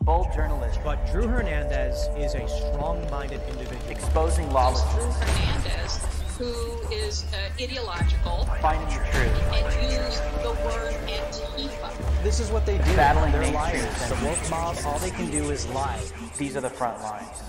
bold journalism. But Drew Hernandez is a strong-minded individual. Exposing lawlessness. Drew Hernandez, who is ideological. Finding the truth. And use the word Antifa. This is what they do. Battling They're mainstream liars. The woke mob, all they can do is lie. These are the front lines.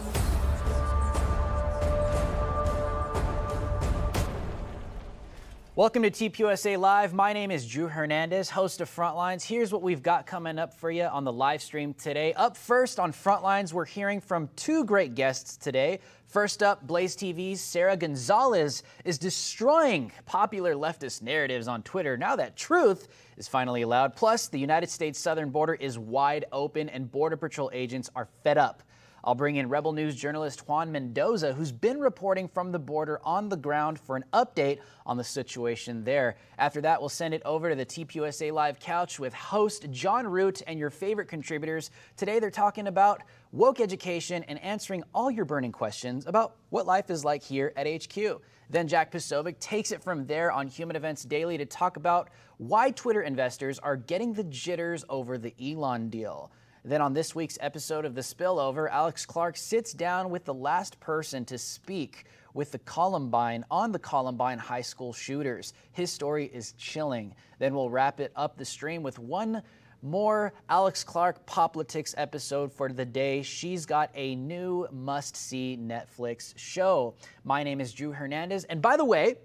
Welcome to TPUSA Live. My name is Drew Hernandez, host of Frontlines. Here's what we've got coming up for you on the live stream today. Up first on Frontlines, we're hearing from two great guests today. First up, Blaze TV's Sarah Gonzales is destroying popular leftist narratives on Twitter now that truth is finally allowed. Plus, the United States southern border is wide open and Border Patrol agents are fed up. I'll bring in Rebel News journalist Juan Mendoza, who's been reporting from the border on the ground for an update on the situation there. After that, we'll send it over to the TPUSA Live couch with host Jon Root and your favorite contributors. Today, they're talking about woke education and answering all your burning questions about what life is like here at HQ. Then Jack Posobiec takes it from there on Human Events Daily to talk about why Twitter investors are getting the jitters over the Elon deal. Then on this week's episode of The Spillover, Alex Clark sits down with the last person to speak with the Columbine High School shooters. His story is chilling. Then we'll wrap it up the stream with one more Alex Clark Poplitics episode for the day. She's got a new must-see Netflix show. My name is Drew Hernandez. And by the way,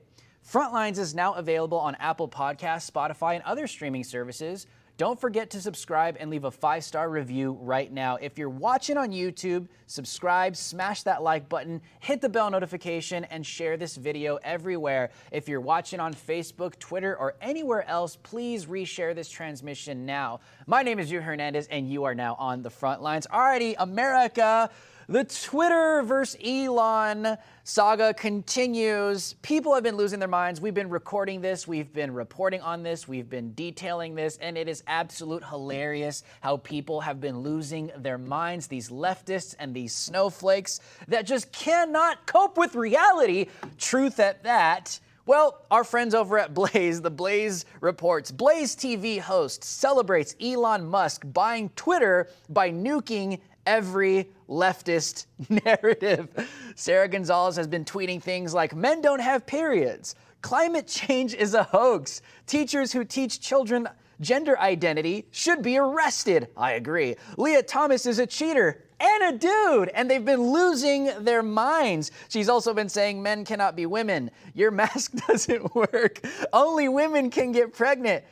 Frontlines is now available on Apple Podcasts, Spotify, and other streaming services. Don't forget to subscribe and leave a 5-star review right now. If you're watching on YouTube, subscribe, smash that like button, hit the bell notification, and share this video everywhere. If you're watching on Facebook, Twitter, or anywhere else, please reshare this transmission now. My name is Drew Hernandez, and you are now on the front lines. Alrighty, America. The Twitter versus Elon saga continues. People have been losing their minds. We've been recording this. We've been reporting on this. We've been detailing this. And it is absolute hilarious how people have been losing their minds. These leftists and these snowflakes that just cannot cope with reality. Truth at that. Well, our friends over at Blaze, the Blaze reports, Blaze TV host celebrates Elon Musk buying Twitter by nuking every leftist narrative. Sarah Gonzales has been tweeting things like, men don't have periods, climate change is a hoax, teachers who teach children gender identity should be arrested. I agree. Leah Thomas is a cheater and a dude, and they've been losing their minds. She's also been saying men cannot be women. Your mask doesn't work. Only women can get pregnant.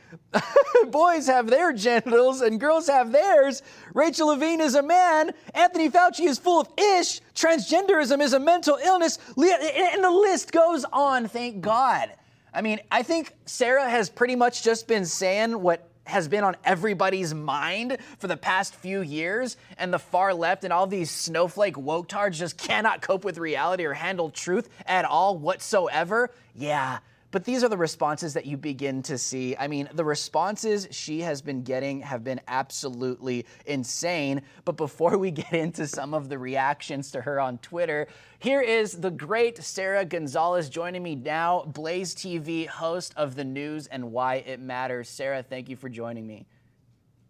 Boys have their genitals and girls have theirs. Rachel Levine is a man. Anthony Fauci is full of ish. Transgenderism is a mental illness. And the list goes on, thank God. I mean, I think Sarah has pretty much just been saying what has been on everybody's mind for the past few years, and the far left and all these snowflake woketards just cannot cope with reality or handle truth at all whatsoever. Yeah, but these are the responses that you begin to see. I mean, the responses she has been getting have been absolutely insane. But before we get into some of the reactions to her on Twitter, here is the great Sarah Gonzales joining me now, Blaze TV host of The News and Why It Matters. Sarah, thank you for joining me.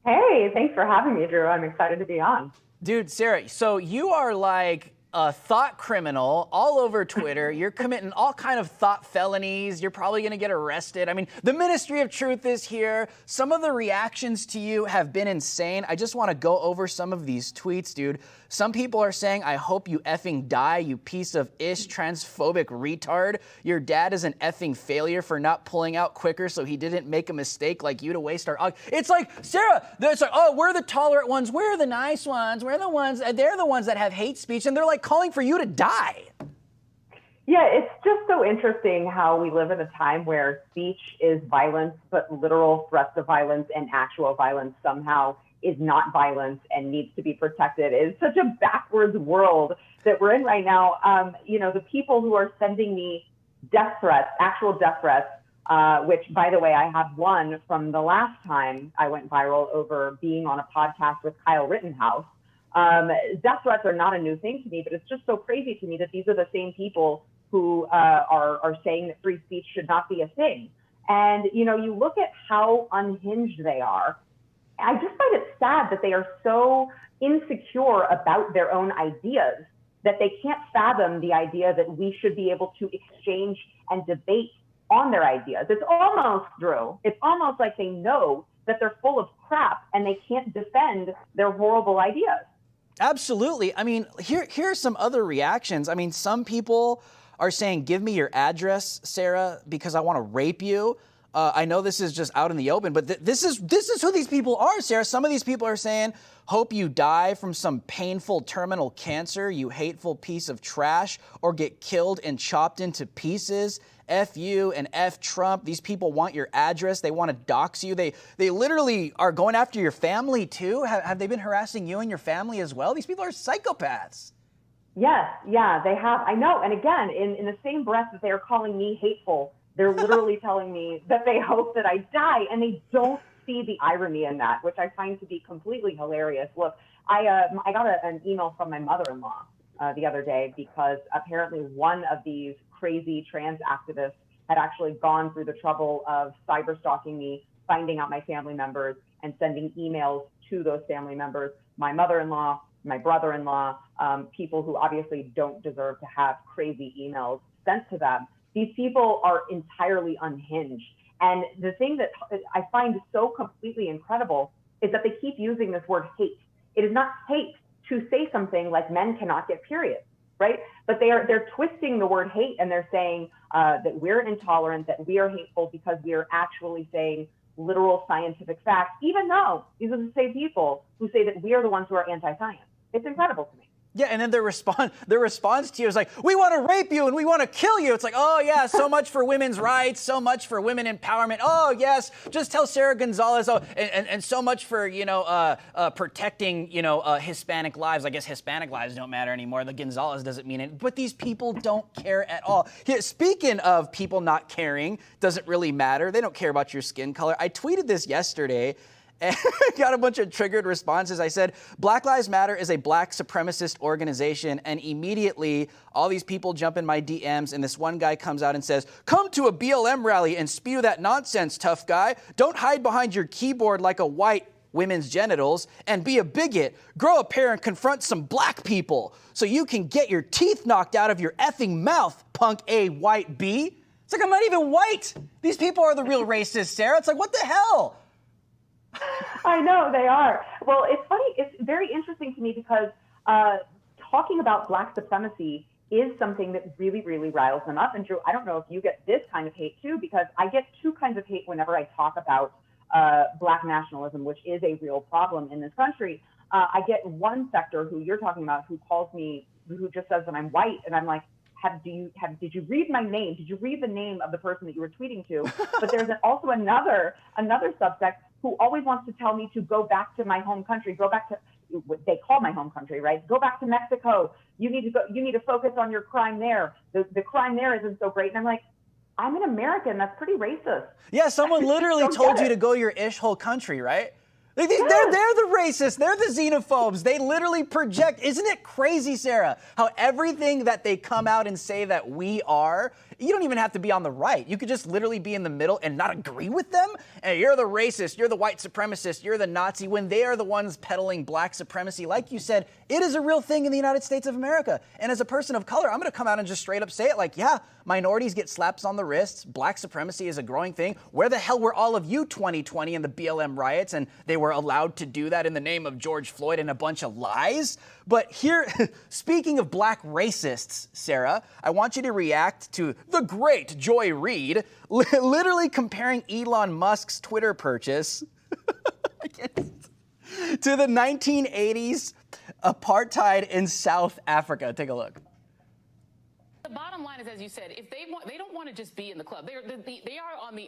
Hey, thanks for having me, Drew. I'm excited to be on. Dude, Sarah, so you are like a thought criminal all over Twitter. You're committing all kind of thought felonies. You're probably going to get arrested. I mean, the Ministry of Truth is here. Some of the reactions to you have been insane. I just want to go over some of these tweets, dude. Some people are saying, I hope you effing die, you piece of ish transphobic retard. Your dad is an effing failure for not pulling out quicker so he didn't make a mistake like you to waste our... It's like, Sarah, it's like, oh, we're the tolerant ones. We're the nice ones. We're the ones, they're the ones that have hate speech. And they're like calling for you to die. Yeah, it's just so interesting how we live in a time where speech is violence, but literal threats of violence and actual violence somehow is not violence and needs to be protected. It's such a backwards world that we're in right now. You know, the people who are sending me death threats, actual death threats, which, by the way, I have one from the last time I went viral over being on a podcast with Kyle Rittenhouse. Death threats are not a new thing to me, but it's just so crazy to me that these are the same people who are saying that free speech should not be a thing. And, you know, you look at how unhinged they are. I just find it sad that they are so insecure about their own ideas that they can't fathom the idea that we should be able to exchange and debate on their ideas. It's almost, Drew, it's almost like they know that they're full of crap and they can't defend their horrible ideas. Absolutely. I mean, here's some other reactions. I mean, some people are saying, give me your address, Sarah, because I want to rape you. I know this is just out in the open, but this is who these people are, Sarah. Some of these people are saying, hope you die from some painful terminal cancer, you hateful piece of trash, or get killed and chopped into pieces. F you and F Trump. These people want your address. They want to dox you. They literally are going after your family too. Have they been harassing you and your family as well? These people are psychopaths. Yes, yeah, they have. I know. And again, in the same breath that they are calling me hateful, they're literally telling me that they hope that I die, and they don't see the irony in that, which I find to be completely hilarious. Look, I got an email from my mother-in-law the other day because apparently one of these crazy trans activists had actually gone through the trouble of cyber stalking me, finding out my family members, and sending emails to those family members, my mother-in-law, my brother-in-law, people who obviously don't deserve to have crazy emails sent to them. These people are entirely unhinged. And the thing that I find so completely incredible is that they keep using this word hate. It is not hate to say something like men cannot get periods, right? But they're twisting the word hate, and they're saying that we're intolerant, that we are hateful because we are actually saying literal scientific facts, even though these are the same people who say that we are the ones who are anti-science. It's incredible to me. Yeah, and then their response to you is like, we want to rape you and we want to kill you. It's like, oh yeah, so much for women's rights, so much for women empowerment. Oh yes, just tell Sarah Gonzales. Oh, and so much for protecting Hispanic lives. I guess Hispanic lives don't matter anymore. The Gonzales doesn't mean it. But these people don't care at all. Here, speaking of people not caring, doesn't really matter. They don't care about your skin color. I tweeted this yesterday. And got a bunch of triggered responses. I said, Black Lives Matter is a black supremacist organization. And immediately, all these people jump in my DMs, and this one guy comes out and says, come to a BLM rally and spew that nonsense, tough guy. Don't hide behind your keyboard like a white women's genitals and be a bigot. Grow a pair and confront some black people so you can get your teeth knocked out of your effing mouth, punk A white B. It's like, I'm not even white. These people are the real racists, Sarah. It's like, what the hell? I know they are. Well, it's funny. It's very interesting to me because talking about black supremacy is something that really, really riles them up. And Drew, I don't know if you get this kind of hate too, because I get two kinds of hate whenever I talk about black nationalism, which is a real problem in this country. I get one sector who you're talking about who calls me, who just says that I'm white, and I'm like, did you read my name? Did you read the name of the person that you were tweeting to? But there's also another subsect who always wants to tell me to go back to my home country, go back to what they call my home country, right? Go back to Mexico. You need to focus on your crime there. The crime there isn't so great. And I'm like, I'm an American. That's pretty racist. Yeah, someone literally told you to go to your ish whole country, right? They're the racists. They're the xenophobes. They literally project. Isn't it crazy, Sarah, how everything that they come out and say that we are, you don't even have to be on the right. You could just literally be in the middle and not agree with them. And you're the racist. You're the white supremacist. You're the Nazi, when they are the ones peddling black supremacy. Like you said, it is a real thing in the United States of America. And as a person of color, I'm going to come out and just straight up say it like, yeah, minorities get slaps on the wrists. Black supremacy is a growing thing. Where the hell were all of you 2020 in the BLM riots? And they were allowed to do that in the name of George Floyd and a bunch of lies. But here, speaking of black racists, Sarah, I want you to react to the great Joy Reid, literally comparing Elon Musk's Twitter purchase to the 1980s apartheid in South Africa. Take a look. The bottom line is, as you said, if they don't want to just be in the club. They are on the,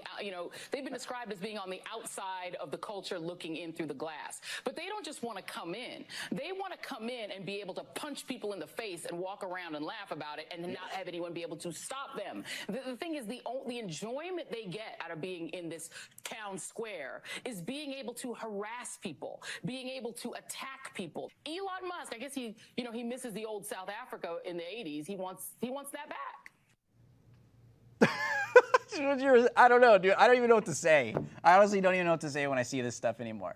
they've been described as being on the outside of the culture looking in through the glass. But they don't just want to come in. They want to come in and be able to punch people in the face and walk around and laugh about it and not have anyone be able to stop them. The thing is, the enjoyment they get out of being in this town square is being able to harass people, being able to attack people. Elon Musk, I guess he misses the old South Africa in the 80s. He wants that back. I don't know, dude. I don't even know what to say. I honestly don't even know what to say when I see this stuff anymore.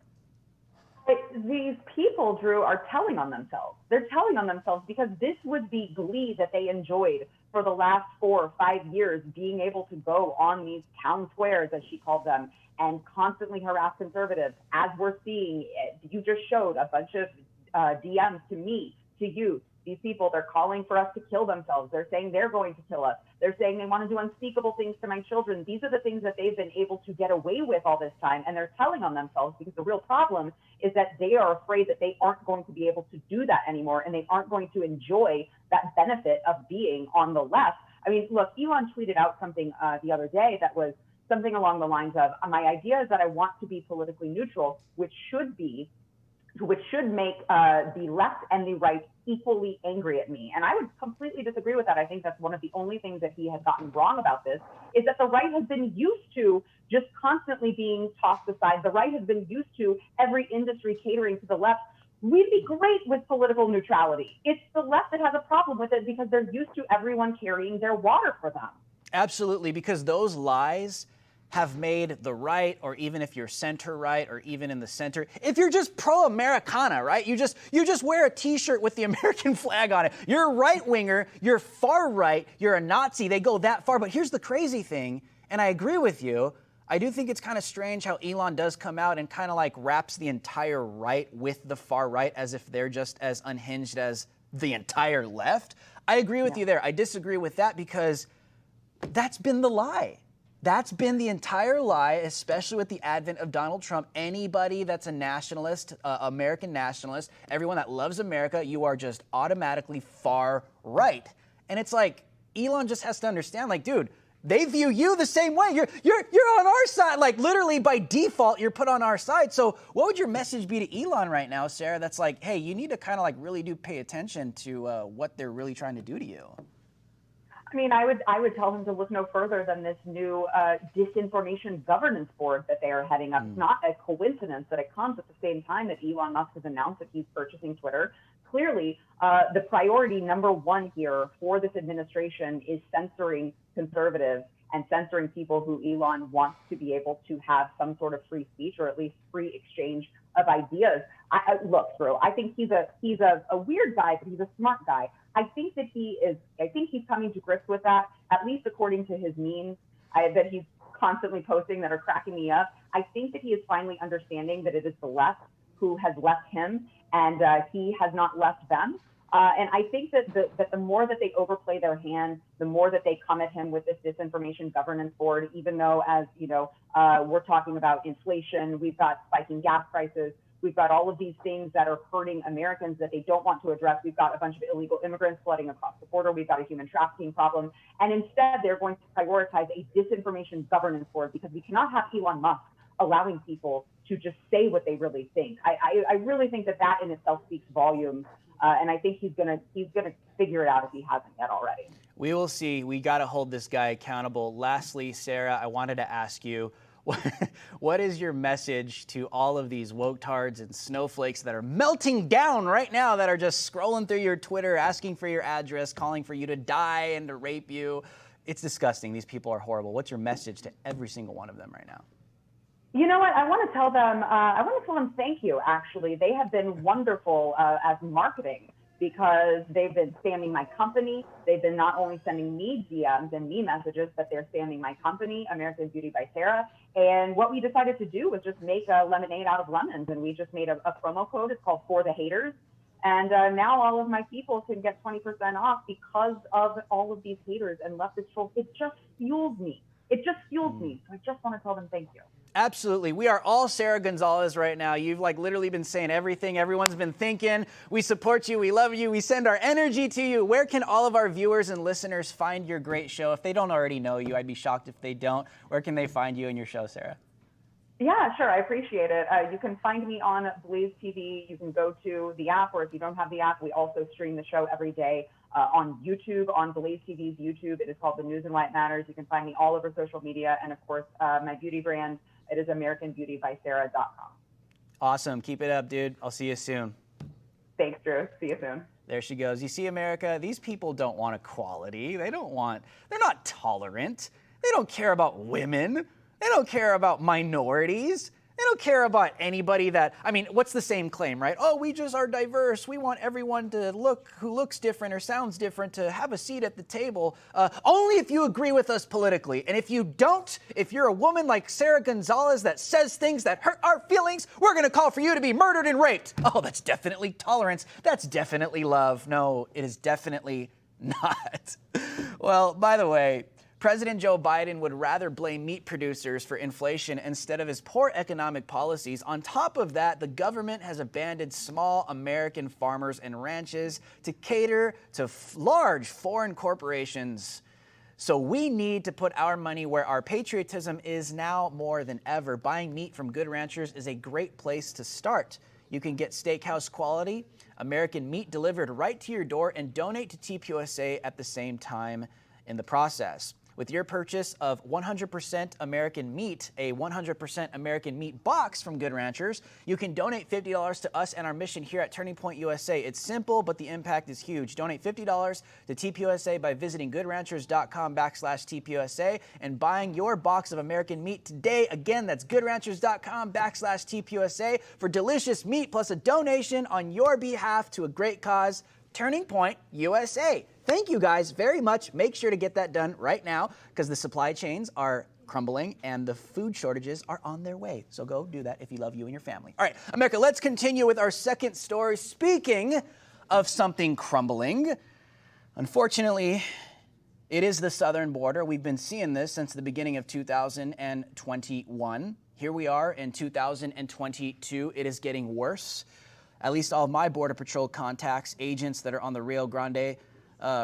these people, Drew, are telling on themselves. They're telling on themselves because this was the glee that they enjoyed for the last 4 or 5 years, being able to go on these town squares, as she called them, and constantly harass conservatives. As we're seeing, you just showed a bunch of DMs to me, to you. These people, they're calling for us to kill themselves. They're saying they're going to kill us. They're saying they want to do unspeakable things to my children. These are the things that they've been able to get away with all this time, and they're telling on themselves because the real problem is that they are afraid that they aren't going to be able to do that anymore, and they aren't going to enjoy that benefit of being on the left. I mean, look, Elon tweeted out something the other day that was something along the lines of, my idea is that I want to be politically neutral, which should make the left and the right equally angry at me. And I would completely disagree with that. I think that's one of the only things that he has gotten wrong about this, is that the right has been used to just constantly being tossed aside. The right has been used to every industry catering to the left. We'd be great with political neutrality. It's the left that has a problem with it because they're used to everyone carrying their water for them. Absolutely, because those lies have made the right, or even if you're center right, or even in the center, if you're just pro-Americana, right? You just wear a T-shirt with the American flag on it. You're a right-winger, you're far right, you're a Nazi. They go that far. But here's the crazy thing, and I agree with you. I do think it's kind of strange how Elon does come out and kind of like wraps the entire right with the far right as if they're just as unhinged as the entire left. I agree with you there. I disagree with that because that's been the lie. That's been the entire lie, especially with the advent of Donald Trump. Anybody that's a nationalist, American nationalist, everyone that loves America, you are just automatically far right. And it's like, Elon just has to understand, like, dude, they view you the same way. You're on our side. Like, literally by default, you're put on our side. So what would your message be to Elon right now, Sarah, that's like, hey, you need to kind of like really do pay attention to what they're really trying to do to you? I mean, I would tell them to look no further than this new Disinformation Governance Board that they are heading up. It's not a coincidence that it comes at the same time that Elon Musk has announced that he's purchasing Twitter. Clearly, the priority number one here for this administration is censoring conservatives and censoring people who Elon wants to be able to have some sort of free speech or at least free exchange of ideas. Look, Drew, I think he's a weird guy, but he's a smart guy. I think he's coming to grips with that, at least according to his memes that he's constantly posting that are cracking me up. I think that he is finally understanding that it is the left who has left him and he has not left them. And I think that the more that they overplay their hand, the more that they come at him with this Disinformation Governance Board, even though, as you know, we're talking about inflation, we've got spiking gas prices, we've got all of these things that are hurting Americans that they don't want to address. We've got a bunch of illegal immigrants flooding across the border. We've got a human trafficking problem. And instead, they're going to prioritize a Disinformation Governance Board because we cannot have Elon Musk allowing people to just say what they really think. I really think that in itself speaks volumes. And I think he's gonna figure it out if he hasn't yet already. We will see. We got to hold this guy accountable. Lastly, Sarah, I wanted to ask you, what is your message to all of these woke-tards and snowflakes that are melting down right now, that are just scrolling through your Twitter, asking for your address, calling for you to die and to rape you? It's disgusting. These people are horrible. What's your message to every single one of them right now? You know what? I want to tell them thank you, actually. They have been wonderful as marketing because they've been spamming my company. They've been not only sending me DMs and me messages, but they're spamming my company, American Beauty by Sarah. And what we decided to do was just make a lemonade out of lemons. And we just made a promo code. It's called For the Haters. And now all of my people can get 20% off because of all of these haters and leftist trolls. It just fuels me. So I just want to tell them thank you. Absolutely. We are all Sarah Gonzales right now. You've like literally been saying everything everyone's been thinking. We support you. We love you. We send our energy to you. Where can all of our viewers and listeners find your great show? If they don't already know you, I'd be shocked if they don't. Where can they find you and your show, Sarah? Yeah, sure. I appreciate it. You can find me on Blaze TV. You can go to the app, or if you don't have the app, we also stream the show every day on YouTube, on Blaze TV's YouTube. It is called The News and Why It Matters. You can find me all over social media. And of course, my beauty brand, it is AmericanBeautyBySarah.com. Awesome. Keep it up, dude. I'll see you soon. Thanks, Drew. See you soon. There she goes. You see, America, these people don't want equality. They're not tolerant. They don't care about women. They don't care about minorities. They don't care about anybody that, I mean, what's the same claim, right? Oh, we just are diverse. We want everyone to who looks different or sounds different to have a seat at the table. Only if you agree with us politically. And if you don't, if you're a woman like Sarah Gonzales that says things that hurt our feelings, we're going to call for you to be murdered and raped. Oh, that's definitely tolerance. That's definitely love. No, it is definitely not. Well, by the way, President Joe Biden would rather blame meat producers for inflation instead of his poor economic policies. On top of that, the government has abandoned small American farmers and ranches to cater to large foreign corporations. So we need to put our money where our patriotism is now more than ever. Buying meat from good ranchers is a great place to start. You can get steakhouse quality American meat delivered right to your door and donate to TPUSA at the same time in the process. With your purchase of 100% American meat, a 100% American meat box from Good Ranchers, you can donate $50 to us and our mission here at Turning Point USA. It's simple, but the impact is huge. Donate $50 to TPUSA by visiting goodranchers.com/TPUSA and buying your box of American meat today. Again, that's goodranchers.com/TPUSA for delicious meat plus a donation on your behalf to a great cause, Turning Point USA. Thank you guys very much. Make sure to get that done right now because the supply chains are crumbling and the food shortages are on their way. So go do that if you love you and your family. All right, America, let's continue with our second story. Speaking of something crumbling, unfortunately, it is the southern border. We've been seeing this since the beginning of 2021. Here we are in 2022. It is getting worse. At least all of my Border Patrol contacts, agents that are on the Rio Grande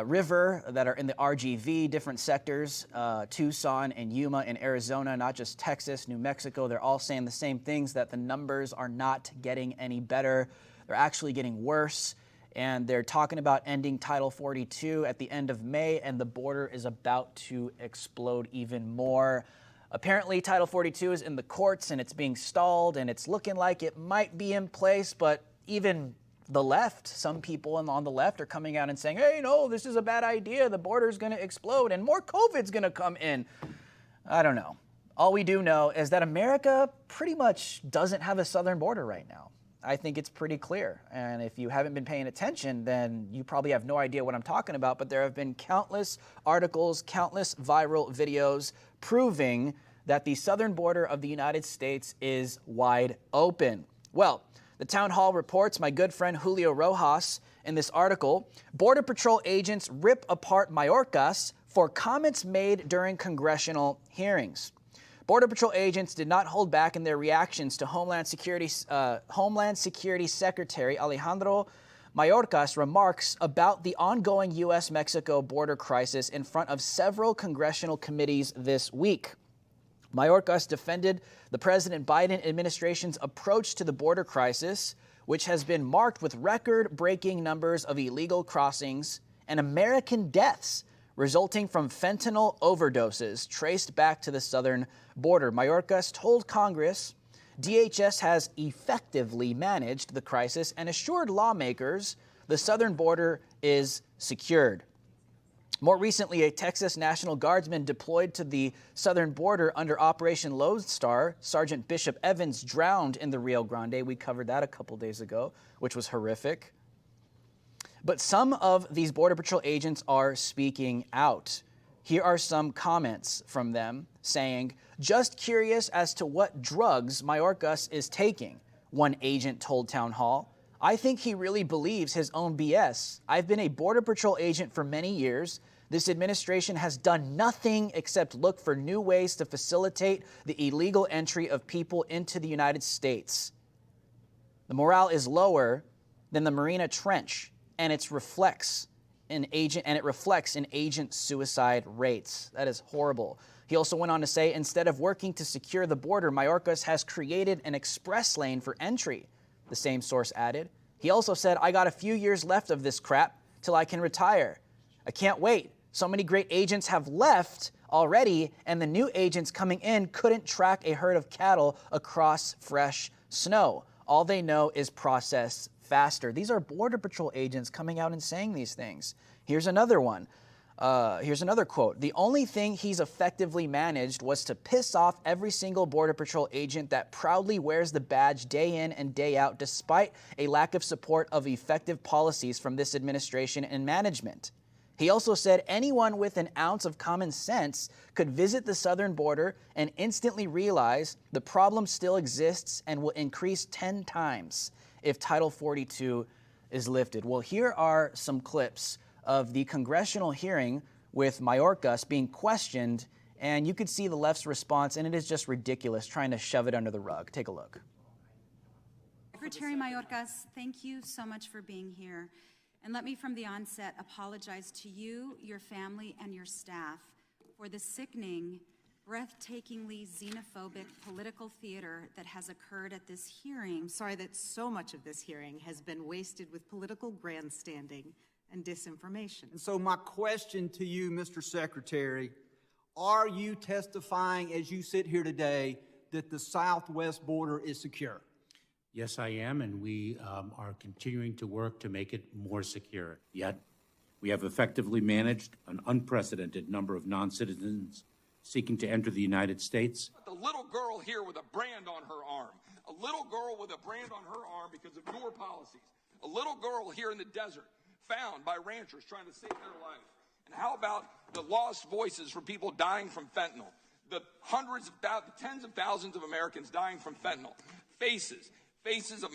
River, that are in the RGV, different sectors, Tucson and Yuma in Arizona, not just Texas, New Mexico, they're all saying the same things, that the numbers are not getting any better. They're actually getting worse. And they're talking about ending Title 42 at the end of May, and the border is about to explode even more. Apparently, Title 42 is in the courts, and it's being stalled, and it's looking like it might be in place, but even the left, some people on the left are coming out and saying, hey, no, this is a bad idea. The border's going to explode and more COVID's going to come in. I don't know. All we do know is that America pretty much doesn't have a southern border right now. I think it's pretty clear. And if you haven't been paying attention, then you probably have no idea what I'm talking about. But there have been countless articles, countless viral videos proving that the southern border of the United States is wide open. Well, the Town Hall reports, my good friend Julio Rojas, in this article, Border Patrol agents rip apart Mayorkas for comments made during congressional hearings. Border Patrol agents did not hold back in their reactions to Homeland Security Secretary Alejandro Mayorkas' remarks about the ongoing U.S.-Mexico border crisis in front of several congressional committees this week. Mayorkas defended the President Biden administration's approach to the border crisis, which has been marked with record-breaking numbers of illegal crossings and American deaths resulting from fentanyl overdoses traced back to the southern border. Mayorkas told Congress DHS has effectively managed the crisis and assured lawmakers the southern border is secured. More recently, a Texas National Guardsman deployed to the southern border under Operation Lodestar. Sergeant Bishop Evans drowned in the Rio Grande. We covered that a couple days ago, which was horrific. But some of these Border Patrol agents are speaking out. Here are some comments from them saying, just curious as to what drugs Mayorkas is taking, one agent told Town Hall. I think he really believes his own BS. I've been a Border Patrol agent for many years. This administration has done nothing except look for new ways to facilitate the illegal entry of people into the United States. The morale is lower than the Marina Trench, and it reflects in agent suicide rates. That is horrible. He also went on to say, instead of working to secure the border, Mayorkas has created an express lane for entry. The same source added. He also said, I got a few years left of this crap till I can retire. I can't wait. So many great agents have left already, and the new agents coming in couldn't track a herd of cattle across fresh snow. All they know is process faster. These are Border Patrol agents coming out and saying these things. Here's another one. Here's another quote. The only thing he's effectively managed was to piss off every single Border Patrol agent that proudly wears the badge day in and day out, despite a lack of support of effective policies from this administration and management. He also said anyone with an ounce of common sense could visit the southern border and instantly realize the problem still exists and will increase 10 times if Title 42 is lifted. Well, here are some clips of the congressional hearing with Mayorkas being questioned, and you could see the left's response, and it is just ridiculous, trying to shove it under the rug. Take a look. Secretary Mayorkas, thank you so much for being here. And let me from the onset apologize to you, your family, and your staff for the sickening, breathtakingly xenophobic political theater that has occurred at this hearing. I'm sorry that so much of this hearing has been wasted with political grandstanding and disinformation. And so my question to you, Mr. Secretary, are you testifying as you sit here today that the southwest border is secure? Yes, I am, and we are continuing to work to make it more secure. Yet, we have effectively managed an unprecedented number of non-citizens seeking to enter the United States. The little girl here with a brand on her arm, a little girl with a brand on her arm because of your policies, a little girl here in the desert found by ranchers trying to save their life. And how about the lost voices for people dying from fentanyl? The hundreds of thousands, tens of thousands of Americans dying from fentanyl. Faces of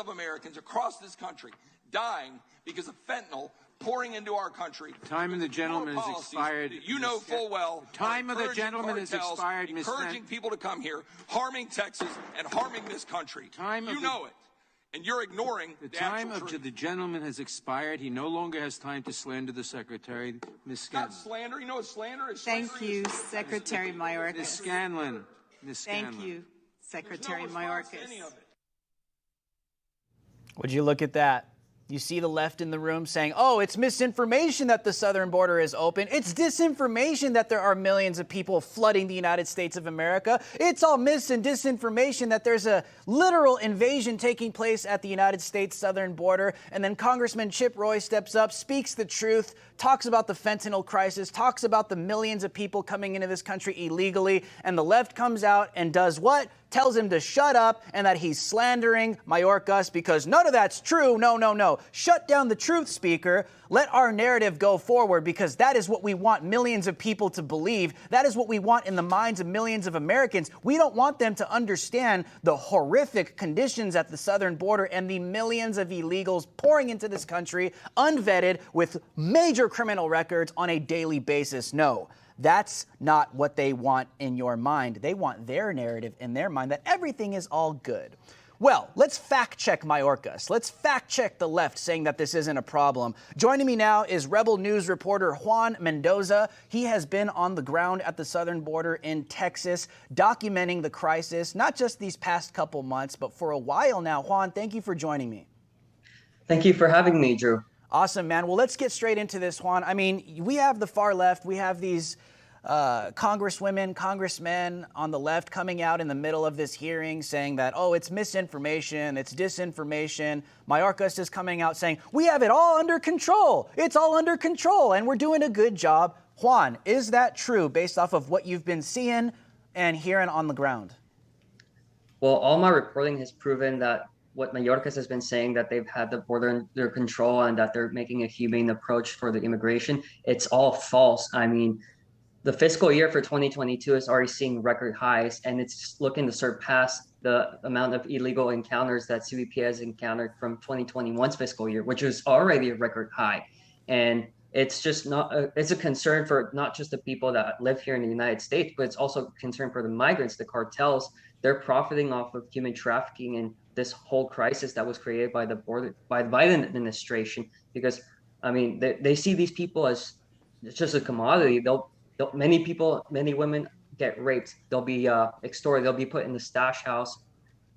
Americans across this country dying because of fentanyl pouring into our country. Time of the gentleman has expired. You know full well. Time of the gentleman has expired, Ms. Encouraging people to come here, harming Texas and harming this country. You know it. And you're ignoring the time actual of truth. the gentleman has expired. He no longer has time to slander the secretary. Ms. Scanlon. Not slander. You know what slander is? Thank Slander you, is- Secretary Mayorkas. Ms. Scanlon. Ms. Scanlon. Thank you, Secretary There's no response to Mayorkas. any of it. Would you look at that? You see the left in the room saying, oh, it's misinformation that the southern border is open. It's disinformation that there are millions of people flooding the United States of America. It's all mis and disinformation that there's a literal invasion taking place at the United States southern border. And then Congressman Chip Roy steps up, speaks the truth, talks about the fentanyl crisis, talks about the millions of people coming into this country illegally. And the left comes out and does what? Tells him to shut up and that he's slandering Mayorkas because none of that's true. No, no, no. Shut down the truth, Speaker. Let our narrative go forward because that is what we want millions of people to believe. That is what we want in the minds of millions of Americans. We don't want them to understand the horrific conditions at the southern border and the millions of illegals pouring into this country unvetted with major criminal records on a daily basis. No. That's not what they want in your mind. They want their narrative in their mind that everything is all good. Well, let's fact check Mayorkas. Let's fact check the left saying that this isn't a problem. Joining me now is Rebel News reporter Juan Mendoza. He has been on the ground at the southern border in Texas, documenting the crisis, not just these past couple months, but for a while now. Juan, thank you for joining me. Thank you for having me, Drew. Awesome, man. Well, let's get straight into this, Juan. I mean, we have the far left. We have these congresswomen, congressmen on the left coming out in the middle of this hearing saying that, oh, it's misinformation, it's disinformation. Mayorkas is coming out saying, we have it all under control. It's all under control, and we're doing a good job. Juan, is that true based off of what you've been seeing and hearing on the ground? Well, all my reporting has proven that what Mayorkas has been saying, that they've had the border under control and that they're making a humane approach for the immigration, it's all false. I mean, the fiscal year for 2022 is already seeing record highs, and it's looking to surpass the amount of illegal encounters that CBP has encountered from 2021's fiscal year, which was already a record high. And it's just not, it's a concern for not just the people that live here in the United States, but it's also a concern for the migrants, the cartels. They're profiting off of human trafficking and this whole crisis that was created by the Biden administration, because I mean, they see these people as just a commodity. Many women get raped. They'll be extorted. They'll be put in the stash house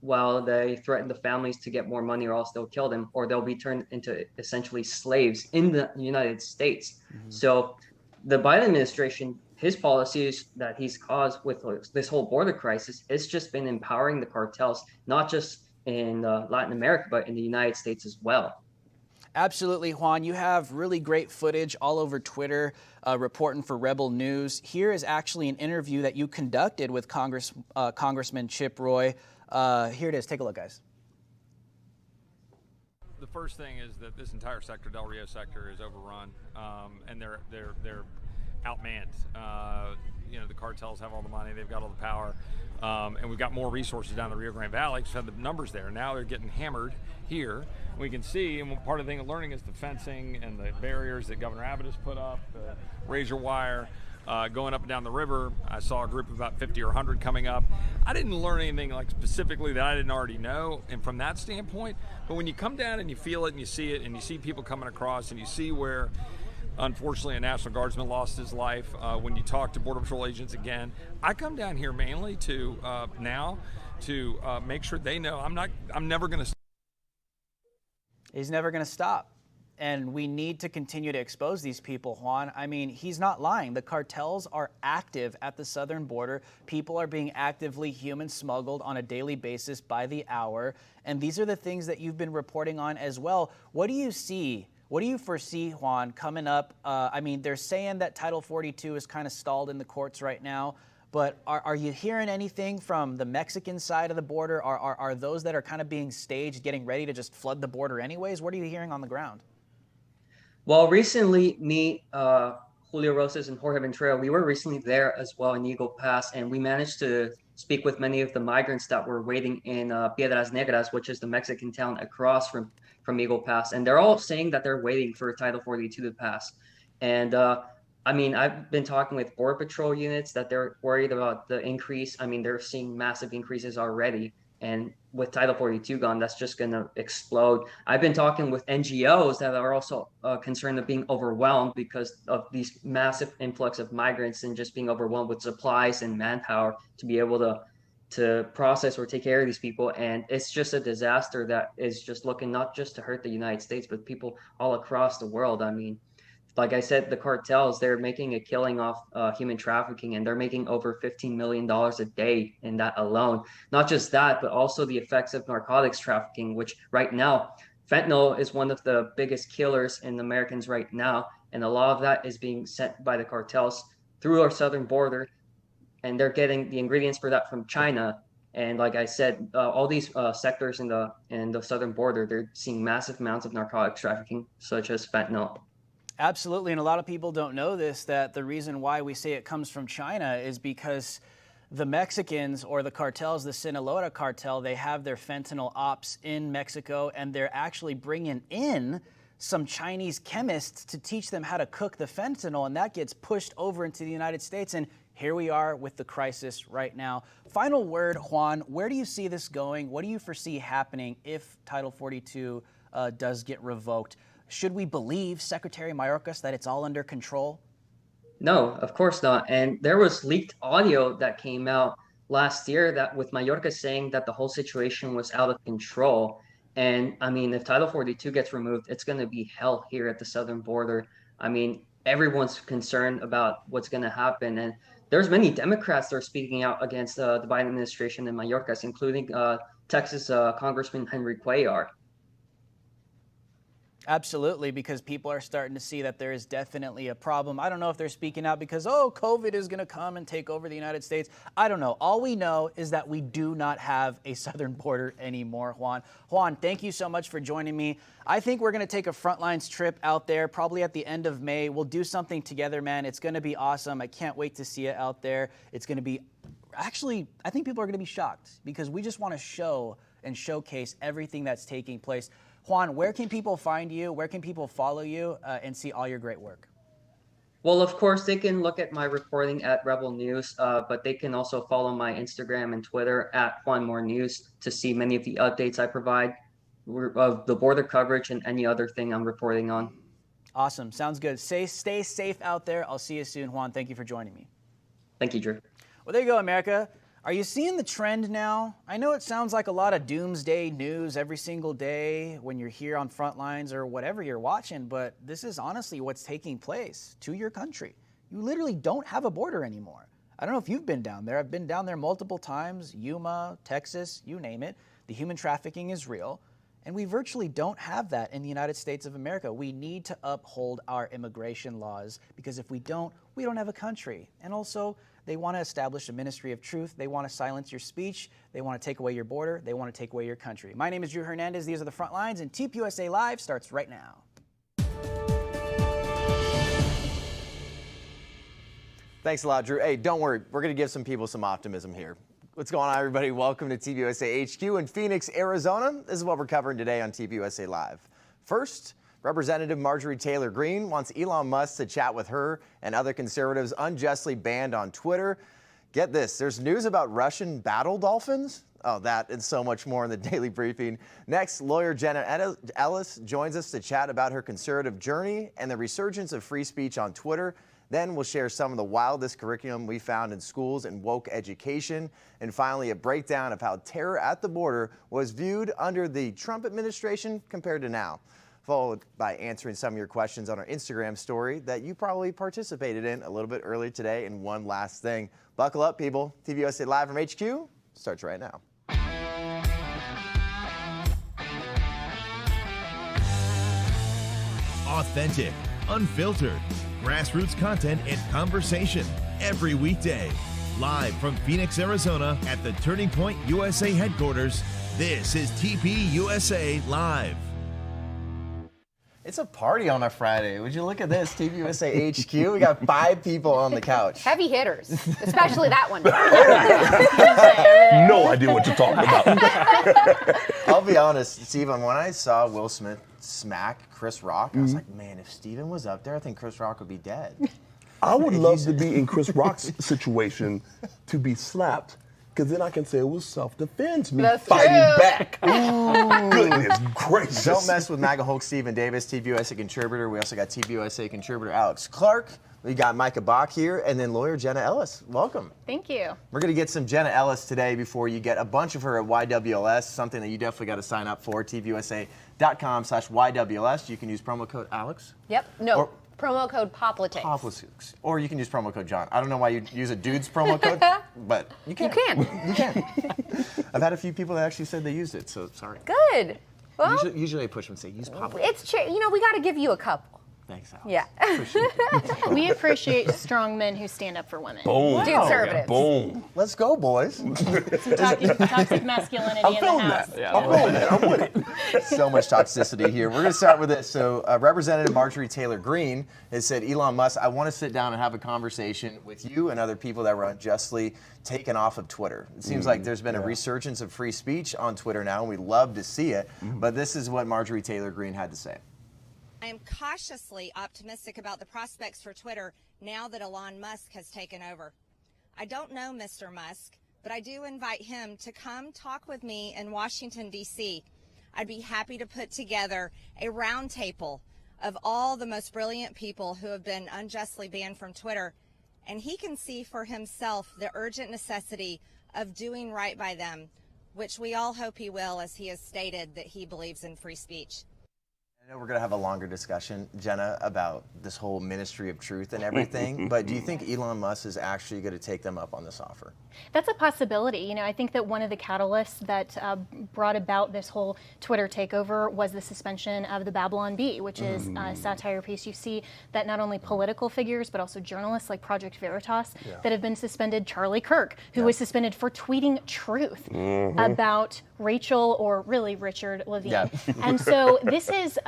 while they threaten the families to get more money, or else they'll kill them, or they'll be turned into essentially slaves in the United States. Mm-hmm. So the Biden administration, his policies that he's caused with this whole border crisis, it's just been empowering the cartels, not just in Latin America, but in the United States as well. Absolutely, Juan. You have really great footage all over Twitter reporting for Rebel News. Here is actually an interview that you conducted with Congressman Chip Roy. Here it is. Take a look, guys. The first thing is that this entire sector, Del Rio sector, is overrun, and they're outmanned. You know, the cartels have all the money, they've got all the power, and we've got more resources down the Rio Grande Valley. So the numbers there. Now they're getting hammered here. We can see, and part of the thing of learning is the fencing and the barriers that Governor Abbott has put up, the razor wire. Going up and down the river, I saw a group of about 50 or 100 coming up. I didn't learn anything like specifically that I didn't already know, and from that standpoint, but when you come down and you feel it and you see it and you see people coming across and you see where unfortunately a National Guardsman lost his life, when you talk to Border Patrol agents again, I come down here mainly to make sure they know I'm never going to stop. He's never going to stop. And we need to continue to expose these people, Juan. I mean, he's not lying. The cartels are active at the southern border. People are being actively human smuggled on a daily basis by the hour. And these are the things that you've been reporting on as well. What do you see? What do you foresee, Juan, coming up? I mean, they're saying that Title 42 is kind of stalled in the courts right now. But are you hearing anything from the Mexican side of the border? Are those that are kind of being staged getting ready to just flood the border anyways? What are you hearing on the ground? Well, recently, me, Julio Rosas, and Jorge Ventura, we were recently there as well in Eagle Pass, and we managed to speak with many of the migrants that were waiting in Piedras Negras, which is the Mexican town across from Eagle Pass. And they're all saying that they're waiting for Title 42 to pass. And I mean, I've been talking with Border Patrol units that they're worried about the increase. I mean, they're seeing massive increases already. And with Title 42 gone, that's just going to explode. I've been talking with NGOs that are also concerned of being overwhelmed because of these massive influx of migrants and just being overwhelmed with supplies and manpower to be able to process or take care of these people. And it's just a disaster that is just looking not just to hurt the United States, but people all across the world. I mean, like I said, the cartels, they're making a killing off human trafficking, and they're making over $15 million a day in that alone. Not just that, but also the effects of narcotics trafficking, which right now, fentanyl is one of the biggest killers in Americans right now. And a lot of that is being sent by the cartels through our southern border. And they're getting the ingredients for that from China. And like I said, all these sectors in the southern border, they're seeing massive amounts of narcotics trafficking, such as fentanyl. Absolutely, and a lot of people don't know this, that the reason why we say it comes from China is because the Mexicans or the cartels, the Sinaloa cartel, they have their fentanyl ops in Mexico, and they're actually bringing in some Chinese chemists to teach them how to cook the fentanyl, and that gets pushed over into the United States, and here we are with the crisis right now. Final word, Juan, where do you see this going? What do you foresee happening if Title 42 does get revoked? Should we believe Secretary Mayorkas that it's all under control? No, of course not. And there was leaked audio that came out last year that with Mayorkas saying that the whole situation was out of control. And I mean, if Title 42 gets removed, it's going to be hell here at the southern border. I mean, everyone's concerned about what's going to happen. And there's many Democrats that are speaking out against the Biden administration and Mayorkas, including Texas Congressman Henry Cuellar. Absolutely, because people are starting to see that there is definitely a problem. I don't know if they're speaking out because, oh, COVID is going to come and take over the United States. I don't know. All we know is that we do not have a southern border anymore, Juan. Juan, thank you so much for joining me. I think we're going to take a Frontlines trip out there probably at the end of May. We'll do something together, man. It's going to be awesome. I can't wait to see it out there. It's going to be, actually, I think people are going to be shocked because we just want to show and showcase everything that's taking place. Juan, where can people find you? Where can people follow you and see all your great work? Well, of course, they can look at my reporting at Rebel News, but they can also follow my Instagram and Twitter at Juan More News to see many of the updates I provide of the border coverage and any other thing I'm reporting on. Awesome. Sounds good. Stay safe out there. I'll see you soon, Juan. Thank you for joining me. Thank you, Drew. Well, there you go, America. Are you seeing the trend now? I know it sounds like a lot of doomsday news every single day when you're here on Frontlines or whatever you're watching, but this is honestly what's taking place to your country. You literally don't have a border anymore. I don't know if you've been down there. I've been down there multiple times, Yuma, Texas, you name it. The human trafficking is real. And we virtually don't have that in the United States of America. We need to uphold our immigration laws, because if we don't have a country. And also, they want to establish a ministry of truth. They want to silence your speech. They want to take away your border. They want to take away your country. My name is Drew Hernandez. These are the Front Lines, and TPUSA Live starts right now. Thanks a lot, Drew. Hey, don't worry. We're going to give some people some optimism here. What's going on, everybody? Welcome to TPUSA HQ in Phoenix, Arizona. This is what we're covering today on TPUSA Live. First, Representative Marjorie Taylor Greene wants Elon Musk to chat with her and other conservatives unjustly banned on Twitter. Get this, there's news about Russian battle dolphins. Oh, that and so much more in the Daily Briefing. Next, lawyer Jenna Ellis joins us to chat about her conservative journey and the resurgence of free speech on Twitter. Then we'll share some of the wildest curriculum we found in schools and woke education. And finally, a breakdown of how terror at the border was viewed under the Trump administration compared to now, followed by answering some of your questions on our Instagram story that you probably participated in a little bit earlier today. And one last thing, buckle up, people. TPUSA Live from HQ starts right now. Authentic, unfiltered, grassroots content and conversation every weekday. Live from Phoenix, Arizona at the Turning Point USA headquarters, this is TPUSA Live. It's a party on a Friday. Would you look at this, TPUSA HQ? We got 5 people on the couch. Heavy hitters, especially that one. No idea what you're talking about. I'll be honest, Stephen, when I saw Will Smith smack Chris Rock, I was like, man, if Stephen was up there, I think Chris Rock would be dead. I would love to be in Chris Rock's situation to be slapped, because then I can say it was self-defense, me fighting back. Ooh, goodness gracious. Don't mess with MAGA Hulk Stephen Davis, TPUSA contributor. We also got TPUSA contributor Alex Clark. We got Micah Bock here, and then lawyer Jenna Ellis. Welcome. Thank you. We're going to get some Jenna Ellis today before you get a bunch of her at YWLs, something that you definitely got to sign up for, tpusa.com/YWLs. You can use promo code Alex. Yep. No. Promo code Politics. Politics. Or you can use promo code John. I don't know why you use a dude's promo code, but you can. You can. I've had a few people that actually said they used it, so sorry. Good. Well, usually I push them and say, use Politics. It's true. You know, we got to give you a couple. Thanks, Alex. Yeah. We appreciate strong men who stand up for women. Boom. Conservatives. Boom. Let's go, boys. Some toxic masculinity in the house. I'm with it. So much toxicity here. We're going to start with this. So Representative Marjorie Taylor Greene has said, Elon Musk, I want to sit down and have a conversation with you and other people that were unjustly taken off of Twitter. It seems like there's been a resurgence of free speech on Twitter now, and we love to see it. But this is what Marjorie Taylor Greene had to say. I am cautiously optimistic about the prospects for Twitter now that Elon Musk has taken over. I don't know Mr. Musk, but I do invite him to come talk with me in Washington, D.C. I'd be happy to put together a roundtable of all the most brilliant people who have been unjustly banned from Twitter, and he can see for himself the urgent necessity of doing right by them, which we all hope he will, as he has stated that he believes in free speech. I know we're going to have a longer discussion, Jenna, about this whole ministry of truth and everything, but do you think Elon Musk is actually going to take them up on this offer? That's a possibility. You know, I think that one of the catalysts that brought about this whole Twitter takeover was the suspension of the Babylon Bee, which is a satire piece. You see that not only political figures, but also journalists like Project Veritas that have been suspended. Charlie Kirk, who was suspended for tweeting truth about Rachel, or really Richard Levine. And so this has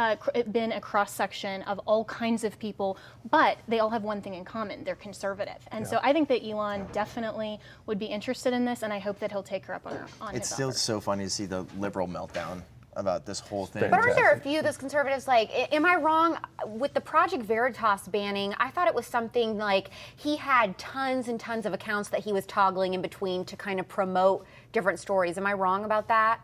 been a cross-section of all kinds of people, but they all have one thing in common. They're conservative. And so I think that Elon definitely would be interested in this, and I hope that he'll take her up on his It's still offer. so funny to see the liberal meltdown about this whole thing. But aren't there a few of those conservatives, like, am I wrong? With the Project Veritas banning, I thought it was something like he had tons and tons of accounts that he was toggling in between to kind of promote different stories. Am I wrong about that?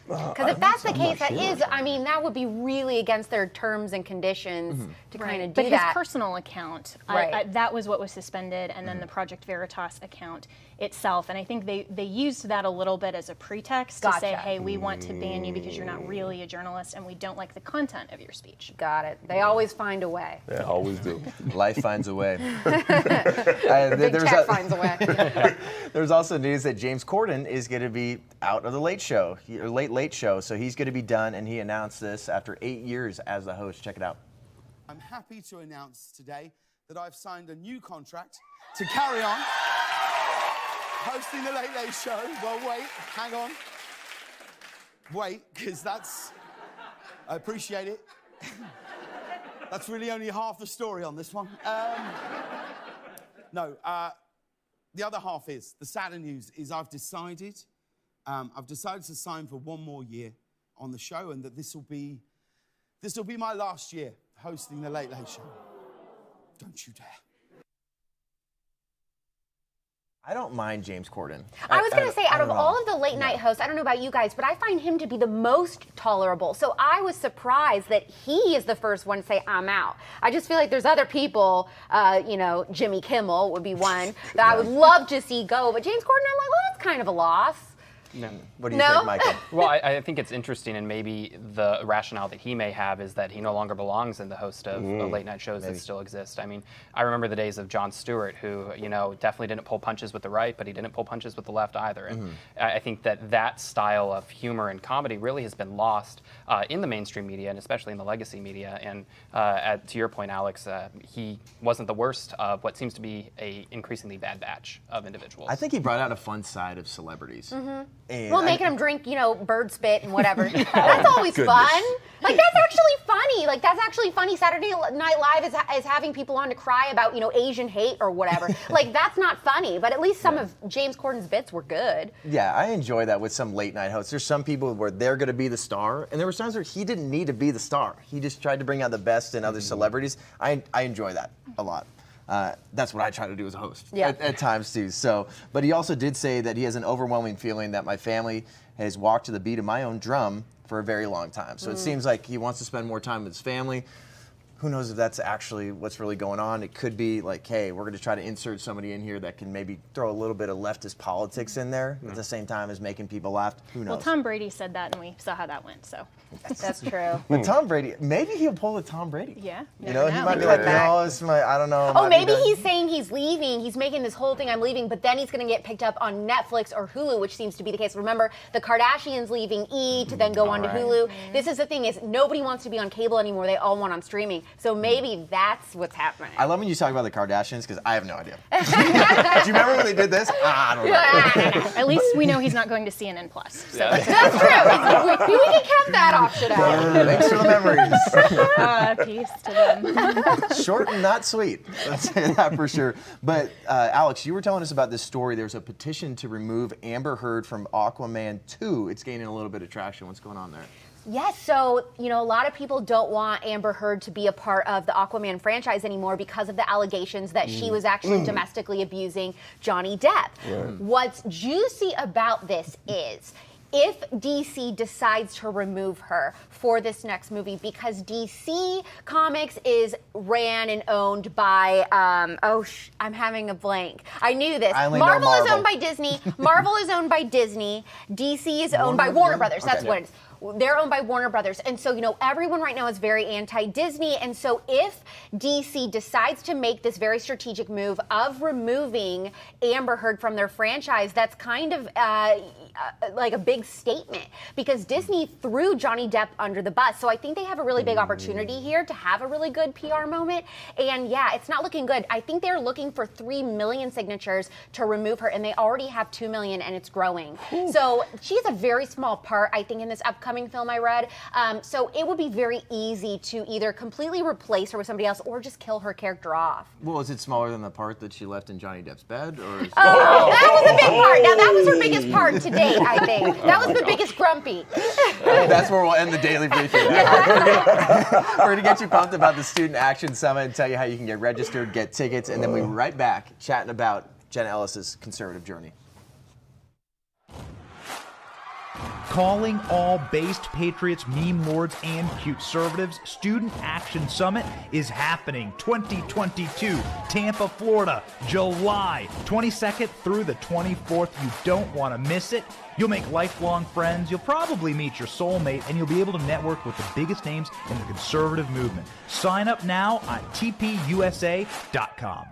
Because if that's the case, that is, I mean, that would be really against their terms and conditions to kind of do but that. his personal account, that was what was suspended, and then the Project Veritas account itself. And I think they used that a little bit as a pretext to say, hey, we want to ban you because you're not really a journalist and we don't like the content of your speech. Got it. They always find a way. They always do. Life finds a way. Big tech finds a way. There's also news that James Corden is going to be out of the Late Show. So he's going to be done, and he announced this after 8 years as the host. Check it out. I'm happy to announce today that I've signed a new contract to carry on hosting the Late Late Show. Well, wait, hang on. Wait, because I appreciate it. That's really only half the story on this one. The other half is, the sadder news is I've decided to sign for one more year on the show, and that this will be my last year hosting the Late Late Show. Don't you dare. I don't mind James Corden. I was going to say, out of all of the late night hosts, I don't know about you guys, but I find him to be the most tolerable. So I was surprised that he is the first one to say, I'm out. I just feel like there's other people, Jimmy Kimmel would be one that I would love to see go. But James Corden, I'm like, well, that's kind of a loss. No. What do you think, Micah? Well, I think it's interesting, and maybe the rationale that he may have is that he no longer belongs in the host of late night shows that still exist. I mean, I remember the days of Jon Stewart, who, definitely didn't pull punches with the right, but he didn't pull punches with the left either. And I think that style of humor and comedy really has been lost in the mainstream media, and especially in the legacy media. And to your point, Alex, he wasn't the worst of what seems to be a increasingly bad batch of individuals. I think he brought out a fun side of celebrities. Well, making them drink, bird spit and whatever. That's always fun. Like, that's actually funny. Like, that's actually funny. Saturday Night Live is having people on to cry about, Asian hate or whatever. Like, that's not funny. But at least some of James Corden's bits were good. Yeah, I enjoy that with some late night hosts. There's some people where they're going to be the star, and there were times where he didn't need to be the star. He just tried to bring out the best in other celebrities. I enjoy that a lot. That's what I try to do as a host at times too. So, but he also did say that he has an overwhelming feeling that my family has walked to the beat of my own drum for a very long time. So it seems like he wants to spend more time with his family. Who knows if that's actually what's really going on? It could be like, hey, we're going to try to insert somebody in here that can maybe throw a little bit of leftist politics in there at the same time as making people laugh. Who knows? Well, Tom Brady said that, and we saw how that went. So that's true. But Tom Brady, maybe he'll pull a Tom Brady. Yeah. He might be like, no, this is I don't know. Oh, maybe he's saying he's leaving. He's making this whole thing, I'm leaving, but then he's going to get picked up on Netflix or Hulu, which seems to be the case. Remember, the Kardashians leaving E to then go on to Hulu. This is the thing, is nobody wants to be on cable anymore. They all want on streaming. So maybe that's what's happening. I love when you talk about the Kardashians because I have no idea. Do you remember when they did this? I don't know. At least we know he's not going to CNN Plus. So. That's true. We can count that option out. Thanks for the memories. Peace to them. Short and not sweet. Let's say that for sure. But Alex, you were telling us about this story. There's a petition to remove Amber Heard from Aquaman 2. It's gaining a little bit of traction. What's going on there? Yes, so, a lot of people don't want Amber Heard to be a part of the Aquaman franchise anymore because of the allegations that she was actually domestically abusing Johnny Depp. What's juicy about this is, if DC decides to remove her for this next movie, because DC Comics is ran and owned by, I'm having a blank. I knew this. Marvel is owned by Disney. Marvel is owned by Disney. DC is owned by Warner Brothers. That's what it is. They're owned by Warner Brothers. And so, everyone right now is very anti-Disney. And so if DC decides to make this very strategic move of removing Amber Heard from their franchise, that's kind of like a big statement, because Disney threw Johnny Depp under the bus. So I think they have a really big opportunity here to have a really good PR moment. And yeah, it's not looking good. I think they're looking for 3 million signatures to remove her, and they already have 2 million, and it's growing. So she has a very small part, I think, in this upcoming film I read. So it would be very easy to either completely replace her with somebody else or just kill her character off. Well, is it smaller than the part that she left in Johnny Depp's bed? Or is that was a big part. Now, that was her biggest part to date, I think. That was the biggest grumpy. That's where we'll end the daily briefing. We're going to get you pumped about the Student Action Summit and tell you how you can get registered, get tickets, and then we'll be right back chatting about Jenna Ellis's conservative journey. Calling all based patriots, meme lords, and conservatives, Student Action Summit is happening 2022, Tampa, Florida, July 22nd through the 24th. You don't want to miss it. You'll make lifelong friends, you'll probably meet your soulmate, and you'll be able to network with the biggest names in the conservative movement. Sign up now on TPUSA.com.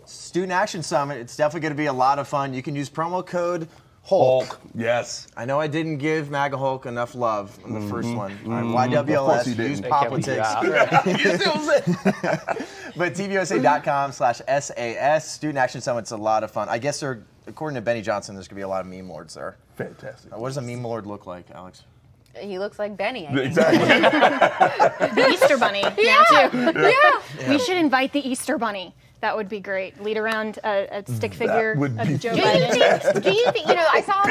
Student Action Summit, it's definitely going to be a lot of fun. You can use promo code Hulk. Yes. I know I didn't give MAGA Hulk enough love in the first one. YWLs, use politics. But TPUSA.com/SAS. Student Action Summit's a lot of fun. I guess according to Benny Johnson, there's going to be a lot of meme lords there. Fantastic. What does a meme lord look like, Alex? He looks like Benny, I think. Exactly. The Easter Bunny. Yeah. Now, too. Yeah. We should invite the Easter Bunny. That would be great. Lead around a stick figure of Joe Biden. Do you think, I saw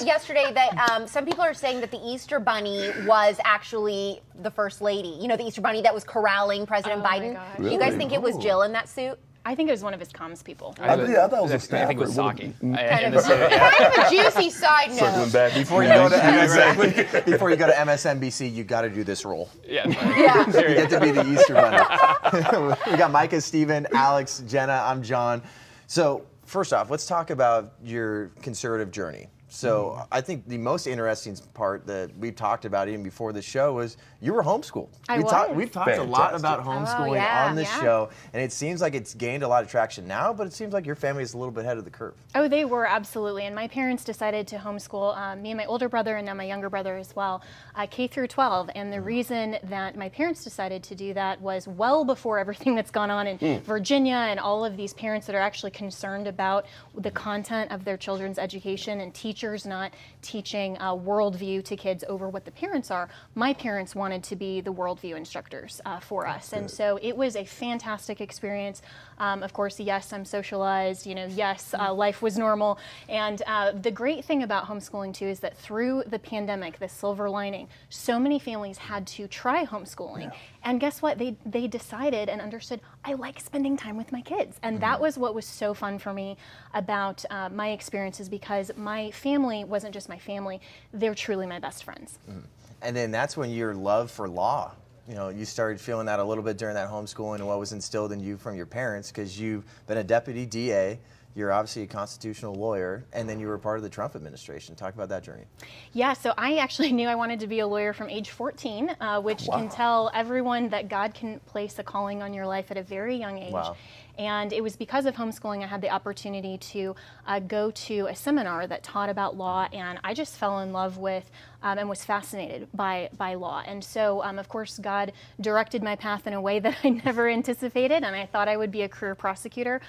yesterday that some people are saying that the Easter Bunny was actually the First Lady. The Easter Bunny that was corralling President Biden. Do you guys think it was Jill in that suit? I think it was one of his comms people. I thought it was a staffer. I think it was Saki. Kind of a juicy side note. Circling back Before you go to MSNBC, you got to do this role. Yeah. You get to be the Easter Bunny. We got Micah, Steven, Alex, Jenna. I'm John. So first off, let's talk about your conservative journey. So I think the most interesting part that we've talked about even before the show was you were homeschooled. We've talked a lot about homeschooling on this show, and it seems like it's gained a lot of traction now, but it seems like your family is a little bit ahead of the curve. Oh, they were, absolutely. And my parents decided to homeschool me and my older brother, and now my younger brother as well, K through 12. And the reason that my parents decided to do that was well before everything that's gone on in Virginia and all of these parents that are actually concerned about the content of their children's education and teachers not teaching worldview to kids over what the parents are. My parents wanted to be the worldview instructors for us. And so it was a fantastic experience. Of course, yes, I'm socialized, yes, life was normal. And the great thing about homeschooling too is that through the pandemic, the silver lining, so many families had to try homeschooling. And guess what? They decided and understood, I like spending time with my kids. And that was what was so fun for me about my experiences, because my family wasn't just my family, they're truly my best friends. And then that's when your love for law, you started feeling that a little bit during that homeschooling and what was instilled in you from your parents, because you've been a deputy DA. You're obviously a constitutional lawyer, and then you were part of the Trump administration. Talk about that journey. Yeah, so I actually knew I wanted to be a lawyer from age 14, which can tell everyone that God can place a calling on your life at a very young age. Wow. And it was because of homeschooling I had the opportunity to go to a seminar that taught about law, and I just fell in love with and was fascinated by law. And so, of course, God directed my path in a way that I never anticipated, and I thought I would be a career prosecutor.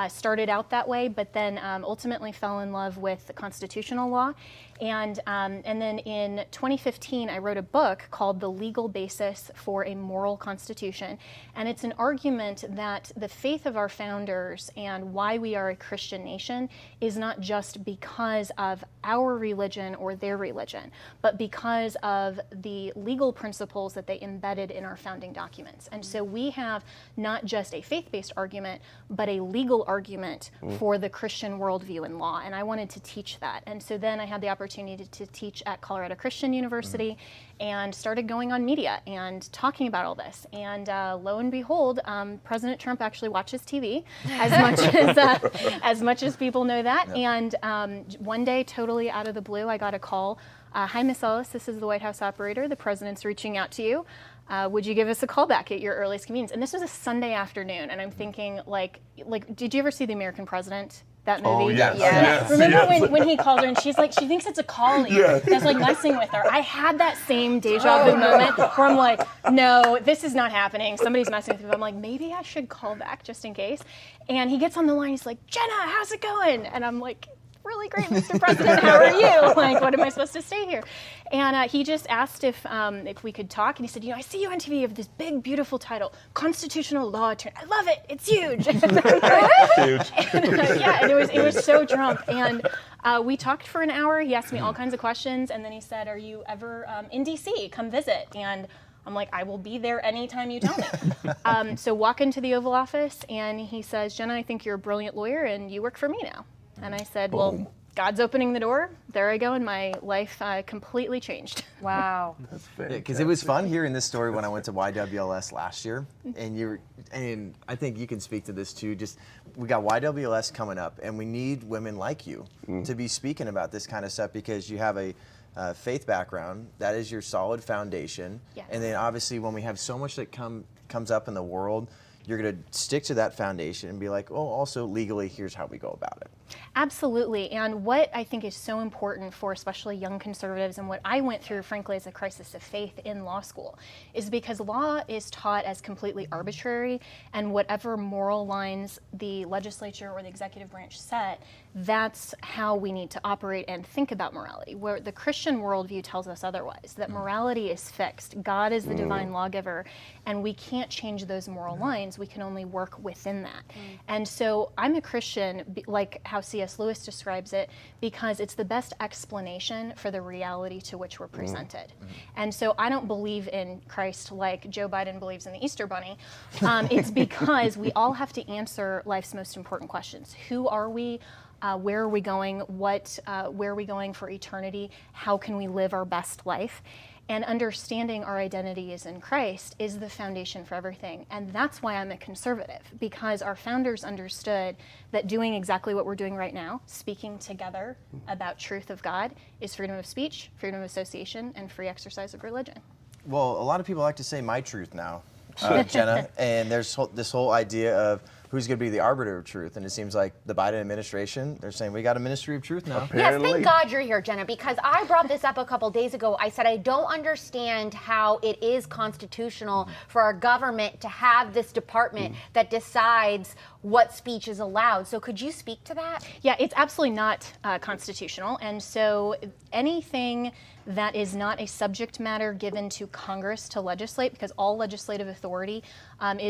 Started out that way, but then ultimately fell in love with constitutional law. And then in 2015, I wrote a book called The Legal Basis for a Moral Constitution. And it's an argument that the faith of our founders and why we are a Christian nation is not just because of our religion or their religion, but because of the legal principles that they embedded in our founding documents. And so we have not just a faith-based argument, but a legal argument for the Christian worldview in law. And I wanted to teach that. And so then I had the opportunity to teach at Colorado Christian University and started going on media and talking about all this. And lo and behold, President Trump actually watches TV, as much as people know that. Yep. And one day, totally out of the blue, I got a call. Hi, Miss Ellis, this is the White House operator. The president's reaching out to you. Would you give us a call back at your earliest convenience? And this was a Sunday afternoon, and I'm thinking, like, did you ever see The American President? That movie? Oh, yes. Yes. Remember when he called her and she's like, she thinks it's a colleague that's like messing with her. I had that same deja vu moment where I'm like, no, this is not happening. Somebody's messing with me. I'm like, maybe I should call back just in case. And he gets on the line. He's like, Jenna, how's it going? And I'm like, really great, Mr. President. How are you? Like, what am I supposed to say here? And he just asked if we could talk. And he said, I see you on TV. You have this big, beautiful title, Constitutional Law Attorney. I love it. It's huge. Huge. And it was so Trump. And we talked for an hour. He asked me all kinds of questions. And then he said, are you ever in D.C.? Come visit. And I'm like, I will be there anytime you tell me. So walk into the Oval Office, and he says, Jenna, I think you're a brilliant lawyer, and you work for me now. And I said, well, God's opening the door. There I go, and my life completely changed. Wow. That's because it was fun hearing this story when I went to YWLs last year, and I think you can speak to this too. Just we got YWLs coming up, and we need women like you to be speaking about this kind of stuff because you have a faith background. That is your solid foundation, and then obviously when we have so much that comes up in the world, you're going to stick to that foundation and be like, oh, also legally, here's how we go about it. Absolutely. And what I think is so important for especially young conservatives, and what I went through, frankly, as a crisis of faith in law school, is because law is taught as completely arbitrary, and whatever moral lines the legislature or the executive branch set, that's how we need to operate and think about morality, where the Christian worldview tells us otherwise, that morality is fixed. God is the divine lawgiver, and we can't change those moral lines. We can only work within that. And so I'm a Christian, like how C.S. Lewis describes it, because it's the best explanation for the reality to which we're presented. And so I don't believe in Christ like Joe Biden believes in the Easter Bunny. It's because we all have to answer life's most important questions. Who are we? Where are we going? Where are we going for eternity? How can we live our best life? And understanding our identity is in Christ is the foundation for everything. And that's why I'm a conservative, because our founders understood that doing exactly what we're doing right now, speaking together about truth of God, is freedom of speech, freedom of association, and free exercise of religion. Well, a lot of people like to say my truth now, Jenna, and there's this whole idea of who's going to be the arbiter of truth. And it seems like the Biden administration, they're saying we got a ministry of truth now. Yes, thank God you're here, Jenna, because I brought this up a couple days ago. I said I don't understand how it is constitutional for our government to have this department that decides what speech is allowed. So could you speak to that? Yeah, it's absolutely not constitutional. And so anything that is not a subject matter given to Congress to legislate, because all legislative authority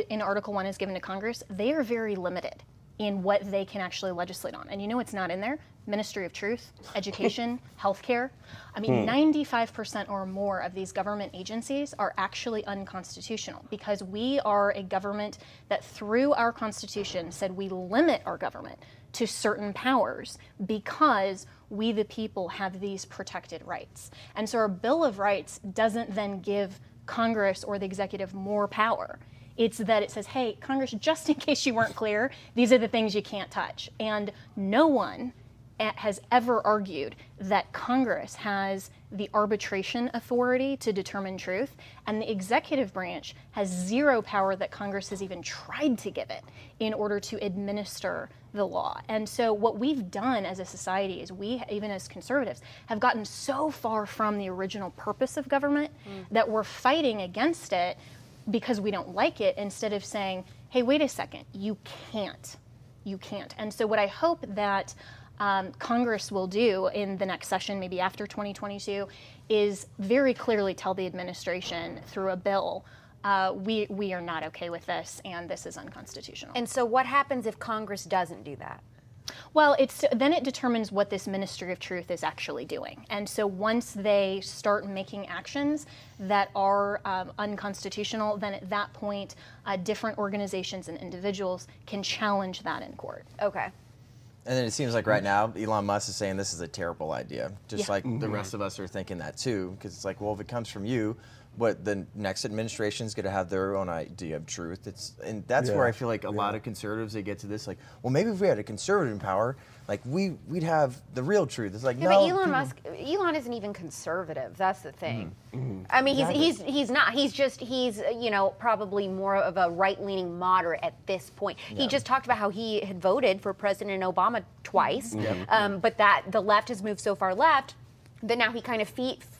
in Article 1 is given to Congress, they are very limited in what they can actually legislate on. And you know what's not in there? Ministry of Truth, education, healthcare. I mean, 95% or more of these government agencies are actually unconstitutional because we are a government that through our Constitution said we limit our government to certain powers because we the people have these protected rights. And so our Bill of Rights doesn't then give Congress or the executive more power. It's that it says, hey, Congress, just in case you weren't clear, these are the things you can't touch. And no one has ever argued that Congress has the arbitration authority to determine truth, and the executive branch has zero power that Congress has even tried to give it in order to administer the law. And so what we've done as a society is we, even as conservatives, have gotten so far from the original purpose of government that we're fighting against it because we don't like it, instead of saying, hey, wait a second, you can't. You can't. And so what I hope that Congress will do in the next session, maybe after 2022, is very clearly tell the administration through a bill, we are not okay with this and this is unconstitutional. And so what happens if Congress doesn't do that? Well, then it determines what this Ministry of Truth is actually doing. And so once they start making actions that are unconstitutional, then at that point, different organizations and individuals can challenge that in court. Okay. And then it seems like right now, Elon Musk is saying this is a terrible idea, just like the rest of us are thinking that too, because it's like, well, if it comes from you, what the next administration is going to have their own idea of truth. And that's where I feel like a lot of conservatives, they get to this, like, well, maybe if we had a conservative in power, like we'd have the real truth. It's like, no. But Elon isn't even conservative. That's the thing. I mean, he's not. He's probably more of a right-leaning moderate at this point. He just talked about how he had voted for President Obama twice, but that the left has moved so far left that now he kind of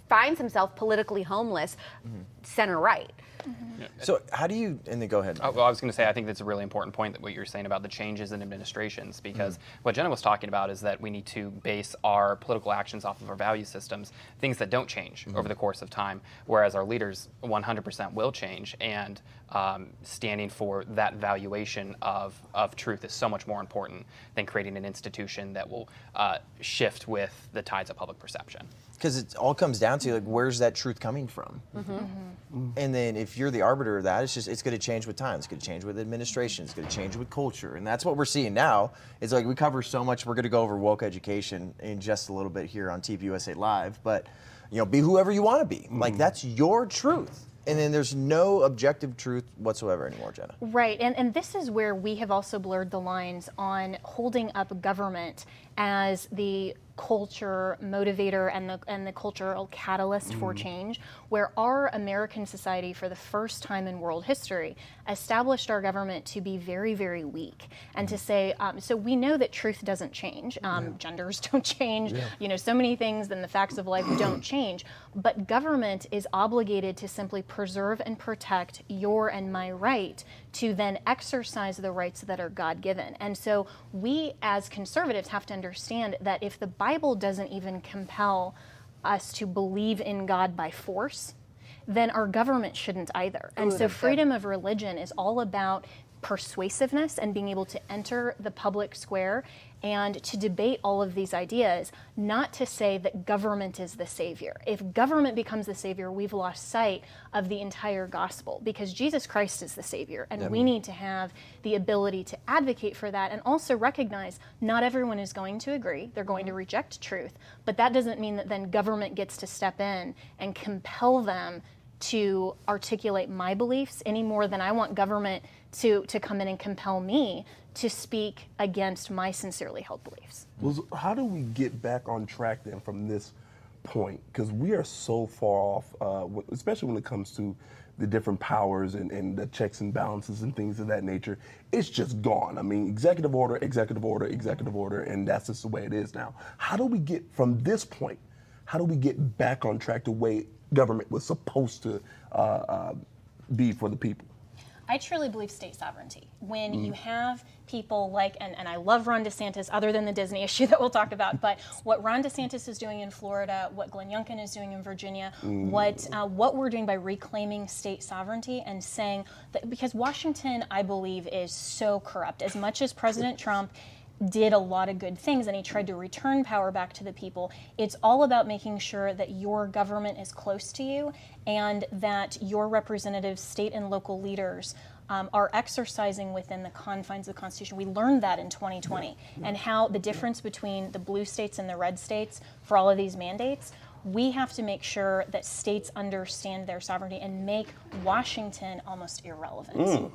finds himself politically homeless, center-right. So how do you, and then go ahead. Well, I was going to say, I think that's a really important point, that what you're saying about the changes in administrations, because what Jenna was talking about is that we need to base our political actions off of our value systems, things that don't change over the course of time, whereas our leaders 100% will change, and standing for that valuation of truth is so much more important than creating an institution that will shift with the tides of public perception. because it all comes down to like, where's that truth coming from? And then if you're the arbiter of that, it's going to change with time. It's going to change with administration. It's going to change with culture. And that's what we're seeing now. It's like we cover so much. We're going to go over woke education in just a little bit here on TPUSA Live. But, be whoever you want to be. Like, that's your truth. And then there's no objective truth whatsoever anymore, Jenna. Right, and this is where we have also blurred the lines on holding up government as the culture motivator and the cultural catalyst for change, where our American society, for the first time in world history, established our government to be very, very weak, and to say, so we know that truth doesn't change, genders don't change, so many things, and the facts of life don't change, but government is obligated to simply preserve and protect your and my right to then exercise the rights that are God-given. And so we as conservatives have to understand that if the Bible doesn't even compel us to believe in God by force, then our government shouldn't either. And so freedom of religion is all about persuasiveness and being able to enter the public square and to debate all of these ideas, not to say that government is the savior. If government becomes the savior, we've lost sight of the entire gospel, because Jesus Christ is the savior, and we need to have the ability to advocate for that and also recognize not everyone is going to agree. They're going to reject truth, but that doesn't mean that then government gets to step in and compel them to articulate my beliefs any more than I want government to come in and compel me to speak against my sincerely held beliefs. Well, how do we get back on track then from this point? Because we are so far off, especially when it comes to the different powers and the checks and balances and things of that nature. It's just gone. I mean, executive order, executive order, executive order, and that's just the way it is now. How do we get from this point, how do we get back on track the way government was supposed to be for the people? I truly believe state sovereignty. When you have people like, and I love Ron DeSantis, other than the Disney issue that we'll talk about, but what Ron DeSantis is doing in Florida, what Glenn Youngkin is doing in Virginia, what we're doing by reclaiming state sovereignty and saying that, because Washington, I believe, is so corrupt. As much as President Trump did a lot of good things and he tried to return power back to the people, it's all about making sure that your government is close to you and that your representatives, state and local leaders, are exercising within the confines of the Constitution. We learned that in 2020 and how the difference between the blue states and the red states for all of these mandates. We have to make sure that states understand their sovereignty and make Washington almost irrelevant.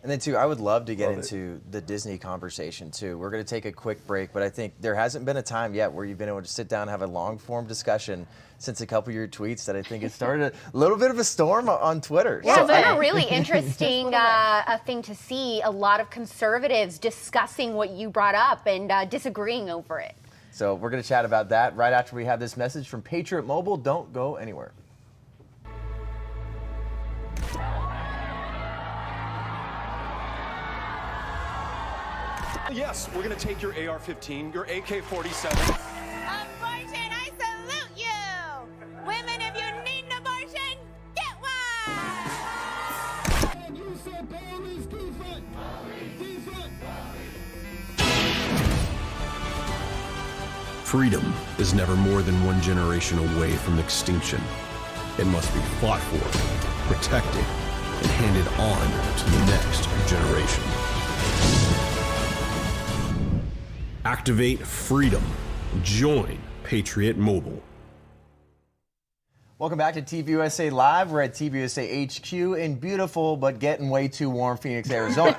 And then, too, I would love to get into the Disney conversation, too. We're going to take a quick break, but I think there hasn't been a time yet where you've been able to sit down and have a long-form discussion since a couple of your tweets that I think it started a little bit of a storm on Twitter. Yeah, it's been a really interesting thing to see a lot of conservatives discussing what you brought up and disagreeing over it. So we're going to chat about that right after we have this message from Patriot Mobile. Don't go anywhere. Yes, we're going to take your AR-15, your AK-47. Abortion, I salute you! Women, if you need an abortion, get one! You said police defund! Freedom is never more than one generation away from extinction. It must be fought for, protected, and handed on to the next generation. Activate freedom. Join Patriot Mobile. Welcome back to TPUSA Live. We're at TPUSA HQ in beautiful but getting way too warm Phoenix, Arizona.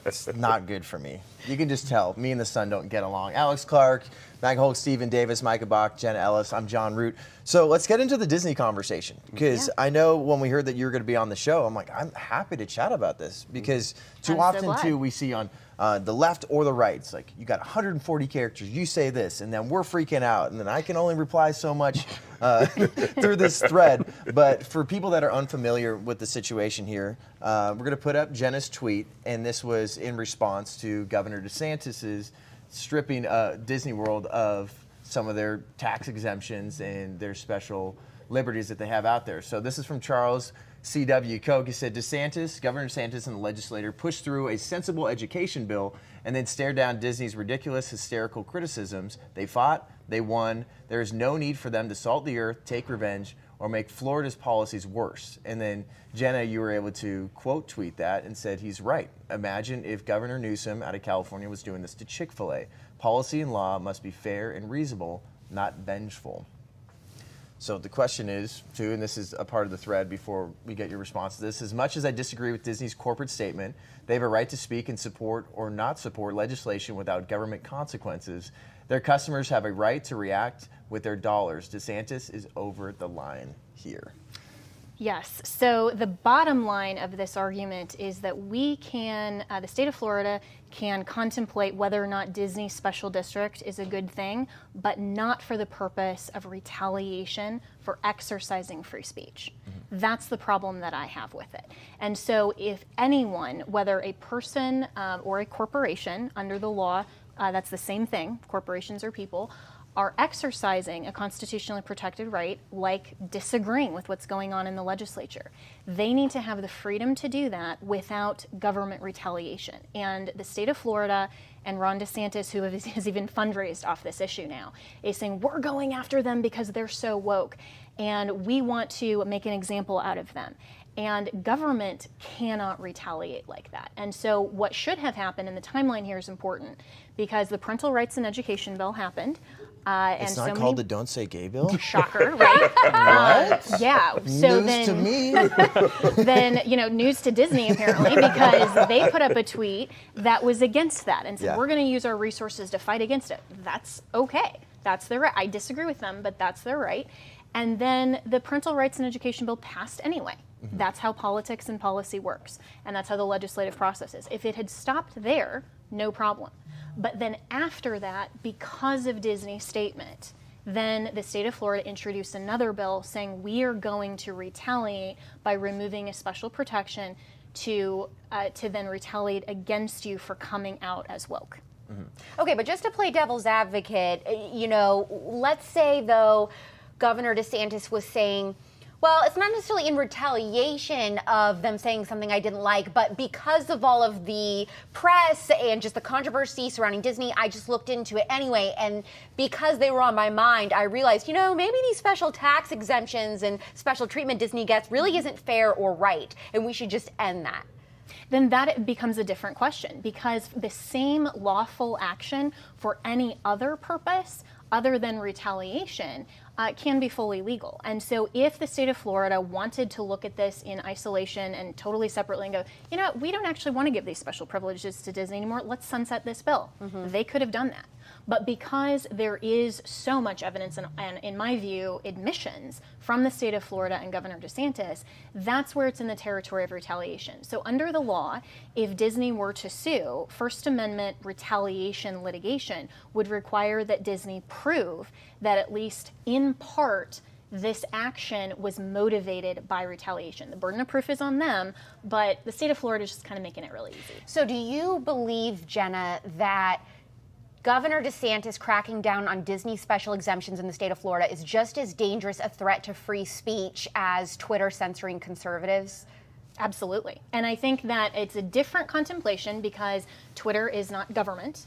It's not good for me. You can just tell. Me and the sun don't get along. Alex Clark, MAGA Hulk, Stephen Davis, Micah Bock, Jenna Ellis. I'm Jon Root. So let's get into the Disney conversation, because I know when we heard that you were going to be on the show, I'm like, I'm happy to chat about this, because too often, too, we see on the left or the right, it's like, you got 140 characters, you say this, and then we're freaking out, and then I can only reply so much through this thread. But for people that are unfamiliar with the situation here, we're going to put up Jenna's tweet, and this was in response to Governor DeSantis's stripping Disney World of some of their tax exemptions and their special liberties that they have out there. So this is from Charles C.W. Koch. He said, Governor DeSantis and the legislature pushed through a sensible education bill and then stared down Disney's ridiculous, hysterical criticisms. They fought, They won. There is no need for them to salt the earth, take revenge, or make Florida's policies worse. And then, Jenna, you were able to quote tweet that and said he's right. Imagine if Governor Newsom out of California was doing this to Chick-fil-A. Policy and law must be fair and reasonable, not vengeful. So the question is, too, and this is a part of the thread before we get your response to this, as much as I disagree with Disney's corporate statement, they have a right to speak and support or not support legislation without government consequences. Their customers have a right to react with their dollars. DeSantis is over the line here. Yes. So the bottom line of this argument is that we can, the state of Florida can contemplate whether or not Disney's special district is a good thing, but not for the purpose of retaliation for exercising free speech. Mm-hmm. That's the problem that I have with it. And so if anyone, whether a person or a corporation under the law, that's the same thing, corporations are people, are exercising a constitutionally protected right, like disagreeing with what's going on in the legislature. They need to have the freedom to do that without government retaliation. And the state of Florida and Ron DeSantis, who has even fundraised off this issue now, is saying, we're going after them because they're so woke, and we want to make an example out of them. And government cannot retaliate like that. And so what should have happened, and the timeline here is important, because the Parental Rights and Education Bill happened. It's not called the Don't Say Gay bill? Shocker, right? What? Yeah. So news to me. Then, news to Disney apparently, because they put up a tweet that was against that and said, we're going to use our resources to fight against it. That's okay. That's their right. I disagree with them, but that's their right. And then the Parental Rights and Education Bill passed anyway. Mm-hmm. That's how politics and policy works. And that's how the legislative process is. If it had stopped there, no problem. But then after that, because of Disney's statement, then the state of Florida introduced another bill saying we are going to retaliate by removing a special protection to then retaliate against you for coming out as woke. Mm-hmm. Okay, but just to play devil's advocate, let's say, though, Governor DeSantis was saying, well, it's not necessarily in retaliation of them saying something I didn't like, but because of all of the press and just the controversy surrounding Disney, I just looked into it anyway. And because they were on my mind, I realized, maybe these special tax exemptions and special treatment Disney gets really isn't fair or right, and we should just end that. Then that becomes a different question, because the same lawful action for any other purpose other than retaliation can be fully legal. And so if the state of Florida wanted to look at this in isolation and totally separately and go, we don't actually want to give these special privileges to Disney anymore, let's sunset this bill. Mm-hmm. They could have done that. But because there is so much evidence and in my view, admissions from the state of Florida and Governor DeSantis, that's where it's in the territory of retaliation. So under the law, if Disney were to sue, First Amendment retaliation litigation would require that Disney prove that at least in part this action was motivated by retaliation. The burden of proof is on them, but the state of Florida is just kind of making it really easy. So do you believe, Jenna, that Governor DeSantis cracking down on Disney special exemptions in the state of Florida is just as dangerous a threat to free speech as Twitter censoring conservatives? Absolutely. And I think that it's a different contemplation because Twitter is not government.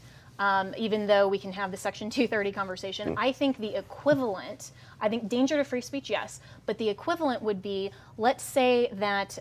Even though we can have the Section 230 conversation, I think the equivalent, danger to free speech, yes, but the equivalent would be, let's say that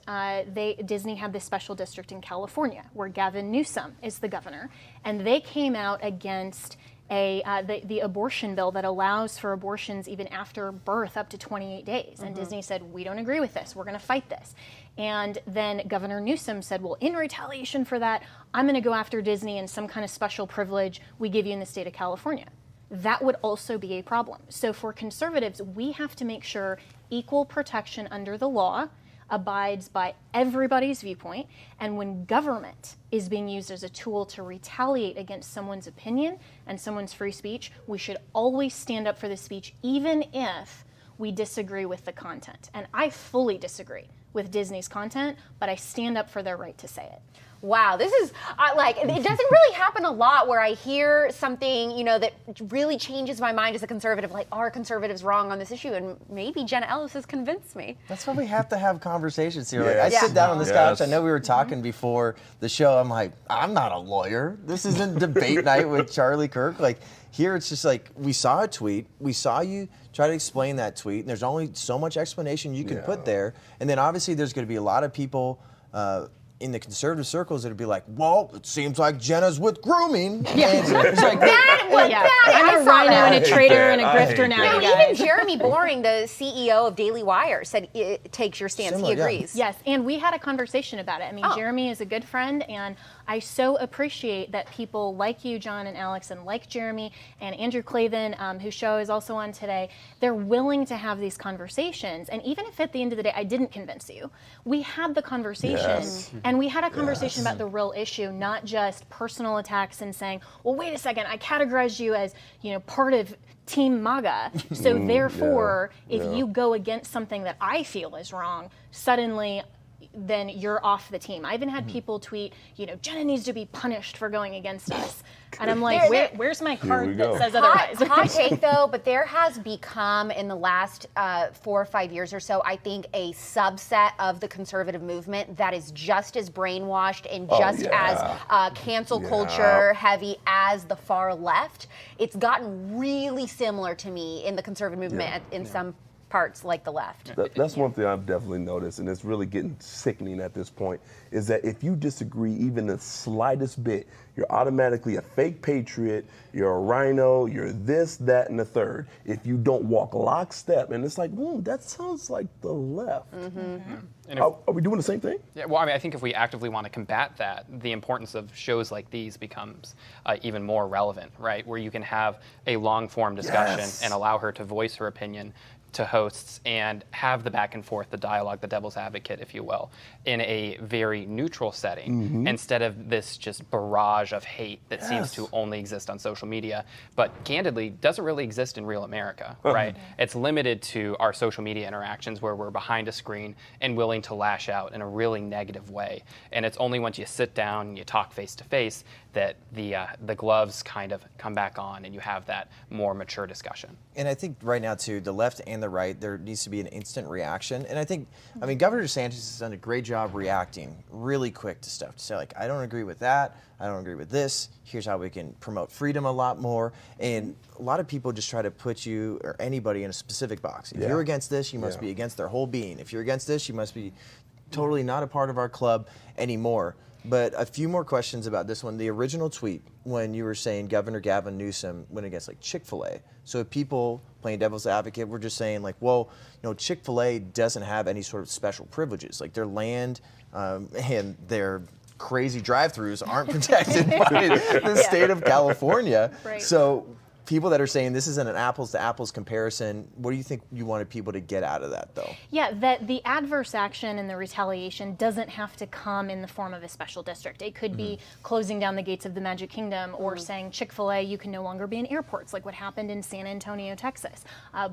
Disney had this special district in California where Gavin Newsom is the governor, and they came out against the abortion bill that allows for abortions even after birth up to 28 days. And Disney said, we don't agree with this. We're going to fight this. And then Governor Newsom said, well, in retaliation for that, I'm going to go after Disney and some kind of special privilege we give you in the state of California. That would also be a problem. So for conservatives, we have to make sure equal protection under the law abides by everybody's viewpoint. And when government is being used as a tool to retaliate against someone's opinion and someone's free speech, we should always stand up for the speech, even if we disagree with the content. And I fully disagree with Disney's content, but I stand up for their right to say it. Wow, this is like, it doesn't really happen a lot where I hear something, you know, that really changes my mind as a conservative, like, are conservatives wrong on this issue? And maybe Jenna Ellis has convinced me. That's why we have to have conversations here. Yes. Like, I sit down on this couch, I know we were talking before the show, I'm like, I'm not a lawyer. This isn't debate night with Charlie Kirk. Like, here it's just like, we saw a tweet, we saw you try to explain that tweet, and there's only so much explanation you can put there. And then obviously there's going to be a lot of people in the conservative circles that'd be like, well, it seems like Jenna's with grooming. Yeah. And it's like, I'm a rhino and a traitor and a grifter now, you Even guys. Jeremy Boring, the CEO of Daily Wire, said it takes your stance. Similar, he agrees. Yes, and we had a conversation about it. I mean, Jeremy is a good friend, and I so appreciate that people like you, John and Alex, and like Jeremy and Andrew Clavin, whose show is also on today, they're willing to have these conversations. And even if at the end of the day I didn't convince you, we had the conversation, and we had a conversation about the real issue, not just personal attacks and saying, well, wait a second, I categorized you as, you know, part of Team MAGA. So therefore, if you go against something that I feel is wrong, suddenly then you're off the team. I even had people tweet, you know, Jenna needs to be punished for going against us. And I'm like, where's my card that says otherwise? Hot take though, but there has become in the last 4 or 5 years or so, I think, a subset of the conservative movement that is just as brainwashed and just as cancel culture heavy as the far left. It's gotten really similar to me in the conservative movement in some parts like the left. That's one thing I've definitely noticed, and it's really getting sickening at this point, is that if you disagree even the slightest bit, you're automatically a fake patriot, you're a rhino, you're this, that, and the third. If you don't walk lockstep, and it's like, that sounds like the left. And Are we doing the same thing? Yeah, well, I mean, I think if we actively want to combat that, the importance of shows like these becomes even more relevant, right? Where you can have a long-form discussion and allow her to voice her opinion to hosts and have the back and forth, the dialogue, the devil's advocate, if you will, in a very neutral setting instead of this just barrage of hate that seems to only exist on social media, but candidly doesn't really exist in real America, right? It's limited to our social media interactions where we're behind a screen and willing to lash out in a really negative way. And it's only once you sit down and you talk face to face that the gloves kind of come back on and you have that more mature discussion. And I think right now too, the left and the right, there needs to be an instant reaction. And I think, I mean, Governor DeSantis has done a great job reacting really quick to stuff, to say like, I don't agree with that, I don't agree with this, here's how we can promote freedom a lot more. And a lot of people just try to put you or anybody in a specific box. If you're against this, you must be against their whole being. If you're against this, you must be totally not a part of our club anymore. But a few more questions about this one. The original tweet, when you were saying Governor Gavin Newsom went against like Chick-fil-A. So if people playing devil's advocate were just saying like, well, you know, Chick-fil-A doesn't have any sort of special privileges. Like their land and their crazy drive-thrus aren't protected by the state of California. So people that are saying this isn't an apples to apples comparison, what do you think you wanted people to get out of that though? Yeah, that the adverse action and the retaliation doesn't have to come in the form of a special district. It could be closing down the gates of the Magic Kingdom or saying Chick-fil-A, you can no longer be in airports, like what happened in San Antonio, Texas,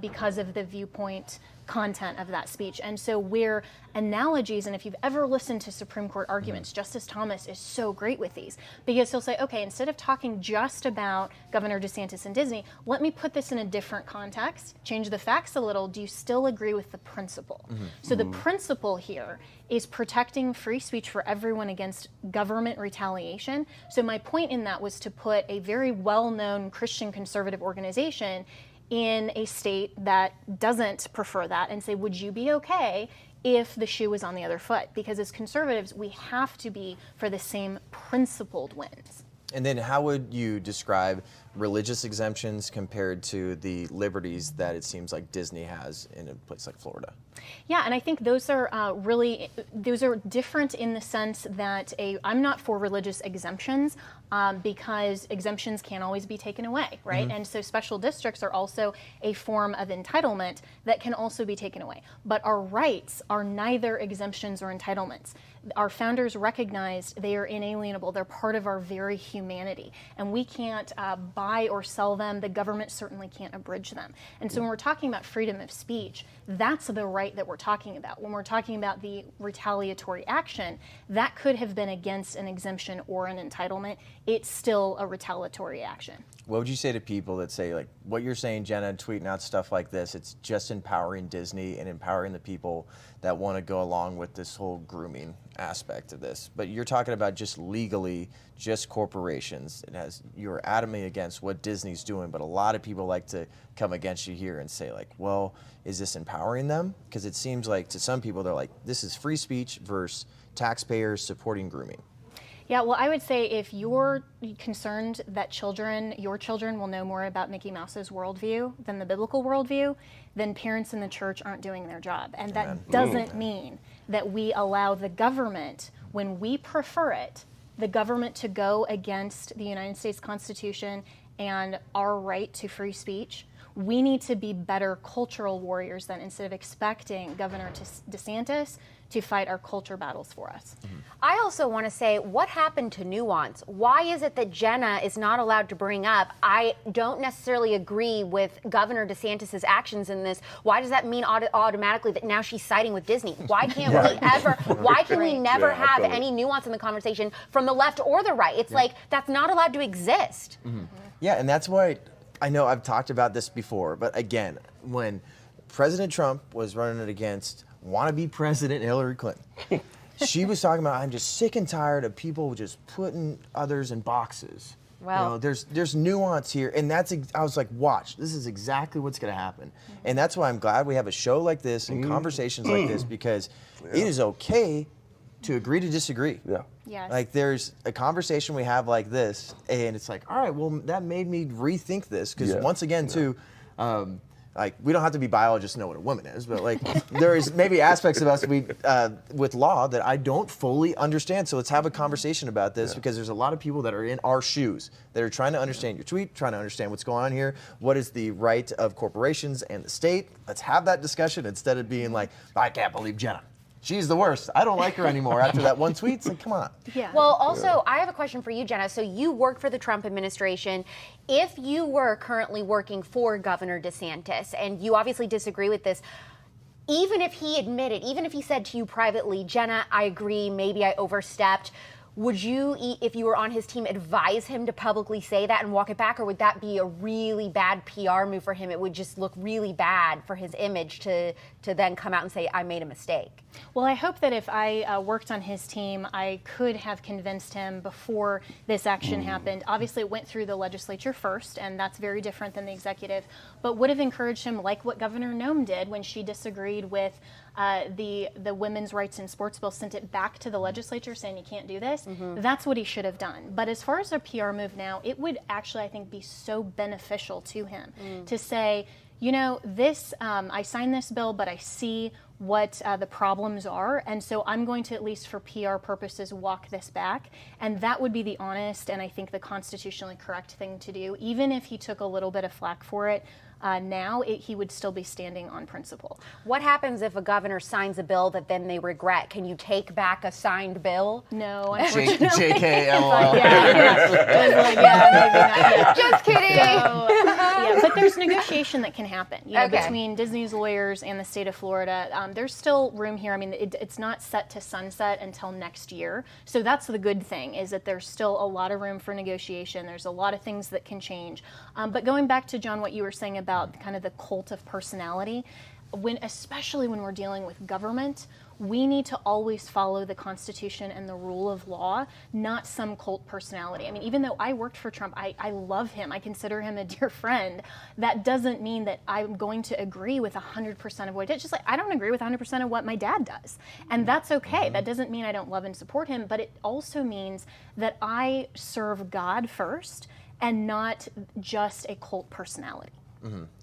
because of the viewpoint content of that speech. And so where analogies, and if you've ever listened to Supreme Court arguments, Justice Thomas is so great with these, because he'll say, okay, instead of talking just about Governor DeSantis and Disney, let me put this in a different context, change the facts a little. Do you still agree with the principle? So the principle here is protecting free speech for everyone against government retaliation. So my point in that was to put a very well-known Christian conservative organization in a state that doesn't prefer that and say, would you be okay if the shoe was on the other foot? Because as conservatives, we have to be for the same principled wins. And then how would you describe religious exemptions compared to the liberties that it seems like Disney has in a place like Florida? Yeah, and I think those are those are different in the sense that I'm not for religious exemptions because exemptions can't always be taken away, right? And so special districts are also a form of entitlement that can also be taken away. But our rights are neither exemptions or entitlements. Our founders recognized they are inalienable. They're part of our very humanity. And we can't buy or sell them. The government certainly can't abridge them. And so when we're talking about freedom of speech, that's the right that we're talking about. When we're talking about the retaliatory action, that could have been against an exemption or an entitlement. It's still a retaliatory action. What would you say to people that say, like, what you're saying, Jenna, tweeting out stuff like this, it's just empowering Disney and empowering the people that want to go along with this whole grooming aspect of this? But you're talking about just legally, just corporations. You're adamantly against what Disney's doing, but a lot of people like to come against you here and say, like, well, is this empowering them? Because it seems like to some people, they're like, this is free speech versus taxpayers supporting grooming. Yeah, well, I would say if you're concerned that your children will know more about Mickey Mouse's worldview than the biblical worldview, then parents in the church aren't doing their job. And that doesn't mean that we allow the government, when we prefer it, the government to go against the United States Constitution and our right to free speech. We need to be better cultural warriors than instead of expecting Governor DeSantis to fight our culture battles for us. I also want to say, what happened to nuance? Why is it that Jenna is not allowed to bring up, I don't necessarily agree with Governor DeSantis' actions in this? Why does that mean automatically that now she's siding with Disney? Why can't we never have any nuance in the conversation from the left or the right? It's like, that's not allowed to exist. Yeah, and that's why I know I've talked about this before, but again, when President Trump was running it against wannabe President Hillary Clinton, she was talking about, I'm just sick and tired of people just putting others in boxes. Well, there's nuance here, and I was like, watch, this is exactly what's going to happen. And that's why I'm glad we have a show like this and conversations like this, because it is okay to agree to disagree. Yes. Like, there's a conversation we have like this, and it's like, all right, well, that made me rethink this, because once again, too, like, we don't have to be biologists to know what a woman is, but like, there is maybe aspects of us with law that I don't fully understand. So let's have a conversation about this, because there's a lot of people that are in our shoes that are trying to understand your tweet, trying to understand what's going on here. What is the right of corporations and the state? Let's have that discussion instead of being like, I can't believe Jenna. She's the worst. I don't like her anymore after that one tweet. It's like, come on. Yeah. Well, also, I have a question for you, Jenna. So you worked for the Trump administration. If you were currently working for Governor DeSantis, and you obviously disagree with this, even if he admitted, even if he said to you privately, Jenna, I agree, maybe I overstepped, would you, if you were on his team, advise him to publicly say that and walk it back, or would that be a really bad PR move for him? It would just look really bad for his image to then come out and say, I made a mistake. Well, I hope that if I worked on his team, I could have convinced him before this action happened. Obviously, it went through the legislature first, and that's very different than the executive, but would have encouraged him, like what Governor Noem did when she disagreed with the women's rights in sports bill, sent it back to the legislature saying you can't do this. That's what he should have done. But as far as a PR move now, it would actually, I think, be so beneficial to him to say, you know, this, I signed this bill, but I see what the problems are, and so I'm going to, at least for PR purposes, walk this back. And that would be the honest and I think the constitutionally correct thing to do. Even if he took a little bit of flack for it, he would still be standing on principle. What happens if a governor signs a bill that then they regret? Can you take back a signed bill? No, unfortunately. JK, maybe not. Just kidding. So, but there's negotiation that can happen, between Disney's lawyers and the state of Florida. There's still room here. I mean, it's not set to sunset until next year. So that's the good thing, is that there's still a lot of room for negotiation. There's a lot of things that can change. But going back to, John, what you were saying about kind of the cult of personality, especially when we're dealing with government, we need to always follow the Constitution and the rule of law, not some cult personality. I mean, even though I worked for Trump, I love him. I consider him a dear friend. That doesn't mean that I'm going to agree with 100% of what he did. Just like I don't agree with 100% of what my dad does. And that's okay. That doesn't mean I don't love and support him, but it also means that I serve God first and not just a cult personality.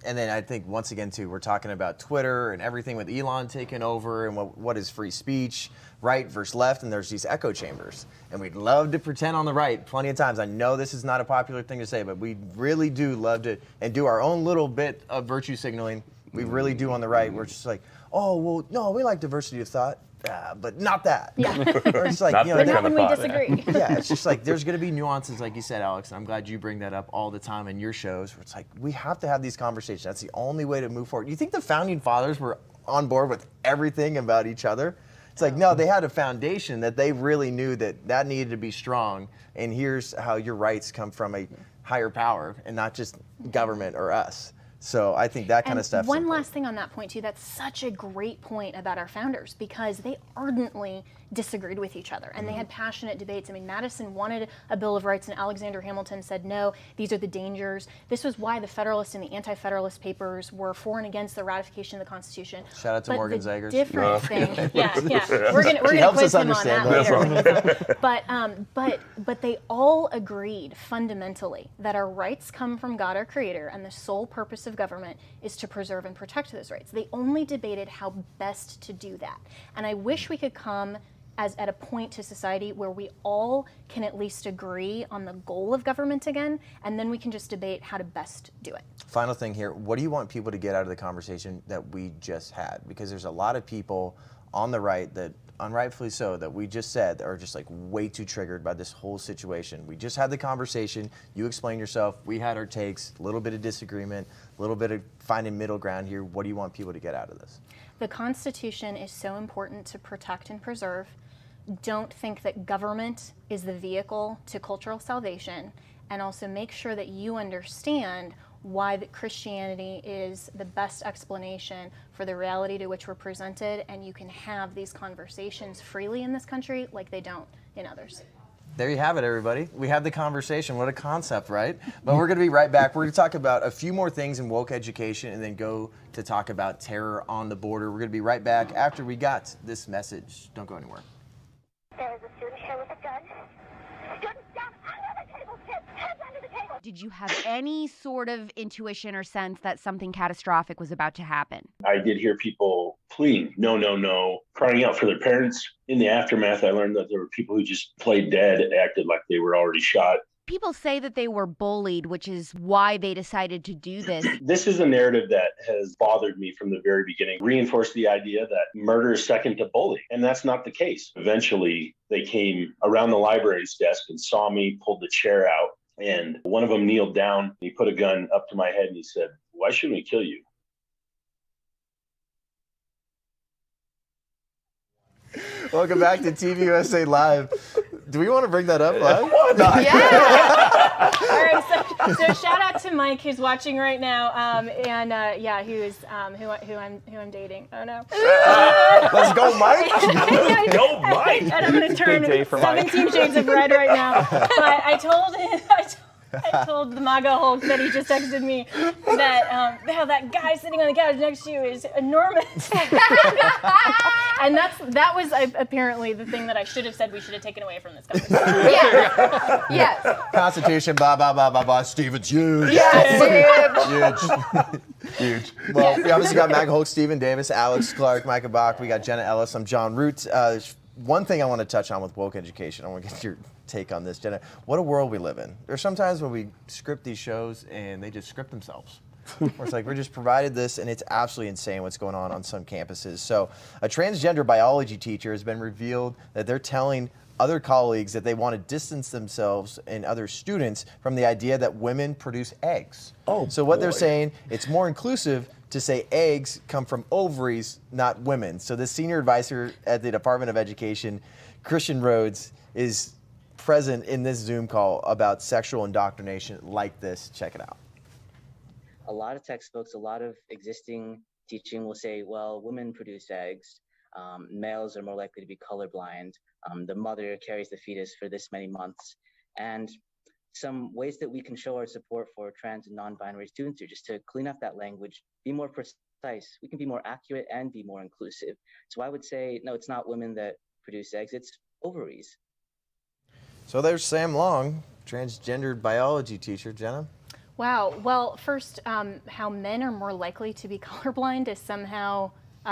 And then I think, once again, too, we're talking about Twitter and everything with Elon taking over and what is free speech, right versus left, and there's these echo chambers. And we'd love to pretend on the right plenty of times. I know this is not a popular thing to say, but we really do love to and do our own little bit of virtue signaling. We really do on the right. We're just like, oh, well, no, we like diversity of thought. but not that. Yeah. Or it's like, Not you know, that kind of thought. When we disagree. Yeah, it's just like there's going to be nuances, like you said, Alex, and I'm glad you bring that up all the time in your shows, where it's like we have to have these conversations. That's the only way to move forward. You think the founding fathers were on board with everything about each other? It's like, no, they had a foundation that they really knew that needed to be strong, and here's how your rights come from a higher power and not just government or us. So I think that kind of stuff. One last thing on that point too, that's such a great point about our founders, because they ardently disagreed with each other and they had passionate debates. I mean, Madison wanted a Bill of Rights and Alexander Hamilton said, no, these are the dangers. This was why the Federalist and the Anti-Federalist papers were for and against the ratification of the Constitution. Shout out to Morgan Zagers. Different thing, yeah. We're gonna quiz him on that later. But they all agreed fundamentally that our rights come from God, our Creator, and the sole purpose of government is to preserve and protect those rights. They only debated how best to do that. And I wish we could come at a point to society where we all can at least agree on the goal of government again, and then we can just debate how to best do it. Final thing here, what do you want people to get out of the conversation that we just had? Because there's a lot of people on the right that, unrightfully so, that we just said are just like way too triggered by this whole situation. We just had the conversation, you explained yourself, we had our takes, a little bit of disagreement, a little bit of finding middle ground here. What do you want people to get out of this? The Constitution is so important to protect and preserve. Don't think that government is the vehicle to cultural salvation, and also make sure that you understand why that Christianity is the best explanation for the reality to which we're presented, and you can have these conversations freely in this country like they don't in others. There you have it, everybody. We have the conversation. What a concept, right? But we're going to be right back. We're going to talk about a few more things in woke education and then go to talk about terror on the border. We're going to be right back after we got this message. Don't go anywhere. There is a student here with a gun. Student down under the table, kids! Heads under the table! Did you have any sort of intuition or sense that something catastrophic was about to happen? I did hear people pleading, no, no, no, crying out for their parents. In the aftermath, I learned that there were people who just played dead, acted like they were already shot. People say that they were bullied, which is why they decided to do this. This is a narrative that has bothered me from the very beginning, reinforced the idea that murder is second to bullying, and that's not the case. Eventually, they came around the library's desk and saw me, pulled the chair out, and one of them kneeled down. He put a gun up to my head and he said, "Why shouldn't we kill you?" Welcome back to TPUSA Live. Do we want to bring that up live? Yeah. All right. So shout out to Mike, who's watching right now, who I'm dating. Oh no. Let's go, Mike. Go, Mike. And I'm going to turn 17 shades of red right now. But I told him. I told the MAGA Hulk that he just texted me that that guy sitting on the couch next to you is enormous. And that was apparently the thing that I should have said we should have taken away from this conversation. Yeah. Yes. Constitution, blah, blah, blah, blah, blah. Steven's huge. Yes, huge. Huge. Well, we obviously got MAGA Hulk, Stephen Davis, Alex Clark, Micah Bock. We got Jenna Ellis. I'm Jon Root. One thing I want to touch on with woke education, I want to get your take on this, Jenna. What a world we live in. There's sometimes when we script these shows and they just script themselves. Where it's like, we're just provided this, and it's absolutely insane what's going on some campuses. So a transgender biology teacher has been revealed that they're telling other colleagues that they want to distance themselves and other students from the idea that women produce eggs. So what they're saying, it's more inclusive to say eggs come from ovaries, not women. So the senior advisor at the Department of Education, Christian Rhodes, is present in this Zoom call about sexual indoctrination like this. Check it out. A lot of textbooks, a lot of existing teaching will say, well, women produce eggs. Males are more likely to be colorblind. The mother carries the fetus for this many months. And some ways that we can show our support for trans and non-binary students are just to clean up that language, be more precise. We can be more accurate and be more inclusive. So I would say, no, it's not women that produce eggs, it's ovaries. So there's Sam Long, transgendered biology teacher. Jenna? Wow. Well, first, how men are more likely to be colorblind is somehow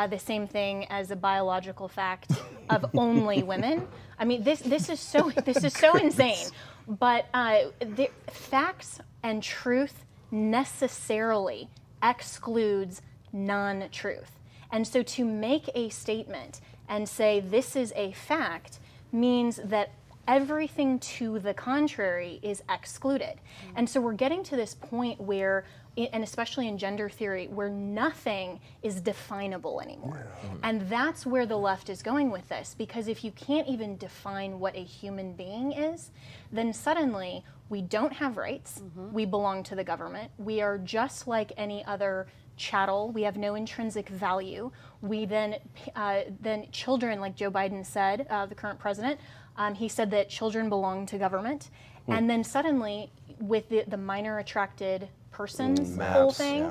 the same thing as a biological fact of only women. I mean, this is so insane. But the facts and truth necessarily excludes non-truth. And so to make a statement and say this is a fact means that everything to the contrary is excluded. And so we're getting to this point where, and especially in gender theory, where nothing is definable anymore. And that's where the left is going with this, because if you can't even define what a human being is, then suddenly we don't have rights, we belong to the government, we are just like any other chattel, we have no intrinsic value. We then children, like Joe Biden said, the current president, he said that children belong to government. And then suddenly, with the minor attracted persons whole thing,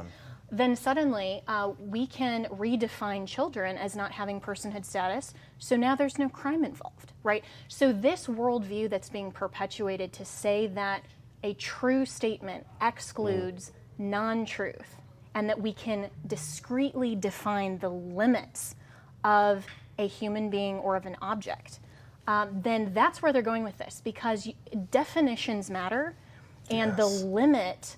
then suddenly we can redefine children as not having personhood status. So now there's no crime involved, right? So this worldview that's being perpetuated to say that a true statement excludes non-truth, and that we can discreetly define the limits of a human being or of an object, then that's where they're going with this, because definitions matter, and the limit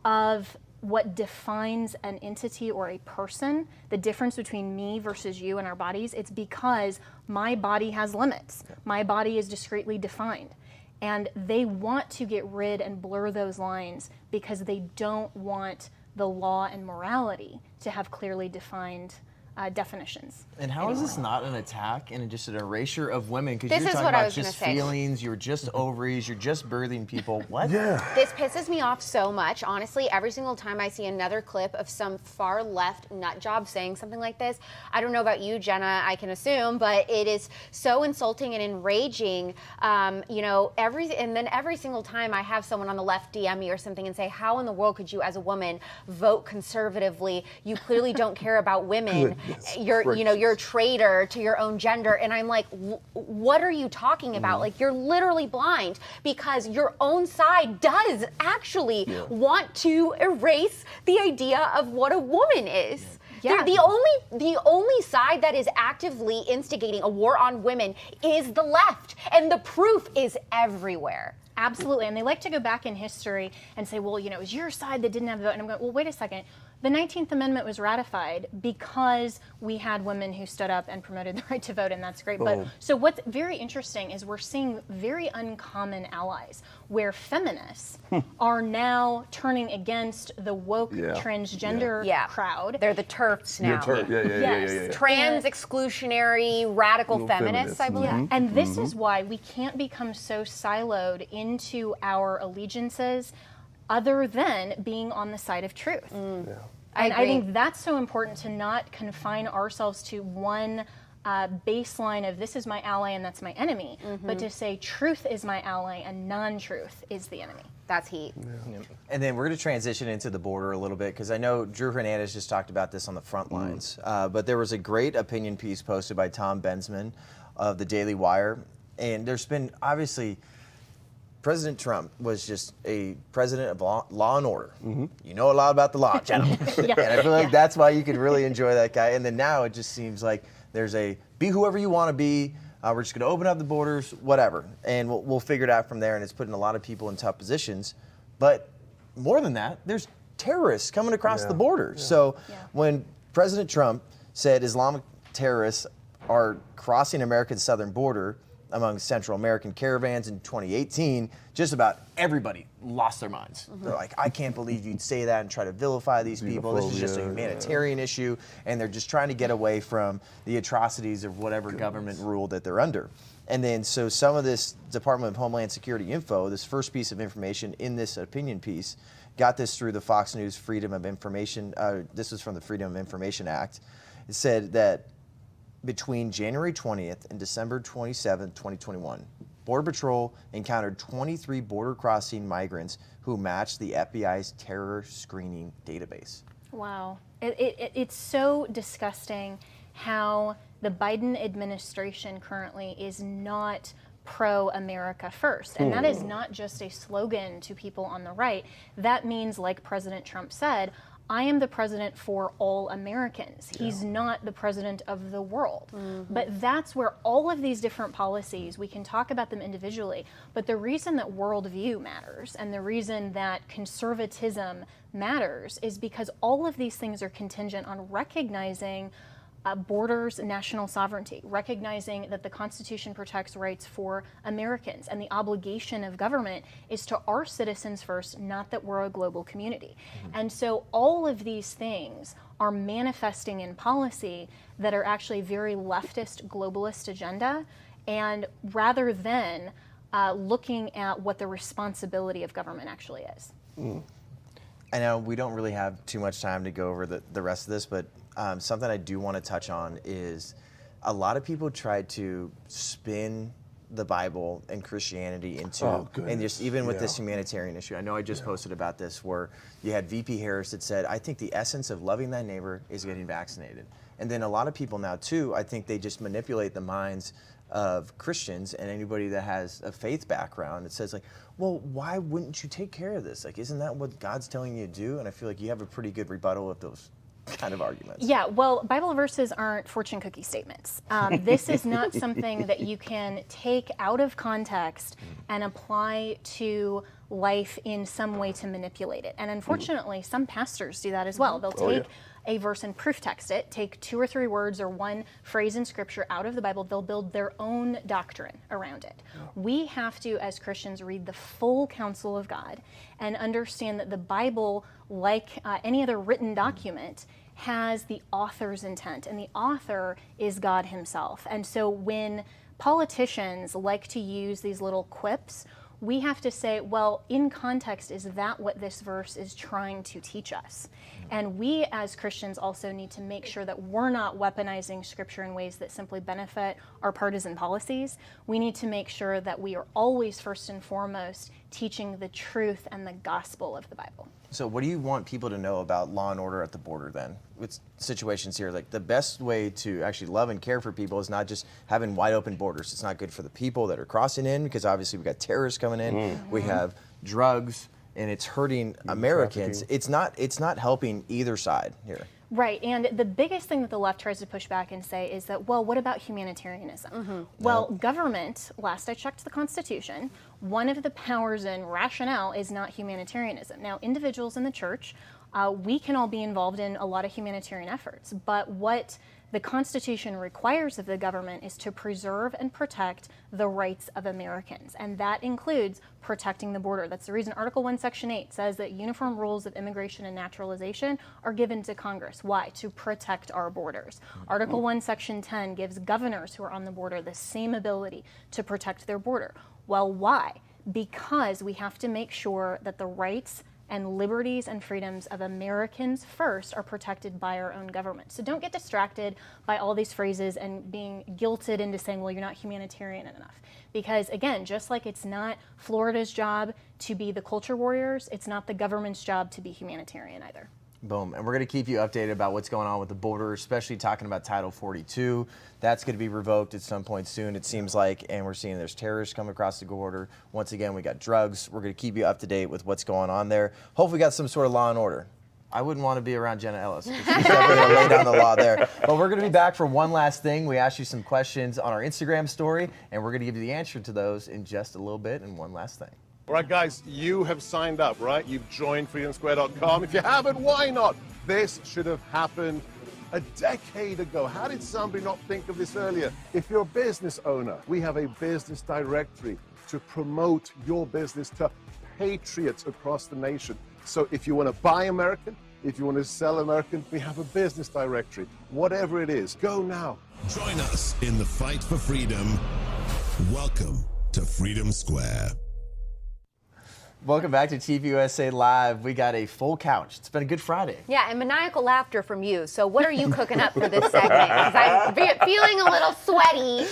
of what defines an entity or a person, the difference between me versus you and our bodies, it's because my body has limits. My body is discreetly defined. And they want to get rid and blur those lines because they don't want the law and morality to have clearly defined definitions. And how is this not an attack and just an erasure of women? Because This you're is talking what I about was just gonna say. feelings, you're just ovaries, you're just birthing people. What? This pisses me off so much. Honestly, every single time I see another clip of some far left nut job saying something like this, I don't know about you, Jenna, I can assume, but it is so insulting and enraging. You know, and then every single time I have someone on the left DM me or something and say, how in the world could you as a woman vote conservatively? You clearly don't care about women. You're a traitor to your own gender. And I'm like, what are you talking about? Like, you're literally blind, because your own side does actually want to erase the idea of what a woman is. Yeah. The only side that is actively instigating a war on women is the left, and the proof is everywhere. Absolutely, and they like to go back in history and say, well, you know, it was your side that didn't have the vote. And I'm going, well, wait a second. The 19th Amendment was ratified because we had women who stood up and promoted the right to vote, and that's great. But so what's very interesting is we're seeing very uncommon allies, where feminists are now turning against the woke transgender crowd. They're the TERFs now. Yes. Trans exclusionary radical feminists, I believe. And this is why we can't become so siloed into our allegiances other than being on the side of truth. And I think that's so important, to not confine ourselves to one baseline of this is my ally and that's my enemy, but to say truth is my ally and non-truth is the enemy. That's heat. And then we're going to transition into the border a little bit, because I know Drew Hernandez just talked about this on the front lines, but there was a great opinion piece posted by Tom Bensman of the Daily Wire, and there's been, obviously, President Trump was just a president of law and order. You know a lot about the law, gentlemen. And I feel like that's why you could really enjoy that guy. And then now it just seems like there's be whoever you want to be. We're just going to open up the borders, whatever. And we'll figure it out from there. And it's putting a lot of people in tough positions. But more than that, there's terrorists coming across the border. So when President Trump said Islamic terrorists are crossing America's southern border among Central American caravans in 2018, just about everybody lost their minds. They're like, I can't believe you'd say that and try to vilify these people. This is just a humanitarian issue, and they're just trying to get away from the atrocities of whatever government rule that they're under. And then so some of this Department of Homeland Security info, this first piece of information in this opinion piece, got this through the Fox News Freedom of Information. This was from the Freedom of Information Act. It said that between January 20th and December 27th, 2021, Border Patrol encountered 23 border crossing migrants who matched the FBI's terror screening database. Wow. It's so disgusting how the Biden administration currently is not pro-America first. And that is not just a slogan to people on the right. That means, like President Trump said, I am the president for all Americans. He's not the president of the world. But that's where all of these different policies, we can talk about them individually, but the reason that worldview matters and the reason that conservatism matters is because all of these things are contingent on recognizing borders, national sovereignty, recognizing that the Constitution protects rights for Americans, and the obligation of government is to our citizens first, not that we're a global community. And so all of these things are manifesting in policy that are actually very leftist, globalist agenda, and rather than looking at what the responsibility of government actually is. I know we don't really have too much time to go over the rest of this, but something I do want to touch on is a lot of people try to spin the Bible and Christianity into, and just even with this humanitarian issue. I know I just posted about this where you had VP Harris that said, I think the essence of loving thy neighbor is getting vaccinated. And then a lot of people now too, I think they just manipulate the minds of Christians and anybody that has a faith background. It says like, well, why wouldn't you take care of this? Like, isn't that what God's telling you to do? And I feel like you have a pretty good rebuttal of those kind of arguments. Yeah, well, Bible verses aren't fortune cookie statements. This is not something that you can take out of context and apply to life in some way to manipulate it. And unfortunately, some pastors do that as well. They'll take a verse and proof text it, take 2 or 3 words or one phrase in scripture out of the Bible, they'll build their own doctrine around it. We have to, as Christians, read the full counsel of God and understand that the Bible, like any other written document, has the author's intent, and the author is God himself. And so when politicians like to use these little quips, we have to say, well, in context, is that what this verse is trying to teach us? And we as Christians also need to make sure that we're not weaponizing scripture in ways that simply benefit our partisan policies. We need to make sure that we are always first and foremost teaching the truth and the gospel of the Bible. So what do you want people to know about law and order at the border then? With situations here, like the best way to actually love and care for people is not just having wide open borders. It's not good for the people that are crossing in, because obviously we got terrorists coming in, we have drugs, and it's hurting Americans. It's not helping either side here. Right, and the biggest thing that the left tries to push back and say is that, well, what about humanitarianism? Well, government, last I checked the Constitution, one of the powers and rationale is not humanitarianism. Now, individuals in the church, we can all be involved in a lot of humanitarian efforts, but what the Constitution requires of the government is to preserve and protect the rights of Americans, and that includes protecting the border. That's the reason Article 1, Section 8 says that uniform rules of immigration and naturalization are given to Congress. Why? To protect our borders. Article 1, Section 10 gives governors who are on the border the same ability to protect their border. Well, why? Because we have to make sure that the rights and liberties and freedoms of Americans first are protected by our own government. So don't get distracted by all these phrases and being guilted into saying, well, you're not humanitarian enough. Because again, just like it's not Florida's job to be the culture warriors, it's not the government's job to be humanitarian either. Boom. And we're going to keep you updated about what's going on with the border, especially talking about Title 42. That's going to be revoked at some point soon, it seems like, and we're seeing there's terrorists come across the border. Once again, we got drugs. We're going to keep you up to date with what's going on there. Hopefully we got some sort of law and order. I wouldn't want to be around Jenna Ellis. She's definitely going to lay down the law there. But we're going to be back for one last thing. We asked you some questions on our Instagram story, and we're going to give you the answer to those in just a little bit. And one last thing. All right, guys, you have signed up, right? You've joined freedomsquare.com. If you haven't, why not? This should have happened a decade ago. How did somebody not think of this earlier? If you're a business owner, we have a business directory to promote your business to patriots across the nation. So if you want to buy American, if you want to sell American, we have a business directory. Whatever it is, go now. Join us in the fight for freedom. Welcome to Freedom Square. Welcome back to TPUSA Live. We got a full couch. It's been a good Friday. Yeah, and maniacal laughter from you. So what are you cooking up for this segment? Because I'm feeling a little sweaty.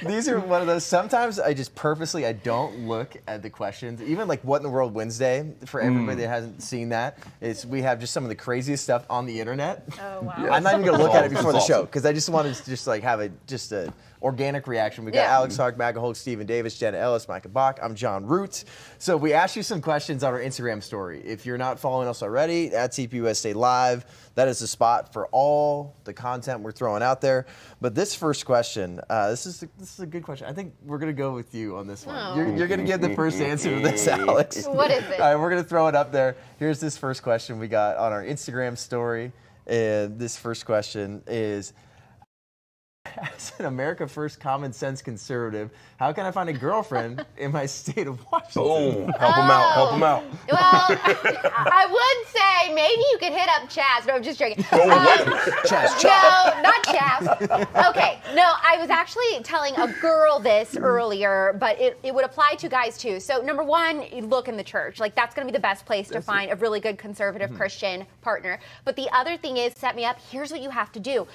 These are one of those, sometimes I just purposely, I don't look at the questions. Even like What in the World Wednesday, for everybody that hasn't seen that, is we have just some of the craziest stuff on the internet. Oh, wow. Yes. I'm not even going to look at it before the show, because I just wanted to just like have a organic reaction. We got Alex Hulk, MAGA Hulk, Stephen Davis, Jenna Ellis, Micah Bock. I'm Jon Root. So we asked you some questions on our Instagram story. If you're not following us already, at TPUSA Live, that is the spot for all the content we're throwing out there. But this first question, this is a good question. I think we're going to go with you on this one. Oh. You're going to give the first answer to this, Alex. What is it? All right, we're going to throw it up there. Here's this first question we got on our Instagram story. And this first question is, as an America First common sense conservative, how can I find a girlfriend in my state of Washington? Boom. Help him out. Help him out. Well, I would say maybe you could hit up Chaz. No, I'm just joking. Chaz. No, not Chaz. Okay, no, I was actually telling a girl this earlier, but it would apply to guys too. So number one, you look in the church. Like that's going to be the best place to find a really good conservative Christian partner. But the other thing is, set me up. Here's what you have to do.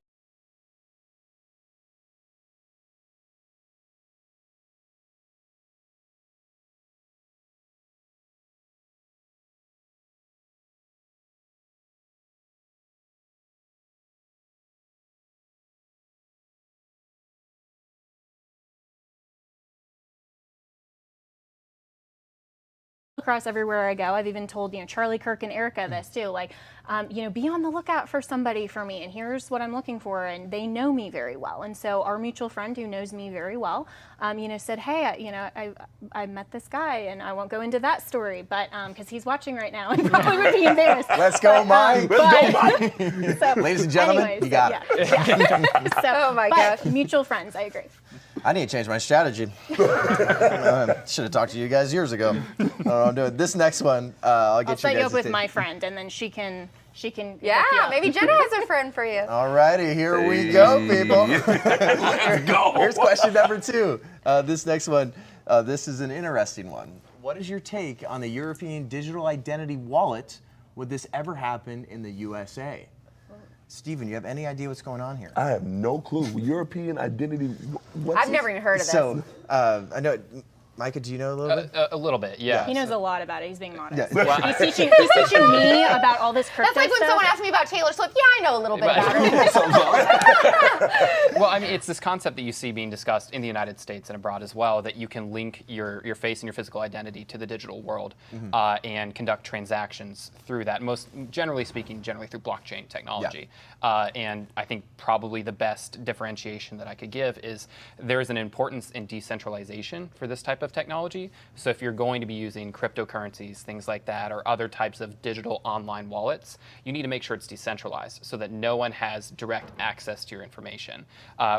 Across everywhere I go. I've even told, Charlie Kirk and Erica this too, like, be on the lookout for somebody for me, and here's what I'm looking for, and they know me very well. And so our mutual friend who knows me very well, said, hey, I met this guy, and I won't go into that story, but because he's watching right now and probably would be embarrassed. Let's go, Mike. Let's go, Mike. So, ladies and gentlemen, anyways, you got it. Yeah. So, oh my gosh. Mutual friends, I agree. I need to change my strategy. Should have talked to you guys years ago. I'm doing this next one. I'll set you up with my friend, and then she can. Yeah, maybe Jenna has a friend for you. All righty, here we go, people. Let's go. Here's question number 2. This next one, this is an interesting one. What is your take on the European digital identity wallet? Would this ever happen in the USA? Steven, you have any idea what's going on here? I have no clue. European identity. I've never even heard of this. So, I know, Micah, do you know a little bit? A little bit, yeah. He knows a lot about it. He's being modest. Yeah. He's teaching me about all this crypto That's like when stuff. someone asked me about Taylor Swift. Yeah, I know a little bit about her. Well, I mean, it's this concept that you see being discussed in the United States and abroad as well, that you can link your face and your physical identity to the digital world and conduct transactions through that. Most generally speaking, through blockchain technology. Yeah. And I think probably the best differentiation that I could give is there is an importance in decentralization for this type of technology. So if you're going to be using cryptocurrencies, things like that, or other types of digital online wallets, you need to make sure it's decentralized so that no one has direct access to your information.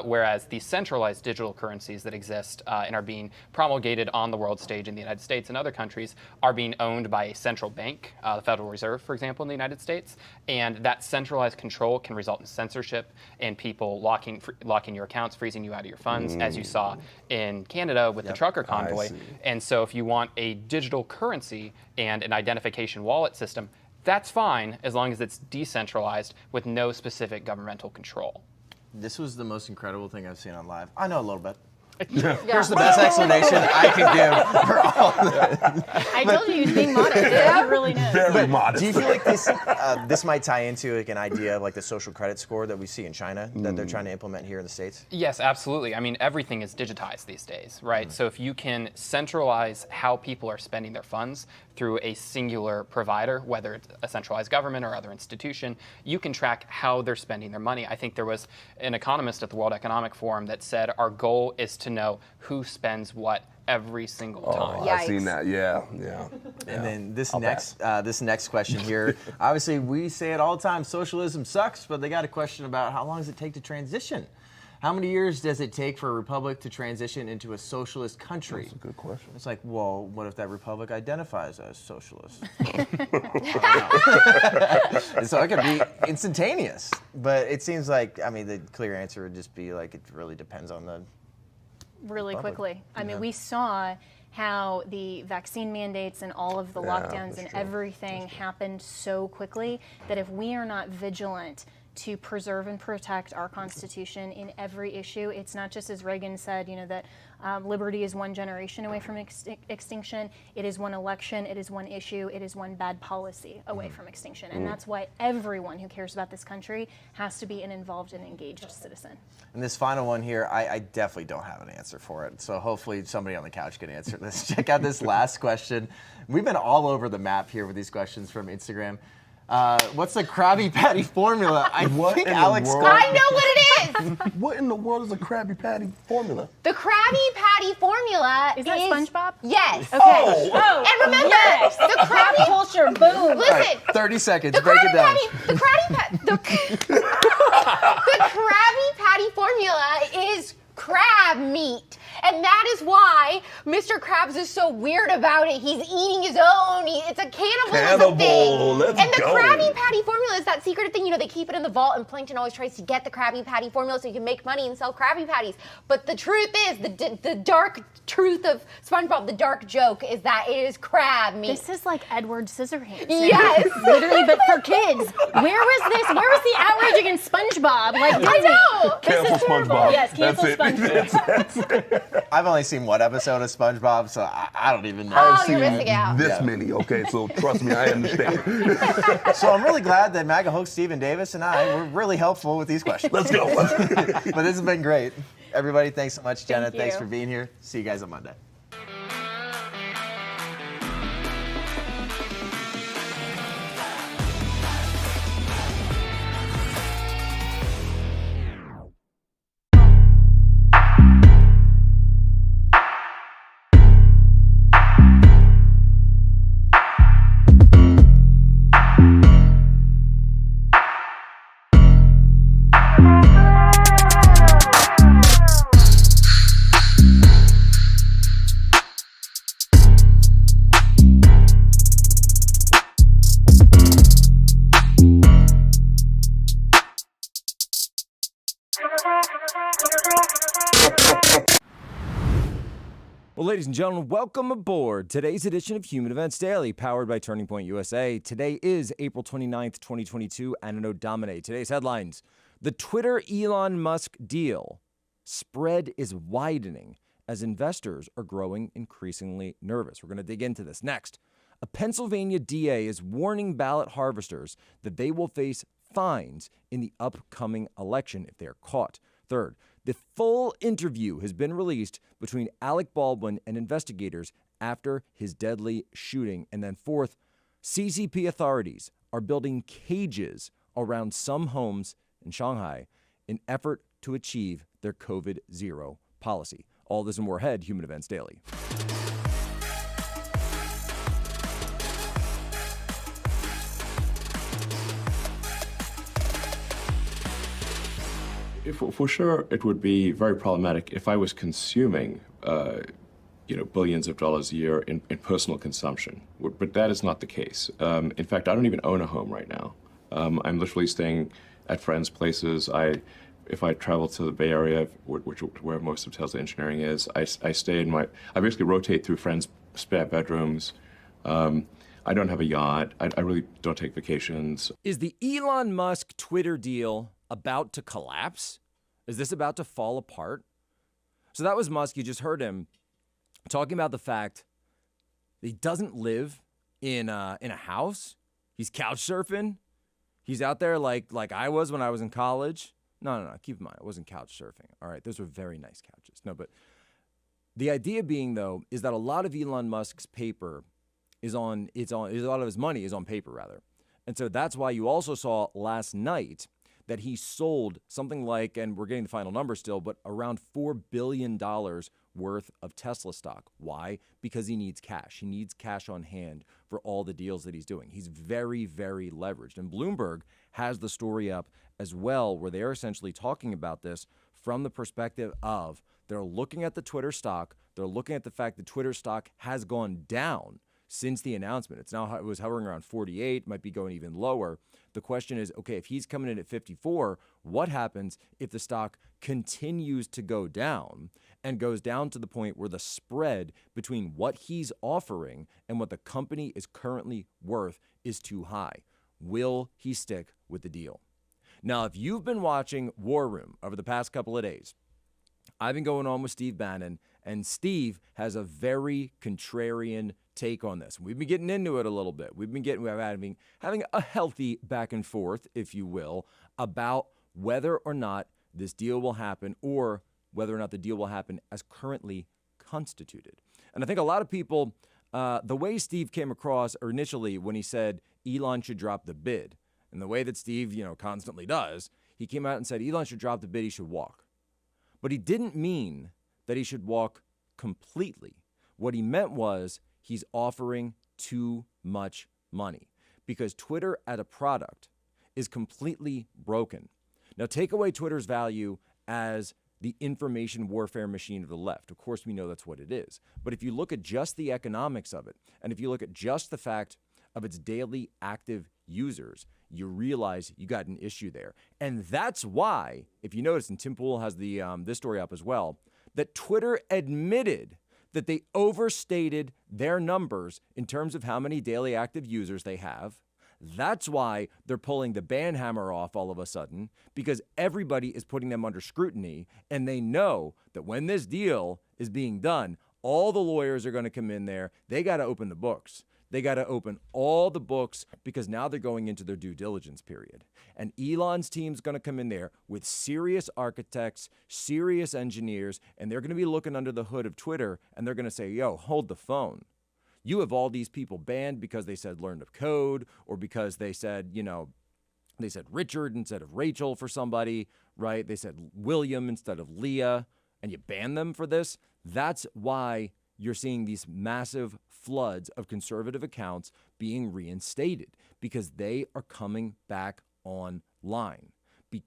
Whereas the centralized digital currencies that exist and are being promulgated on the world stage in the United States and other countries are being owned by a central bank, the Federal Reserve, for example, in the United States. And that centralized control can result in censorship and people locking your accounts, freezing you out of your funds, as you saw in Canada with the trucker convoy. And so if you want a digital currency and an identification wallet system, that's fine as long as it's decentralized with no specific governmental control. This was the most incredible thing I've seen on live. I know a little bit. Here's the best explanation I can give for all of that. I told you he's being modest. He really knows. Very modest. Do you feel like this might tie into like an idea of like the social credit score that we see in China that they're trying to implement here in the States? Yes, absolutely. I mean, everything is digitized these days, right? So if you can centralize how people are spending their funds through a singular provider, whether it's a centralized government or other institution, you can track how they're spending their money. I think there was an economist at the World Economic Forum that said our goal is to know who spends what every single time. I've seen that. Yeah. And then this next question here. Obviously, we say it all the time. Socialism sucks, but they got a question about how long does it take to transition? How many years does it take for a republic to transition into a socialist country? That's a good question. It's like, well, what if that republic identifies as socialist? So it could be instantaneous, but it seems like, I mean, the clear answer would just be like, it really depends on the really quickly. I mean, we saw how the vaccine mandates and all of the lockdowns and everything happened so quickly that if we are not vigilant to preserve and protect our Constitution in every issue, it's not just as Reagan said, that liberty is one generation away from extinction. It is one election. It is one issue. It is one bad policy away from extinction. And that's why everyone who cares about this country has to be an involved and engaged citizen. And this final one here, I definitely don't have an answer for it. So hopefully somebody on the couch can answer this. Check out this last question. We've been all over the map here with these questions from Instagram. What's the Krabby Patty formula? I think Alex. I know what it is. What in the world is a Krabby Patty formula? The Krabby Patty formula Is that SpongeBob? Yes. Okay. Oh. And remember, Yes. the Krabby culture, boom. Listen, 30 seconds, the break Krabby it down. Patty, the Krabby Patty formula is crab meat. And that is why Mr. Krabs is so weird about it. He's eating his own. It's a cannibalism thing. Let's and the go. Krabby Patty formula is that secret thing. You know, they keep it in the vault, and Plankton always tries to get the Krabby Patty formula so he can make money and sell Krabby Patties. But the truth is, the dark truth of SpongeBob, the dark joke, is that it is crab meat. This is like Edward Scissorhands. Yes. Literally, but for kids. Where was this? Where was the outrage against SpongeBob? Like, I know. This is terrible. SpongeBob. Yes, cancel That's SpongeBob. I've only seen one episode of SpongeBob, so I don't even know. Oh, you're missing out. This many, okay? So trust me, I understand. So I'm really glad that MAGA Hulk Stephen Davis and I were really helpful with these questions. Let's go. But this has been great. Everybody, thanks so much, Jenna. Thank you. Thanks for being here. See you guys on Monday. Well, ladies and gentlemen, welcome aboard today's edition of Human Events Daily, powered by Turning Point USA. Today is April 29th, 2022, and Anno Domine. Today's headlines: the Twitter Elon Musk deal. Spread is widening as investors are growing increasingly nervous. We're going to dig into this next. A Pennsylvania DA is warning ballot harvesters that they will face fines in the upcoming election if they are caught. Third, the full interview has been released between Alec Baldwin and investigators after his deadly shooting. And then fourth, CCP authorities are building cages around some homes in Shanghai in effort to achieve their COVID-0 policy. All this and more ahead, Human Events Daily. For sure, it would be very problematic if I was consuming, billions of dollars a year in personal consumption. But that is not the case. In fact, I don't even own a home right now. I'm literally staying at friends' places. If I travel to the Bay Area, where most of Tesla engineering is, I stay in I basically rotate through friends' spare bedrooms. I don't have a yacht. I really don't take vacations. Is the Elon Musk Twitter deal about to collapse? Is this about to fall apart? So that was Musk. You just heard him talking about the fact that he doesn't live in a house. He's couch surfing. He's out there like I was when I was in college. No. Keep in mind, I wasn't couch surfing. All right, those were very nice couches. No, but the idea being though is that a lot of Elon Musk's paper a lot of his money is on paper rather, and so that's why you also saw last night that he sold something like, and we're getting the final number still, but around $4 billion worth of Tesla stock. Why? Because he needs cash. He needs cash on hand for all the deals that he's doing. He's very, very leveraged. And Bloomberg has the story up as well, where they're essentially talking about this from the perspective of they're looking at the Twitter stock. They're looking at the fact that Twitter stock has gone down since the announcement. It was hovering around 48, might be going even lower. The question is, okay, if he's coming in at 54, what happens if the stock continues to go down and goes down to the point where the spread between what he's offering and what the company is currently worth is too high? Will he stick with the deal? Now, if you've been watching War Room over the past couple of days, I've been going on with Steve Bannon, and Steve has a very contrarian take on this. We've been getting into it a little bit. We're having a healthy back and forth, if you will, about whether or not this deal will happen or whether or not the deal will happen as currently constituted. And I think a lot of people, the way Steve came across initially when he said Elon should drop the bid, and the way that Steve, constantly does, he came out and said Elon should drop the bid, he should walk. But he didn't mean that he should walk completely. What he meant was he's offering too much money because Twitter as a product is completely broken. Now, take away Twitter's value as the information warfare machine of the left. Of course, we know that's what it is. But if you look at just the economics of it, and if you look at just the fact of its daily active users, you realize you got an issue there. And that's why, if you notice, and Tim Pool has the this story up as well, that Twitter admitted that they overstated their numbers in terms of how many daily active users they have. That's why they're pulling the ban hammer off all of a sudden, because everybody is putting them under scrutiny, and they know that when this deal is being done, all the lawyers are going to come in there. They got to open the books. They got to open all the books because now they're going into their due diligence period. And Elon's team's going to come in there with serious architects, serious engineers, and they're going to be looking under the hood of Twitter, and they're going to say, yo, hold the phone. You have all these people banned because they said learn to code, or because they said, they said Richard instead of Rachel for somebody, right? They said William instead of Leah, and you ban them for this. That's why you're seeing these massive floods of conservative accounts being reinstated, because they are coming back online.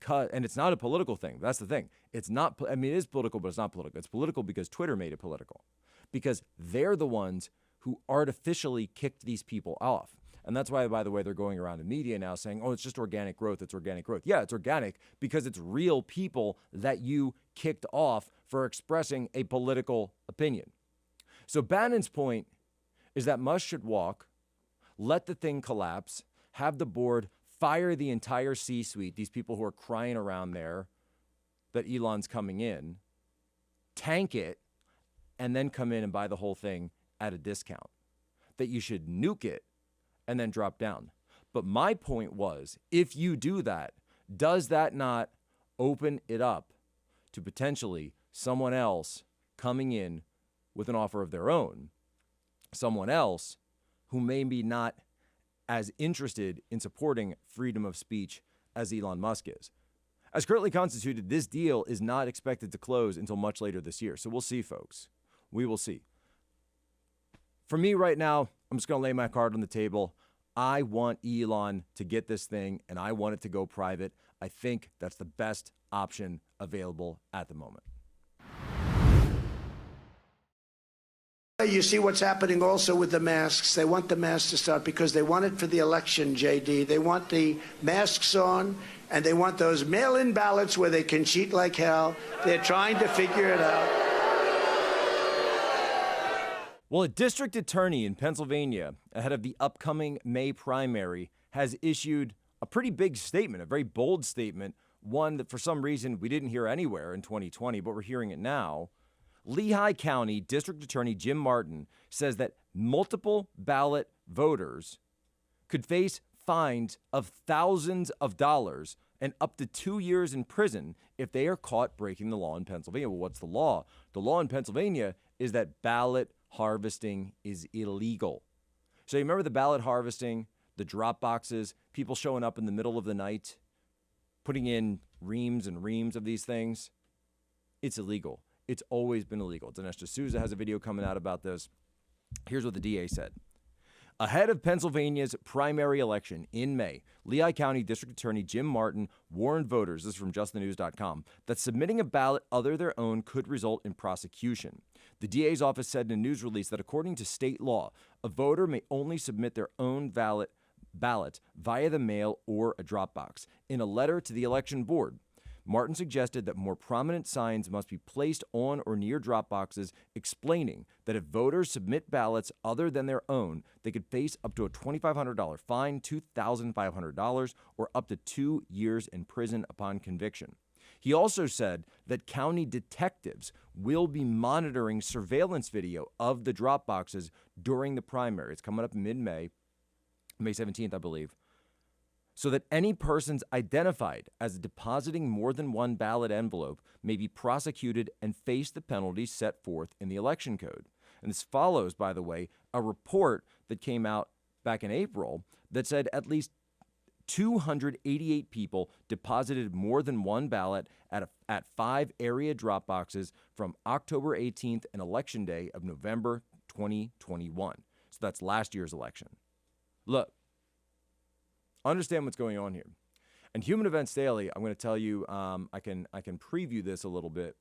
And it's not a political thing. That's the thing. It's not, it is political, but it's not political. It's political because Twitter made it political, because they're the ones who artificially kicked these people off. And that's why, by the way, they're going around in media now saying, oh, it's just organic growth. It's organic growth. Yeah, it's organic because it's real people that you kicked off for expressing a political opinion. So Bannon's point is that Musk should walk, let the thing collapse, have the board fire the entire C-suite, these people who are crying around there that Elon's coming in, tank it, and then come in and buy the whole thing at a discount. That you should nuke it and then drop down. But my point was, if you do that, does that not open it up to potentially someone else coming in with an offer of their own? Someone else who may be not as interested in supporting freedom of speech as Elon Musk is. As currently constituted, this deal is not expected to close until much later this year. So we'll see, folks. We will see. For me right now, I'm just going to lay my card on the table. I want Elon to get this thing, and I want it to go private. I think that's the best option available at the moment. You see what's happening also with the masks. They want the masks to start because they want it for the election, JD. They want the masks on, and they want those mail-in ballots where they can cheat like hell. They're trying to figure it out. Well, a district attorney in Pennsylvania, ahead of the upcoming May primary, has issued a pretty big statement, a very bold statement, one that for some reason we didn't hear anywhere in 2020, but we're hearing it now. Lehigh County District Attorney Jim Martin says that multiple ballot voters could face fines of thousands of dollars and up to 2 years in prison if they are caught breaking the law in Pennsylvania. Well, what's the law? The law in Pennsylvania is that ballot harvesting is illegal. So you remember the ballot harvesting, the drop boxes, people showing up in the middle of the night, putting in reams and reams of these things? It's illegal. It's always been illegal. Dinesh D'Souza has a video coming out about this. Here's what the DA said. Ahead of Pennsylvania's primary election in May, Lehigh County District Attorney Jim Martin warned voters, this is from justthenews.com, that submitting a ballot other their own could result in prosecution. The DA's office said in a news release that according to state law, a voter may only submit their own ballot via the mail or a drop box. In a letter to the election board, Martin suggested that more prominent signs must be placed on or near drop boxes explaining that if voters submit ballots other than their own, they could face up to a $2,500 fine, $2,500, or up to 2 years in prison upon conviction. He also said that county detectives will be monitoring surveillance video of the drop boxes during the primary. It's coming up mid-May, May 17th, I believe, so that any persons identified as depositing more than one ballot envelope may be prosecuted and face the penalties set forth in the election code. And this follows, by the way, a report that came out back in April that said at least 288 people deposited more than one ballot at 5 area drop boxes from October 18th and Election Day of November 2021. So that's last year's election. Look, understand what's going on here. And Human Events Daily, I'm going to tell you, I can preview this a little bit.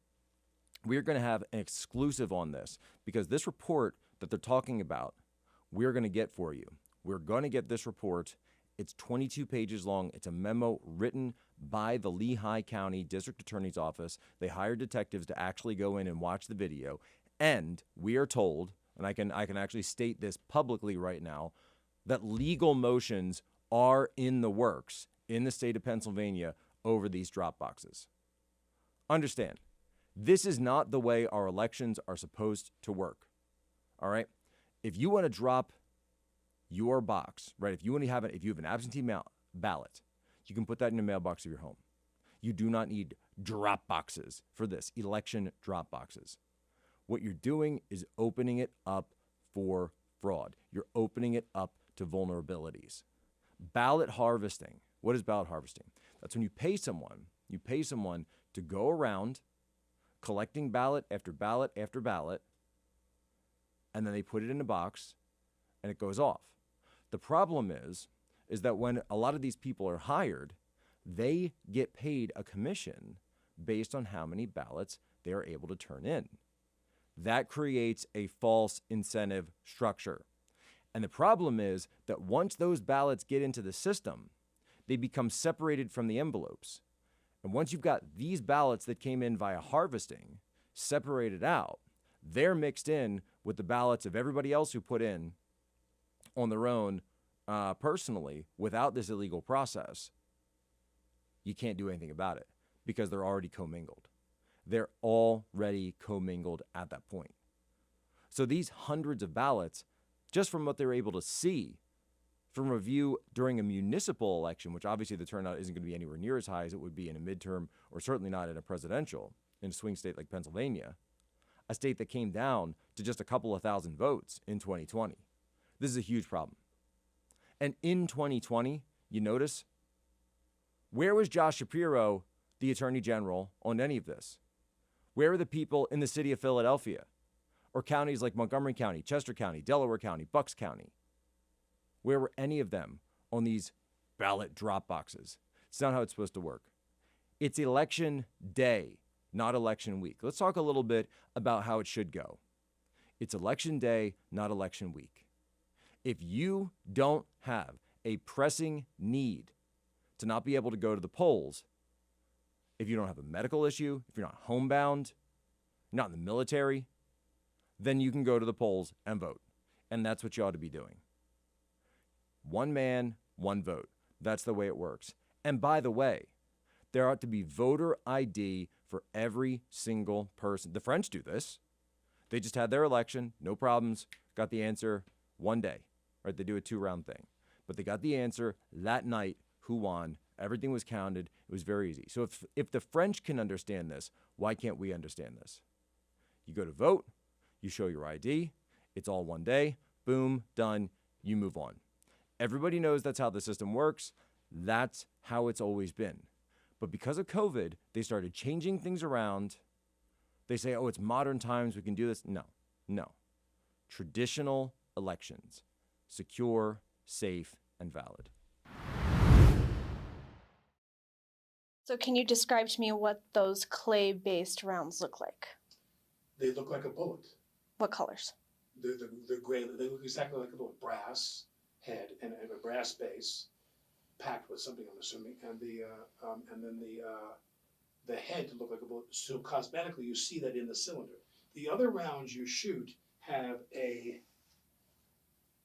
We're going to have an exclusive on this because this report that they're talking about, we're going to get for you. We're going to get this report. It's 22 pages long. It's a memo written by the Lehigh County District Attorney's Office. They hired detectives to actually go in and watch the video. And we are told, and I can actually state this publicly right now, that legal motions are in the works in the state of Pennsylvania over these drop boxes. Understand, this is not the way our elections are supposed to work. All right? If you want to drop your box, right? If you have an absentee ballot, you can put that in the mailbox of your home. You do not need drop boxes for this, election drop boxes. What you're doing is opening it up for fraud. You're opening it up to vulnerabilities. Ballot harvesting. What is ballot harvesting? That's when you pay someone to go around collecting ballot after ballot after ballot, and then they put it in a box and it goes off. The problem is that when a lot of these people are hired, they get paid a commission based on how many ballots they are able to turn in. That creates a false incentive structure. And the problem is that once those ballots get into the system, they become separated from the envelopes. And once you've got these ballots that came in via harvesting separated out, they're mixed in with the ballots of everybody else who put in on their own personally without this illegal process. You can't do anything about it because they're already commingled. They're already commingled at that point. So these hundreds of ballots, just from what they're able to see from review during a municipal election, which obviously the turnout isn't going to be anywhere near as high as it would be in a midterm or certainly not in a presidential, in a swing state like Pennsylvania, a state that came down to just a couple of thousand votes in 2020. This is a huge problem. And in 2020, you notice, where was Josh Shapiro, the Attorney General, on any of this? Where are the people in the city of Philadelphia or counties like Montgomery County, Chester County, Delaware County, Bucks County? Where were any of them on these ballot drop boxes? It's not how it's supposed to work. It's election day, not election week. Let's talk a little bit about how it should go. It's election day, not election week. If you don't have a pressing need to not be able to go to the polls, if you don't have a medical issue, if you're not homebound, you're not in the military, then you can go to the polls and vote. And that's what you ought to be doing. One man, one vote. That's the way it works. And by the way, there ought to be voter ID for every single person. The French do this. They just had their election, no problems, got the answer one day. Right? They do a 2-round thing. But they got the answer that night, who won. Everything was counted. It was very easy. So if the French can understand this, why can't we understand this? You go to vote, you show your ID, it's all one day, boom, done, you move on. Everybody knows that's how the system works. That's how it's always been. But because of COVID, they started changing things around. They say, oh, it's modern times, we can do this. No. Traditional elections. Secure, safe, and valid. So can you describe to me what those clay-based rounds look like? They look like a bullet. What colors? They're gray. They look exactly like a little brass head and a brass base, packed with something, I'm assuming, and then the head to look like a bullet. So cosmetically, you see that in the cylinder. The other rounds you shoot have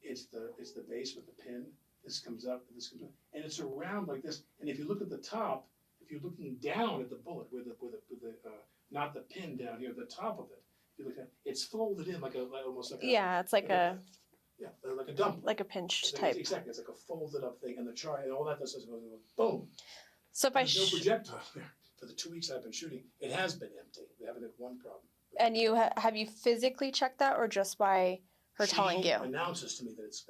it's the base with the pin. This comes up, this comes up, and it's a round like this. And if you look at the top, if you're looking down at the bullet with the not the pin down here, the top of it, if you look at it's folded in almost like it's like a like a dumpling, like a pinch type. Exactly, it's like a folded up thing, and the char and all that stuff goes boom. So if There's no projectile there. For the 2 weeks I've been shooting, it has been empty. We haven't had one problem. And you have you physically checked that, or just by her telling you? She announces to me that it's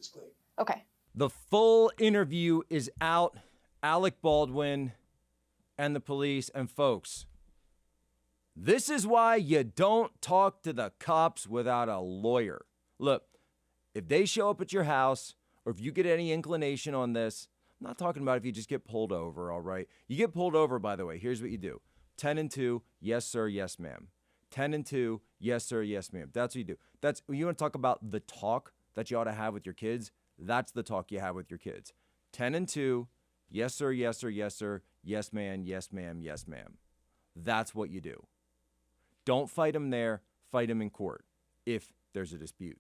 clean. Okay. The full interview is out. Alec Baldwin and the police. And folks, this is why you don't talk to the cops without a lawyer. Look, if they show up at your house or if you get any inclination on this, I'm not talking about if you just get pulled over, all right? You get pulled over, by the way, here's what you do. 10 and 2, yes, sir, yes, ma'am. 10 and 2, yes, sir, yes, ma'am. That's what you do. That's, you want to talk about the talk that you ought to have with your kids? That's the talk you have with your kids. 10 and 2, yes, sir, yes, sir, yes, sir, yes, ma'am, yes, ma'am, yes, ma'am. That's what you do. Don't fight them there, fight them in court if there's a dispute.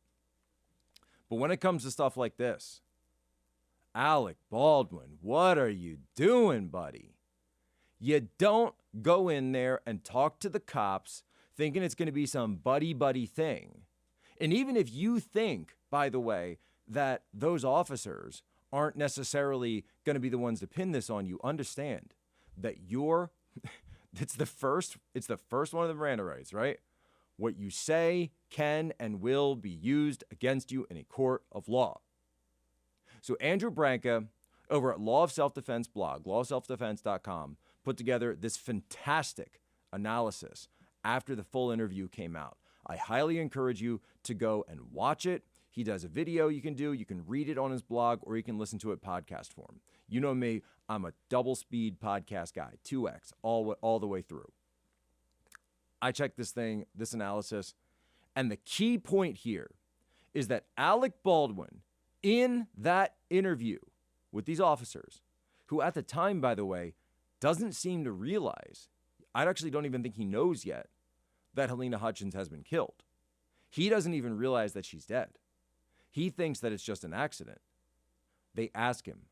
But when it comes to stuff like this, Alec Baldwin, what are you doing, buddy? You don't go in there and talk to the cops thinking it's going to be some buddy-buddy thing. And even if you think, by the way, that those officers aren't necessarily going to be the ones to pin this on you, understand that it's the first one of the Miranda rights, right? What you say can and will be used against you in a court of law. So Andrew Branca over at Law of Self-Defense blog, lawofselfdefense.com, put together this fantastic analysis after the full interview came out. I highly encourage you to go and watch it. He does a video you can do. You can read it on his blog, or you can listen to it podcast form. You know me, I'm a double speed podcast guy, 2x, all the way through. I checked this analysis, and the key point here is that Alec Baldwin, in that interview with these officers, who at the time, by the way, doesn't seem to realize, I actually don't even think he knows yet, that Helena Hutchins has been killed. He doesn't even realize that she's dead. He thinks that it's just an accident. They ask him,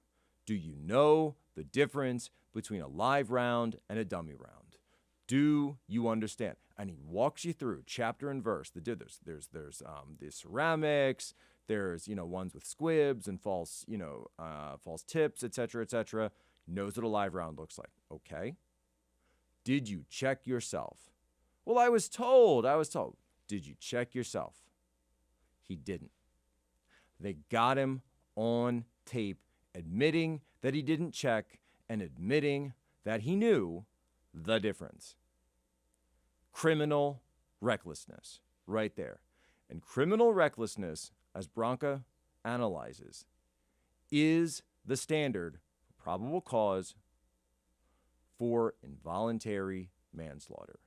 do you know the difference between a live round and a dummy round? Do you understand? And he walks you through chapter and verse. There's the ceramics. There's ones with squibs and false tips, etc., etc. Knows what a live round looks like. Okay. Did you check yourself? Well, I was told. Did you check yourself? He didn't. They got him on tape admitting that he didn't check and admitting that he knew the difference. Criminal recklessness, right there. And criminal recklessness, as Branca analyzes, is the standard for probable cause for involuntary manslaughter.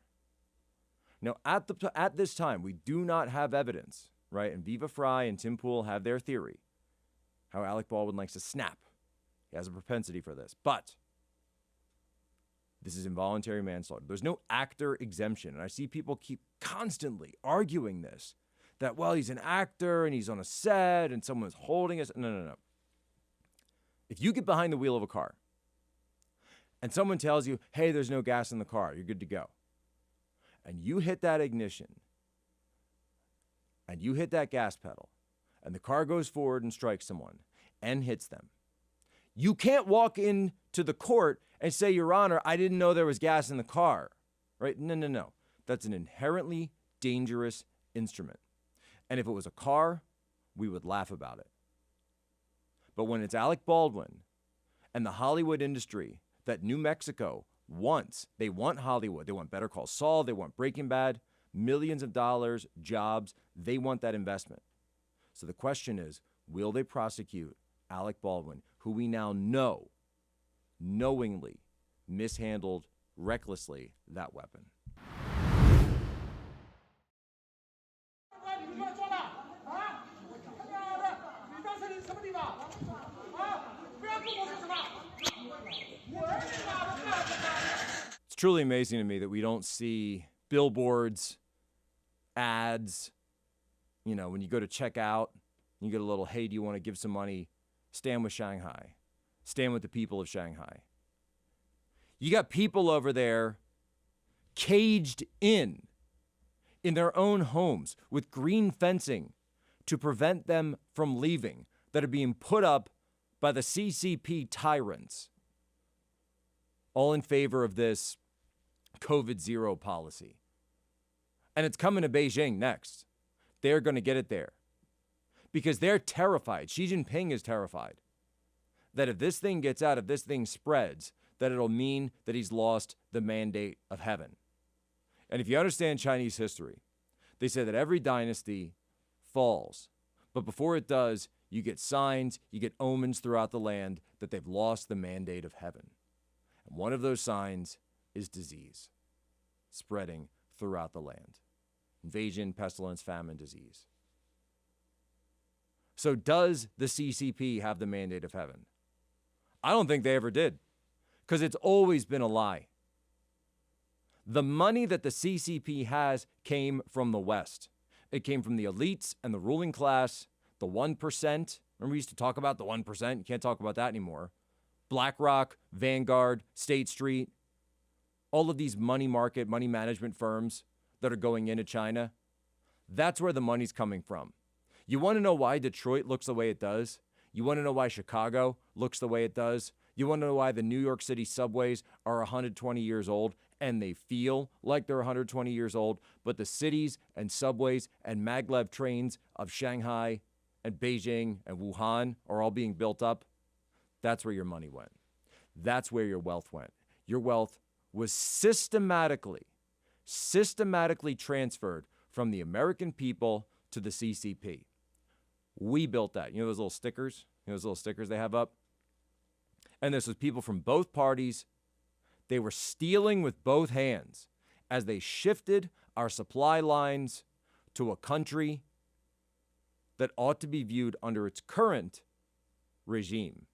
Now, at this time, we do not have evidence, right? And Viva Frei and Tim Pool have their theory, how Alec Baldwin likes to snap. He has a propensity for this. But this is involuntary manslaughter. There's no actor exemption. And I see people keep constantly arguing this, that, well, he's an actor and he's on a set and someone's holding us. No. If you get behind the wheel of a car and someone tells you, hey, there's no gas in the car, you're good to go, and you hit that ignition and you hit that gas pedal and the car goes forward and strikes someone and hits them, you can't walk into the court and say, Your Honor, I didn't know there was gas in the car, right? No. That's an inherently dangerous instrument. And if it was a car, we would laugh about it. But when it's Alec Baldwin and the Hollywood industry that New Mexico wants, they want Hollywood, they want Better Call Saul, they want Breaking Bad, millions of dollars, jobs, they want that investment. So the question is, will they prosecute Alec Baldwin, who we now know knowingly mishandled recklessly that weapon? It's truly amazing to me that we don't see billboards, ads, when you go to check out, you get a little, hey, do you want to give some money? Stand with Shanghai. Stand with the people of Shanghai. You got people over there caged in their own homes with green fencing to prevent them from leaving, that are being put up by the CCP tyrants, all in favor of this COVID-0 policy. And it's coming to Beijing next. They're going to get it there because they're terrified. Xi Jinping is terrified that if this thing gets out, if this thing spreads, that it'll mean that he's lost the mandate of heaven. And if you understand Chinese history, they say that every dynasty falls. But before it does, you get signs, you get omens throughout the land that they've lost the mandate of heaven. And one of those signs is disease spreading throughout the land. Invasion, pestilence, famine, disease. So does the CCP have the mandate of heaven? I don't think they ever did, because it's always been a lie. The money that the CCP has came from the West. It came from the elites and the ruling class, the 1%. Remember we used to talk about the 1%? You can't talk about that anymore. BlackRock, Vanguard, State Street, all of these money market, money management firms that are going into China. That's where the money's coming from. You want to know why Detroit looks the way it does? You want to know why Chicago looks the way it does? You want to know why the New York City subways are 120 years old and they feel like they're 120 years old, but the cities and subways and maglev trains of Shanghai and Beijing and Wuhan are all being built up? That's where your money went. That's where your wealth went. Your wealth was systematically transferred from the American people to the CCP. We built that. You know those little stickers? You know those little stickers they have up? And this was people from both parties. They were stealing with both hands as they shifted our supply lines to a country that ought to be viewed under its current regime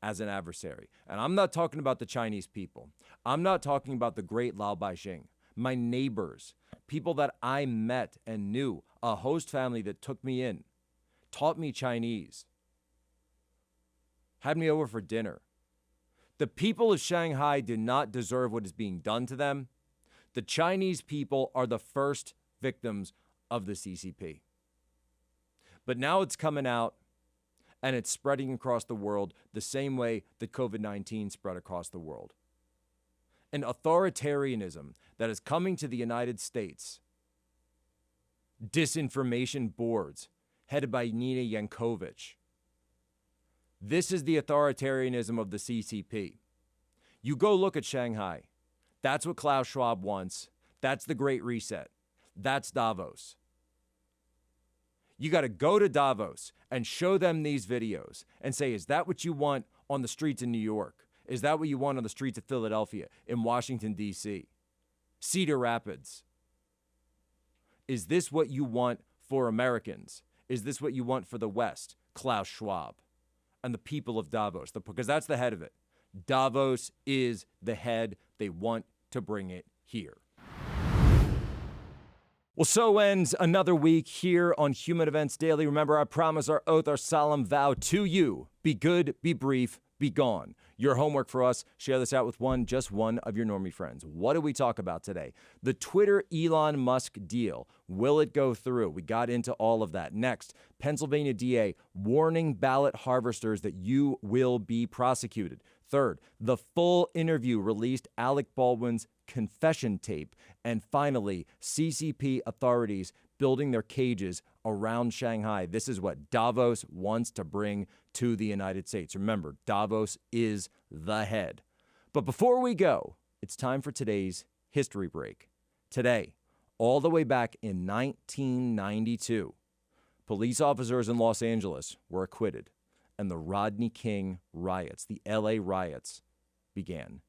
as an adversary. And I'm not talking about the Chinese people. I'm not talking about the great Lao Baixing, my neighbors, people that I met and knew, a host family that took me in, taught me Chinese, had me over for dinner. The people of Shanghai do not deserve what is being done to them. The Chinese people are the first victims of the CCP. But now it's coming out and it's spreading across the world the same way that COVID-19 spread across the world. An authoritarianism that is coming to the United States. Disinformation boards headed by Nina Yankovic. This is the authoritarianism of the CCP. You go look at Shanghai. That's what Klaus Schwab wants. That's the Great Reset. That's Davos. You got to go to Davos and show them these videos and say, is that what you want on the streets in New York? Is that what you want on the streets of Philadelphia, in Washington, D.C., Cedar Rapids? Is this what you want for Americans? Is this what you want for the West? Klaus Schwab and the people of Davos, because that's the head of it. Davos is the head. They want to bring it here. Well, so ends another week here on Human Events Daily. Remember our promise, our oath, our solemn vow to you. Be good, be brief, be gone. Your homework for us, share this out with just one of your normie friends. What do we talk about today? The Twitter Elon Musk deal. Will it go through? We got into all of that. Next, Pennsylvania DA warning ballot harvesters that you will be prosecuted. Third, the full interview released Alec Baldwin's confession tape. And finally, CCP authorities building their cages around Shanghai. This is what Davos wants to bring to the United States. Remember, Davos is the head. But before we go, it's time for today's history break. Today, all the way back in 1992, police officers in Los Angeles were acquitted, and the Rodney King riots, the LA riots, began.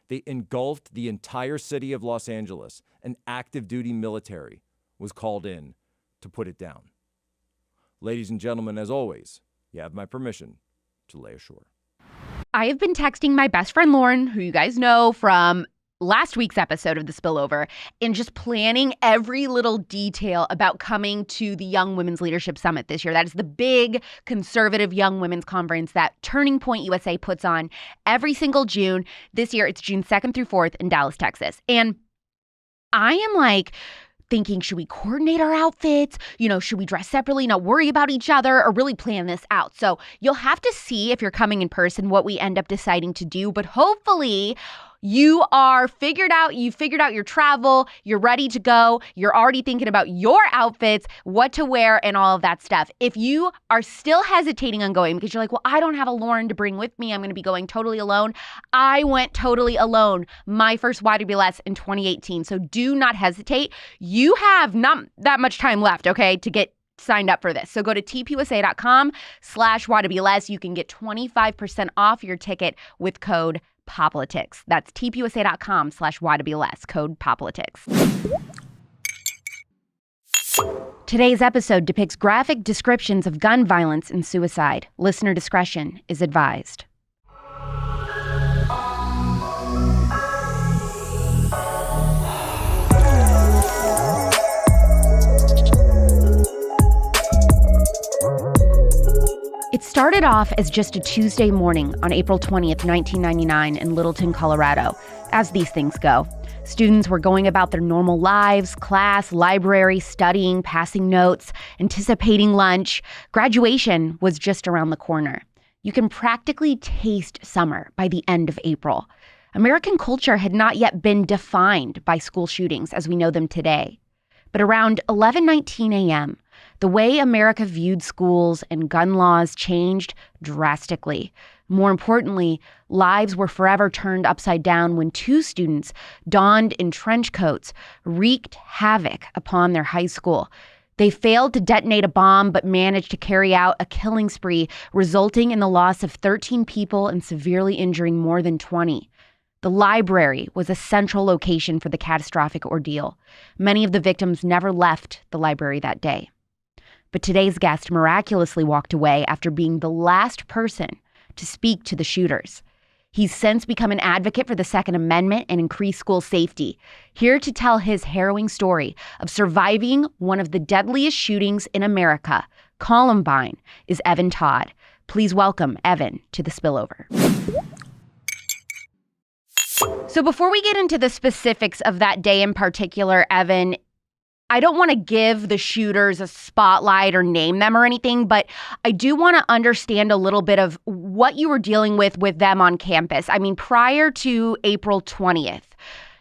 They engulfed the entire city of Los Angeles. An active duty military was called in to put it down. Ladies and gentlemen, as always, you have my permission to lay ashore. I have been texting my best friend Lauren, who you guys know from last week's episode of The Spillover, and just planning every little detail about coming to the Young Women's Leadership Summit this year. That is the big conservative young women's conference that Turning Point USA puts on every single June. This year, it's June 2nd through 4th in Dallas, Texas. And I am thinking, should we coordinate our outfits? Should we dress separately, not worry about each other, or really plan this out? So you'll have to see if you're coming in person what we end up deciding to do. But hopefully You are figured out. You figured out your travel. You're ready to go. You're already thinking about your outfits, what to wear, and all of that stuff. If you are still hesitating on going because you're like, well, I don't have a Lauren to bring with me. I'm going to be going totally alone. I went totally alone my first YWLs in 2018. So do not hesitate. You have not that much time left, okay, to get signed up for this. So go to tpusa.com/YWLs. You can get 25% off your ticket with code POPLITICS. That's tpusa.com/YWLs, code POPLITICS. Today's episode depicts graphic descriptions of gun violence and suicide. Listener discretion is advised. It started off as just a Tuesday morning on April 20th, 1999 in Littleton, Colorado. As these things go, students were going about their normal lives, class, library, studying, passing notes, anticipating lunch. Graduation was just around the corner. You can practically taste summer by the end of April. American culture had not yet been defined by school shootings as we know them today. But around 11:19 a.m., the way America viewed schools and gun laws changed drastically. More importantly, lives were forever turned upside down when two students, donned in trench coats, wreaked havoc upon their high school. They failed to detonate a bomb but managed to carry out a killing spree, resulting in the loss of 13 people and severely injuring more than 20. The library was a central location for the catastrophic ordeal. Many of the victims never left the library that day. But today's guest miraculously walked away after being the last person to speak to the shooters. He's since become an advocate for the Second Amendment and increased school safety. Here to tell his harrowing story of surviving one of the deadliest shootings in America, Columbine, is Evan Todd. Please welcome Evan to the Spillover. So before we get into the specifics of that day in particular, Evan, I don't want to give the shooters a spotlight or name them or anything, but I do want to understand a little bit of what you were dealing with them on campus. I mean, prior to April 20th,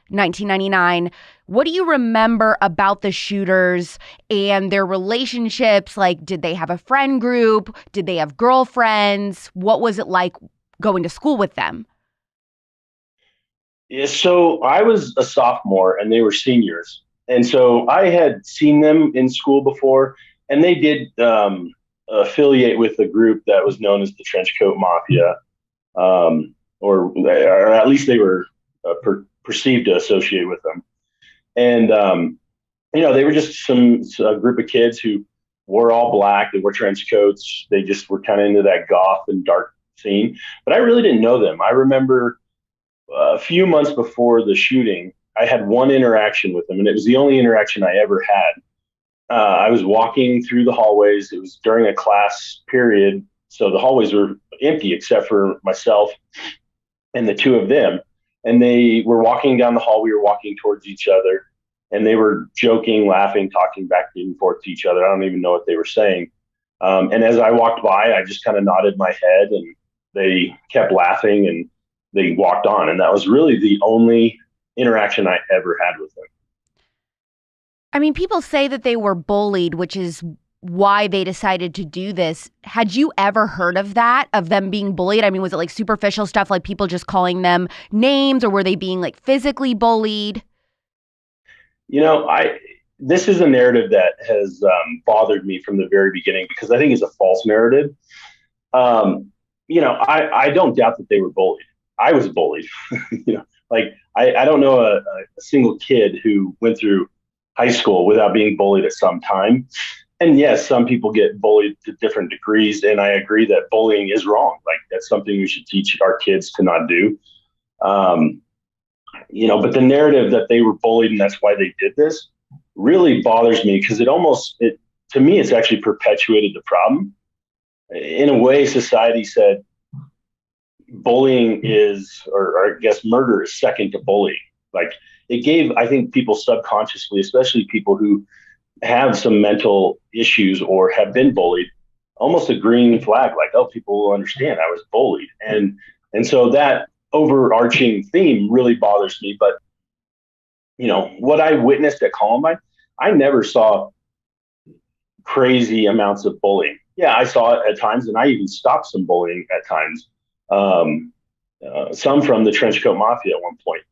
1999, what do you remember about the shooters and their relationships? Like, did they have a friend group? Did they have girlfriends? What was it like going to school with them? Yeah, so I was a sophomore and they were seniors. And so I had seen them in school before, and they did affiliate with a group that was known as the Trenchcoat Mafia, or at least they were perceived to associate with them. And, they were just a group of kids who wore all black. They wore trench coats. They just were kind of into that goth and dark scene. But I really didn't know them. I remember a few months before the shooting, I had one interaction with them, and it was the only interaction I ever had. I was walking through the hallways. It was during a class period, so the hallways were empty except for myself and the two of them. And they were walking down the hall. We were walking towards each other, and they were joking, laughing, talking back and forth to each other. I don't even know what they were saying. And as I walked by, I just kind of nodded my head, and they kept laughing, and they walked on. And that was really the only interaction I ever had with them. I mean, people say that they were bullied, which is why they decided to do this. Had you ever heard of that, of them being bullied? I mean, was it like superficial stuff, like people just calling them names, or were they being like physically bullied? This is a narrative that has bothered me from the very beginning because I think it's a false narrative. I don't doubt that they were bullied. I was bullied. I don't know a single kid who went through high school without being bullied at some time. And yes, some people get bullied to different degrees. And I agree that bullying is wrong. Like, that's something we should teach our kids to not do. But the narrative that they were bullied and that's why they did this really bothers me because to me, it's actually perpetuated the problem. In a way, society said, bullying is, or I guess murder is second to bullying. Like, it gave, I think, people subconsciously, especially people who have some mental issues or have been bullied, almost a green flag, like, oh, people will understand I was bullied. And so that overarching theme really bothers me. But, what I witnessed at Columbine, I never saw crazy amounts of bullying. Yeah, I saw it at times, and I even stopped some bullying at times. Some from the trenchcoat mafia at one point.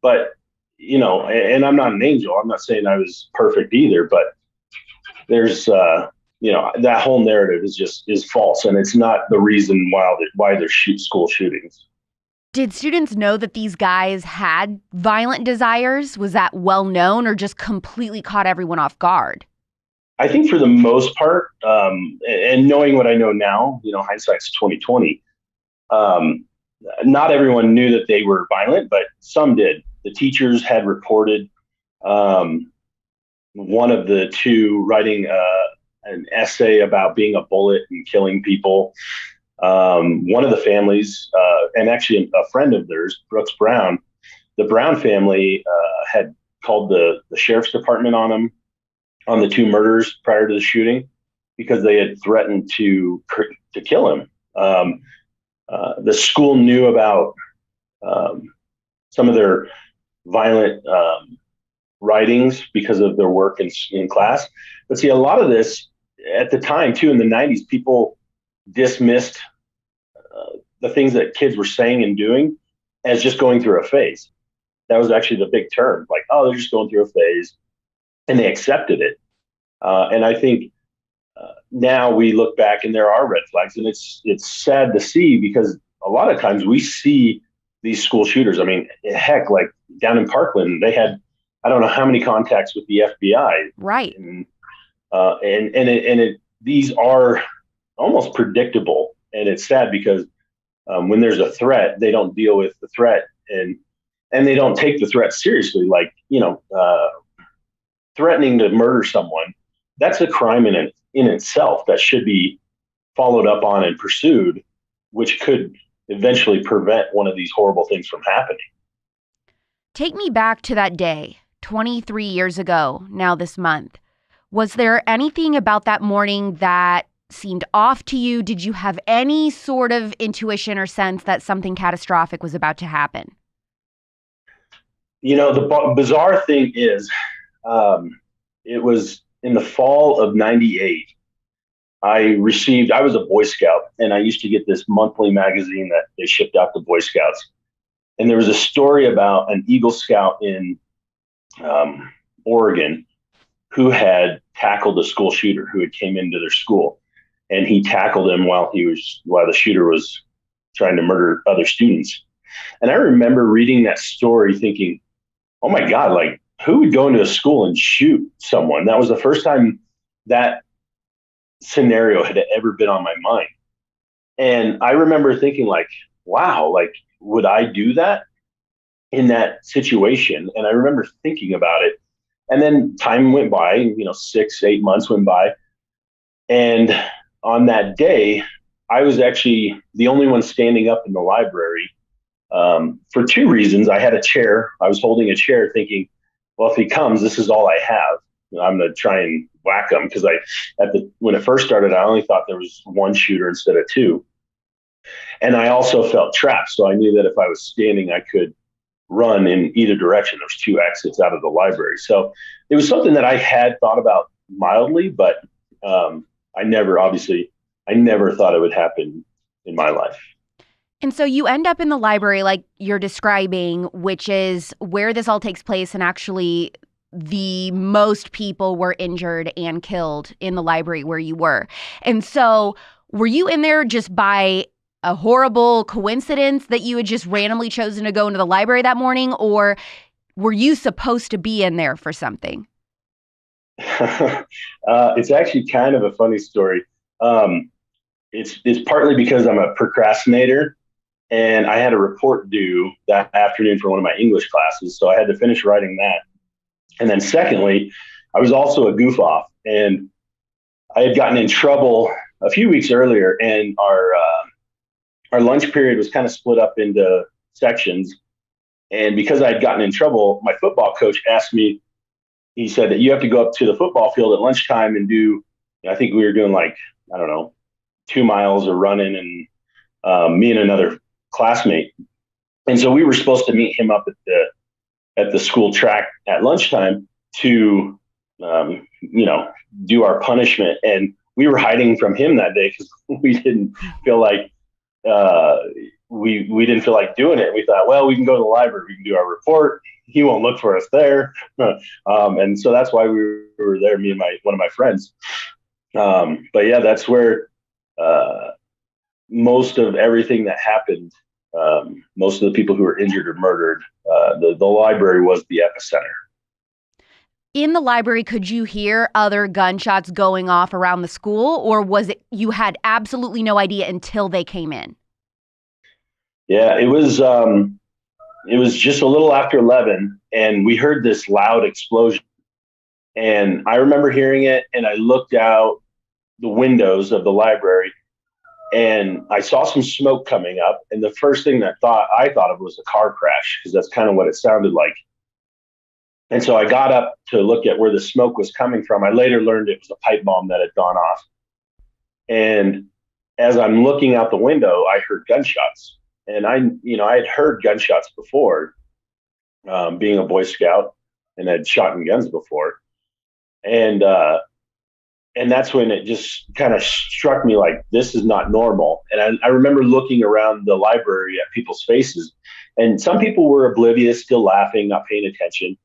But, and I'm not an angel. I'm not saying I was perfect either, but there's, that whole narrative is false, and it's not the reason why there's school shootings. Did students know that these guys had violent desires? Was that well known, or just completely caught everyone off guard? I think for the most part, and knowing what I know now, hindsight's 2020. Not everyone knew that they were violent, but some did. The teachers had reported one of the two writing an essay about being a bullet and killing people. One of the families, and actually a friend of theirs, Brooks Brown, the Brown family had called the sheriff's department on the two murders prior to the shooting because they had threatened to kill him. The school knew about some of their violent writings because of their work in class. But see, a lot of this at the time, too, in the 90s, people dismissed the things that kids were saying and doing as just going through a phase. That was actually the big term, like, oh, they're just going through a phase, and they accepted it. And I think now we look back and there are red flags, and it's sad to see because a lot of times we see these school shooters. I mean, heck, like down in Parkland, they had, I don't know how many contacts with the FBI. Right. And these are almost predictable. And it's sad because when there's a threat, they don't deal with the threat and they don't take the threat seriously. Like, threatening to murder someone, that's a crime in itself that should be followed up on and pursued, which could eventually prevent one of these horrible things from happening. Take me back to that day, 23 years ago, now this month. Was there anything about that morning that seemed off to you? Did you have any sort of intuition or sense that something catastrophic was about to happen? The bizarre thing is, it was in the fall of '98. I was a Boy Scout, and I used to get this monthly magazine that they shipped out to Boy Scouts. And there was a story about an Eagle Scout in Oregon who had tackled a school shooter who had came into their school. And he tackled him while the shooter was trying to murder other students. And I remember reading that story thinking, oh my God, like, who would go into a school and shoot someone? That was the first time that scenario had ever been on my mind. And I remember thinking like, wow, like, would I do that in that situation? And I remember thinking about it. And then time went by, 6-8 months went by. And on that day, I was actually the only one standing up in the library for two reasons. I had a chair. I was holding a chair thinking, well, if he comes, this is all I have. I'm going to try and whack him because when it first started, I only thought there was one shooter instead of two. And I also felt trapped. So I knew that if I was standing, I could run in either direction. There's two exits out of the library. So it was something that I had thought about mildly, but I never thought it would happen in my life. And so you end up in the library like you're describing, which is where this all takes place, and actually the most people were injured and killed in the library where you were. And so were you in there just by a horrible coincidence that you had just randomly chosen to go into the library that morning, or were you supposed to be in there for something? It's actually kind of a funny story. It's partly because I'm a procrastinator, and I had a report due that afternoon for one of my English classes, so I had to finish writing that. And then secondly, I was also a goof off, and I had gotten in trouble a few weeks earlier, and our lunch period was kind of split up into sections. And because I had gotten in trouble, my football coach asked me, he said that you have to go up to the football field at lunchtime and do, I think we were doing 2 miles of running, and me and another classmate. And so we were supposed to meet him up at the school track at lunchtime to, do our punishment. And we were hiding from him that day because we didn't feel like, we didn't feel like doing it. We thought, well, we can go to the library, we can do our report. He won't look for us there. And so that's why we were there, me and one of my friends. But yeah, that's where most of everything that happened, most of the people who were injured or murdered, the library was the epicenter. In the library, could you hear other gunshots going off around the school, or was it you had absolutely no idea until they came in? Yeah, it was just a little after 11, and we heard this loud explosion. And I remember hearing it, and I looked out the windows of the library, and I saw some smoke coming up. And the first thing I thought of was a car crash, because that's kind of what it sounded like. And so I got up to look at where the smoke was coming from. I later learned it was a pipe bomb that had gone off. And as I'm looking out the window, I heard gunshots. And I had heard gunshots before, being a Boy Scout, and had shot in guns before. And that's when it just kind of struck me like, this is not normal. And I remember looking around the library at people's faces, and some people were oblivious, still laughing, not paying attention.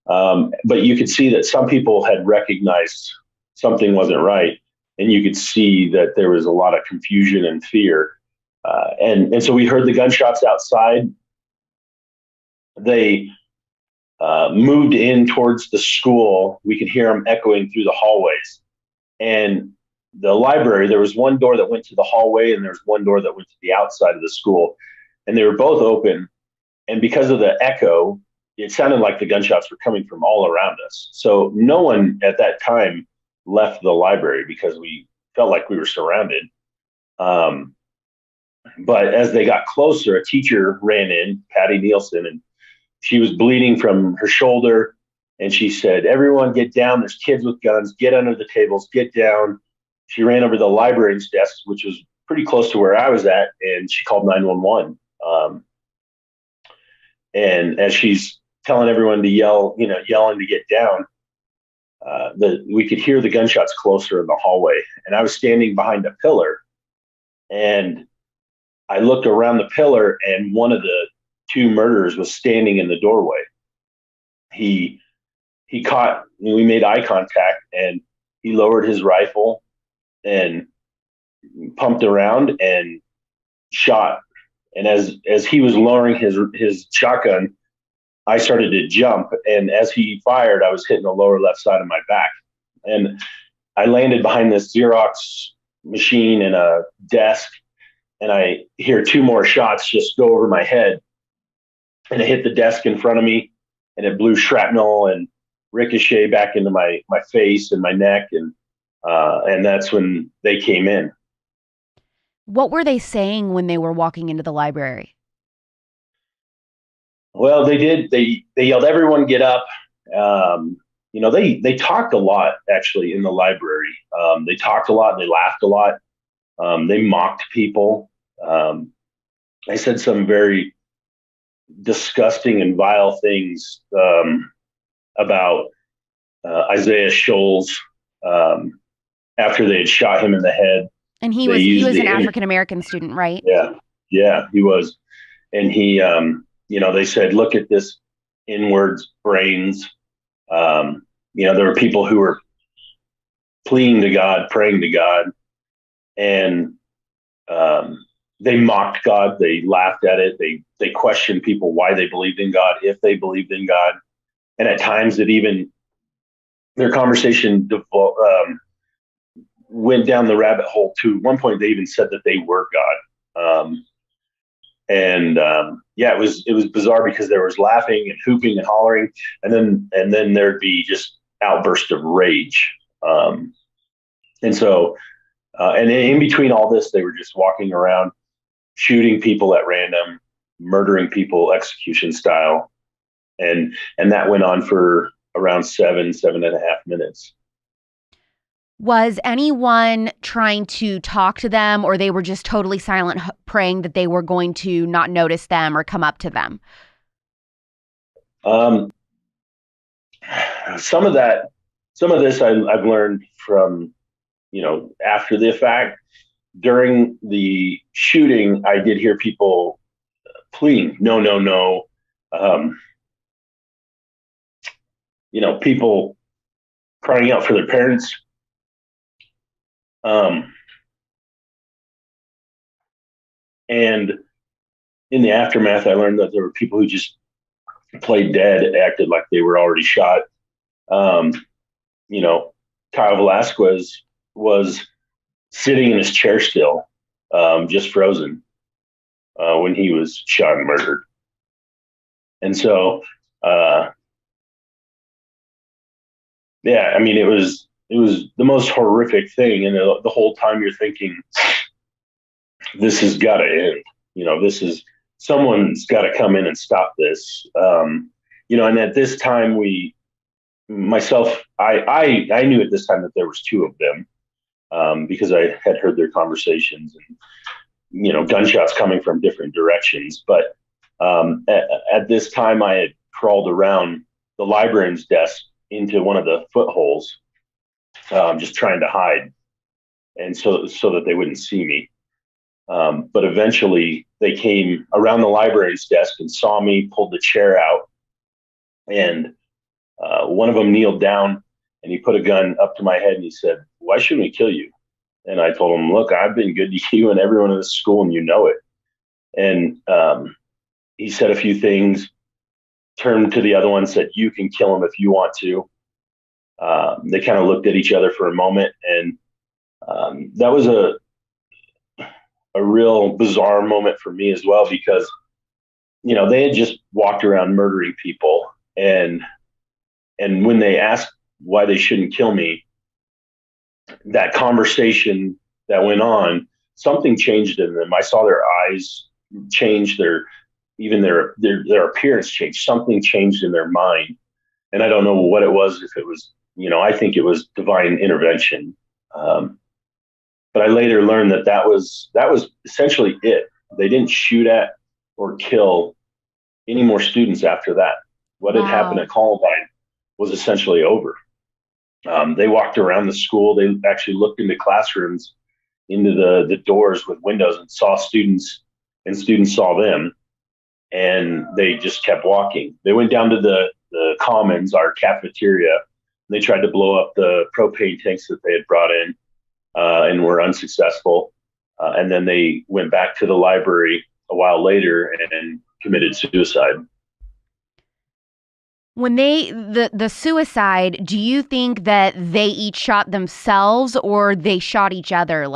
But you could see that some people had recognized something wasn't right. And you could see that there was a lot of confusion and fear. And so we heard the gunshots outside. They moved in towards the school. We could hear them echoing through the hallways. And the library, there was one door that went to the hallway, and there was one door that went to the outside of the school. And they were both open. And because of the echo, it sounded like the gunshots were coming from all around us. So no one at that time left the library because we felt like we were surrounded. But as they got closer, a teacher ran in, Patty Nielsen, and she was bleeding from her shoulder. And she said, "Everyone get down. There's kids with guns. Get under the tables. Get down." She ran over to the librarian's desk, which was pretty close to where I was at, and she called 911. And as she's telling everyone to yelling to get down, we could hear the gunshots closer in the hallway. And I was standing behind a pillar, and I looked around the pillar, and one of the two murderers was standing in the doorway. We made eye contact, and he lowered his rifle and pumped around and shot. And as he was lowering his shotgun, I started to jump. And as he fired, I was hitting the lower left side of my back. And I landed behind this Xerox machine and a desk, and I hear two more shots just go over my head. And it hit the desk in front of me, and it blew shrapnel and ricochet back into my face and my neck. And that's when they came in. What were they saying when they were walking into the library? Well, they did. They yelled, "Everyone get up." They talked a lot, actually, in the library. They talked a lot, and they laughed a lot. They mocked people. They said some very disgusting and vile things about Isaiah Scholes after they had shot him in the head. And he was an African-American student, right? Yeah, he was. And he, they said, "Look at this inwards brains." There were people who were pleading to God, praying to God, and they mocked God. They laughed at it. They questioned people why they believed in God, if they believed in God. And at times their conversation went down the rabbit hole to one point. They even said that they were God. It was bizarre because there was laughing and hooping and hollering, and then there'd be just outbursts of rage. And in between all this, they were just walking around, shooting people at random, murdering people execution style. And that went on for around 7.5 minutes. Was anyone trying to talk to them, or they were just totally silent, praying that they were going to not notice them or come up to them? Some of this I've learned from, after the fact. During the shooting, I did hear people pleading, no, no, no. People crying out for their parents. And in the aftermath, I learned that there were people who just played dead, acted like they were already shot. Kyle Velasquez was sitting in his chair still, just frozen, when he was shot and murdered. And so, it was the most horrific thing. And the whole time you're thinking, this has got to end. Someone's got to come in and stop this. And at this time I knew at this time that there was two of them, because I had heard their conversations and, gunshots coming from different directions. But at this time I had crawled around the librarian's desk into one of the footholes, just trying to hide. And so that they wouldn't see me. But eventually they came around the library's desk and saw me, pulled the chair out, and one of them kneeled down and he put a gun up to my head and he said, "Why shouldn't we kill you?" And I told him, "Look, I've been good to you and everyone in the school, and you know it." And he said a few things, turned to the other one, said, "You can kill him if you want to." They kind of looked at each other for a moment, and that was a real bizarre moment for me as well, because they had just walked around murdering people, and when they asked why they shouldn't kill me, that conversation that went on, something changed in them. I saw their eyes change, their appearance changed. Something changed in their mind, and I don't know what it was. If it was, I think it was divine intervention. But I later learned that was essentially it. They didn't shoot at or kill any more students after that. What had happened at Columbine was essentially over. They walked around the school. They actually looked into classrooms, into the doors with windows, and saw students, and students saw them, and they just kept walking. They went down to the commons, our cafeteria, and they tried to blow up the propane tanks that they had brought in, and were unsuccessful. And then they went back to the library a while later and committed suicide. When the suicide, do you think that they each shot themselves or they shot each other?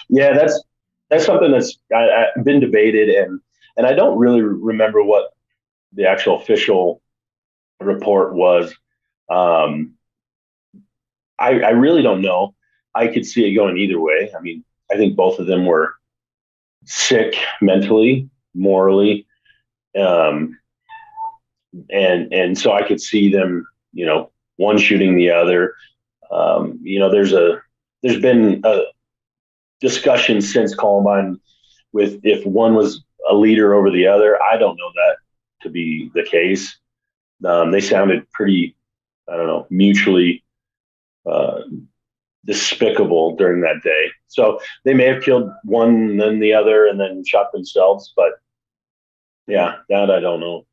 Yeah, that's something that's been debated, and I don't really remember what the actual official report was. I really don't know. I could see it going either way. I think both of them were sick mentally, morally, and so I could see them, one shooting the other. There's been a discussion since Columbine with if one was a leader over the other. I don't know that to be the case. They sounded pretty, mutually despicable during that day. So they may have killed one and then the other and then shot themselves. But yeah, that I don't know.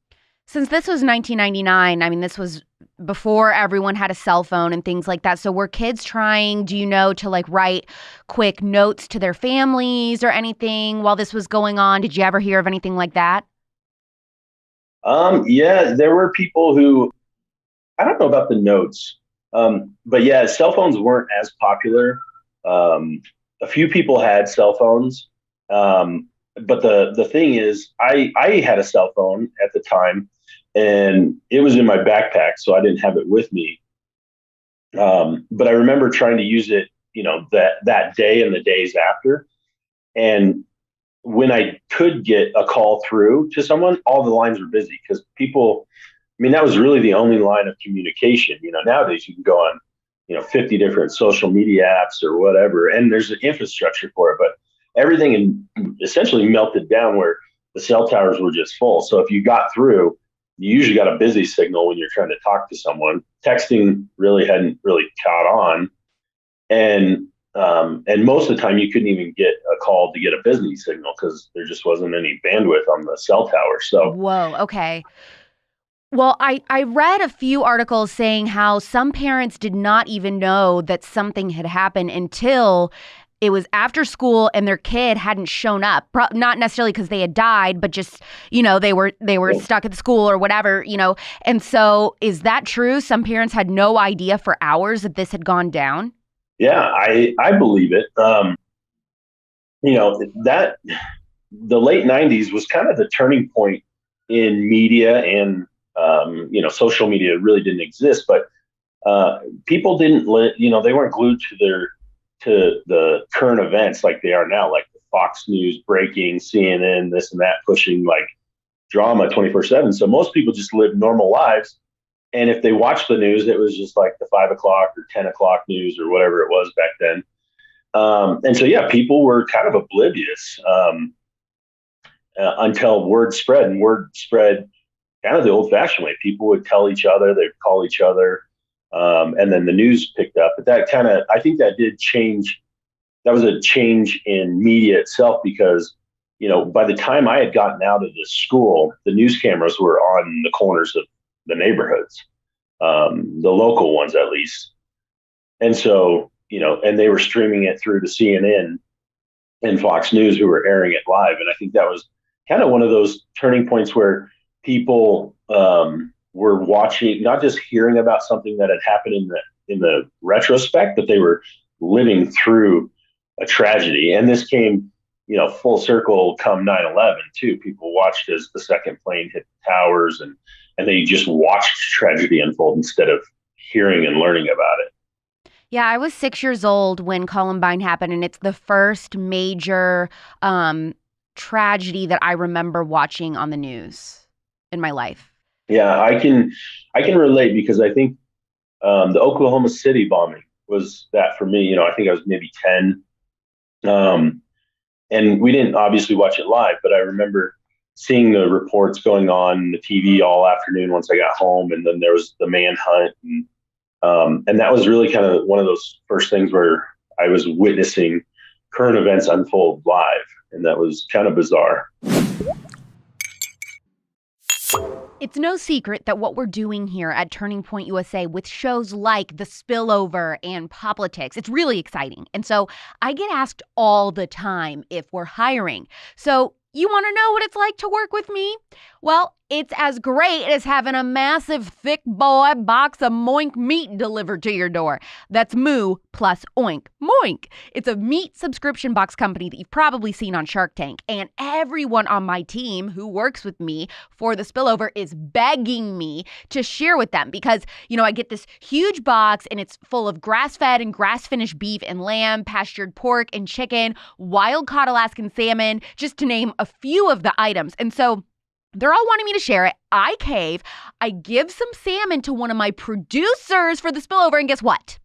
Since this was 1999, this was before everyone had a cell phone and things like that. So were kids trying, to write quick notes to their families or anything while this was going on? Did you ever hear of anything like that? Yeah, there were people who, I don't know about the notes, but yeah, cell phones weren't as popular. A few people had cell phones, but the thing is, I had a cell phone at the time, and it was in my backpack, so I didn't have it with me. But I remember trying to use it, that day and the days after, and when I could get a call through to someone, all the lines were busy because people, that was really the only line of communication. Nowadays you can go on, 50 different social media apps or whatever, and there's an infrastructure for it, but everything essentially melted down where the cell towers were just full. So if you got through, you usually got a busy signal when you're trying to talk to someone. Texting really hadn't really caught on, and most of the time you couldn't even get a call to get a busy signal because there just wasn't any bandwidth on the cell tower. So whoa, okay. Well, I read a few articles saying how some parents did not even know that something had happened until it was after school and their kid hadn't shown up. Not necessarily because they had died, but just, they were stuck at school or whatever, And so is that true? Some parents had no idea for hours that this had gone down? Yeah, I believe it. That the late 90s was kind of the turning point in media, and social media really didn't exist, but people didn't they weren't glued to the current events like they are now, like the Fox News breaking, CNN, this and that, pushing like drama 24/7. So most people just lived normal lives. And if they watched the news, it was just like the 5 o'clock or 10 o'clock news or whatever it was back then. And so, yeah, people were kind of oblivious until word spread, and word spread kind of the old fashioned way. People would tell each other, they'd call each other. And then the news picked up, but I think that did change. That was a change in media itself, because, by the time I had gotten out of the school, the news cameras were on the corners of the neighborhoods, the local ones at least. And so, and they were streaming it through to CNN and Fox News, who were airing it live. And I think that was kind of one of those turning points where people, were watching, not just hearing about something that had happened in the retrospect, but they were living through a tragedy. And this came, full circle come 9/11 too. People watched as the second plane hit the towers, and they just watched tragedy unfold instead of hearing and learning about it. Yeah, I was 6 years old when Columbine happened, and it's the first major tragedy that I remember watching on the news in my life. Yeah, I can relate, because I think the Oklahoma City bombing was that for me. I think I was maybe 10, and we didn't obviously watch it live, but I remember seeing the reports going on the TV all afternoon once I got home, and then there was the manhunt, and that was really kind of one of those first things where I was witnessing current events unfold live, and that was kind of bizarre. It's no secret that what we're doing here at Turning Point USA with shows like The Spillover and Politics, it's really exciting. And so I get asked all the time if we're hiring. So you want to know what it's like to work with me? Well, it's as great as having a massive, thick boy box of moink meat delivered to your door. That's moo plus oink. Moink. It's a meat subscription box company that you've probably seen on Shark Tank. And everyone on my team who works with me for The Spillover is begging me to share with them because, I get this huge box and it's full of grass-fed and grass-finished beef and lamb, pastured pork and chicken, wild-caught Alaskan salmon, just to name a few of the items. And so they're all wanting me to share it. I cave. I give some salmon to one of my producers for The Spillover, and guess what?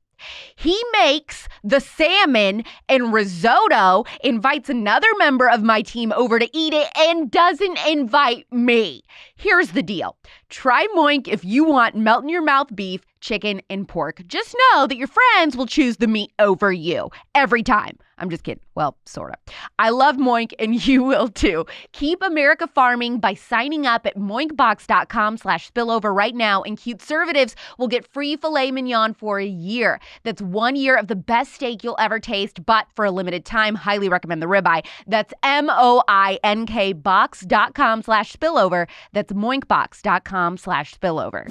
He makes the salmon and risotto, invites another member of my team over to eat it, and doesn't invite me. Here's the deal. Try Moink if you want melt-in-your-mouth beef, chicken, and pork. Just know that your friends will choose the meat over you every time. I'm just kidding. Well, sort of. I love Moink, and you will too. Keep America farming by signing up at moinkbox.com/spillover right now, and Cute-servatives will get free filet mignon for a year. That's 1 year of the best steak you'll ever taste, but for a limited time, highly recommend the ribeye. That's MOINK box.com/spillover. That's moinkbox.com/spillover.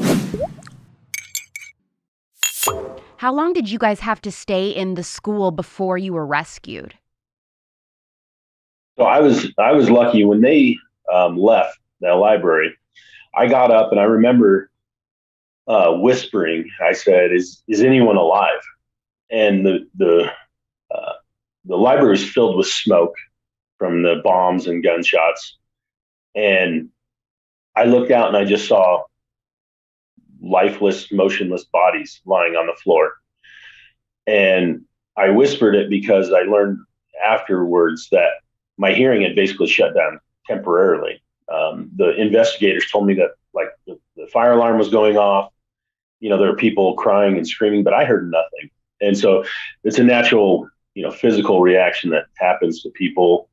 How long did you guys have to stay in the school before you were rescued? So I was lucky when they left the library. I got up and I remember whispering. I said, "Is anyone alive?" And the library was filled with smoke from the bombs and gunshots. And I looked out and I just saw lifeless, motionless bodies lying on the floor. And I whispered it because I learned afterwards that my hearing had basically shut down temporarily. The investigators told me that like the fire alarm was going off. There were people crying and screaming, but I heard nothing. And so it's a natural, physical reaction that happens to people.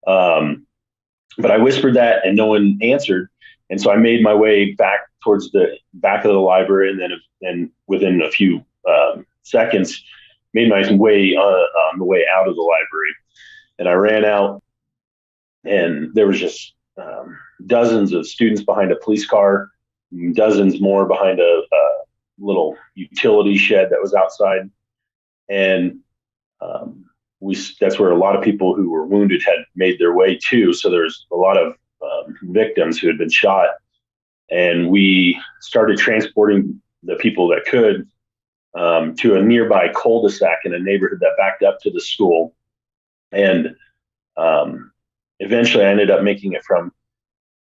But I whispered that and no one answered. And so I made my way back towards the back of the library, and then within a few seconds, made my way on the way out of the library. And I ran out, and there was just dozens of students behind a police car, dozens more behind a little utility shed that was outside. And that's where a lot of people who were wounded had made their way to. So there's a lot of victims who had been shot. And we started transporting the people that could to a nearby cul-de-sac in a neighborhood that backed up to the school. And eventually I ended up making it from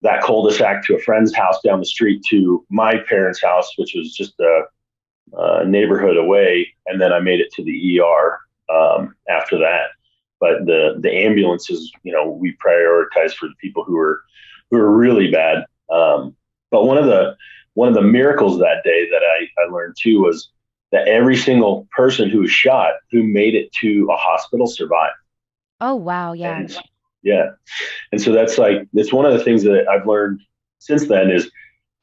that cul-de-sac to a friend's house down the street to my parents' house, which was just a neighborhood away. And then I made it to the ER after that. But the ambulances, we prioritized for the people who were really bad. But one of the miracles that day that I learned too was that every single person who was shot who made it to a hospital survived. Oh, wow. Yeah. And so that's one of the things that I've learned since then is,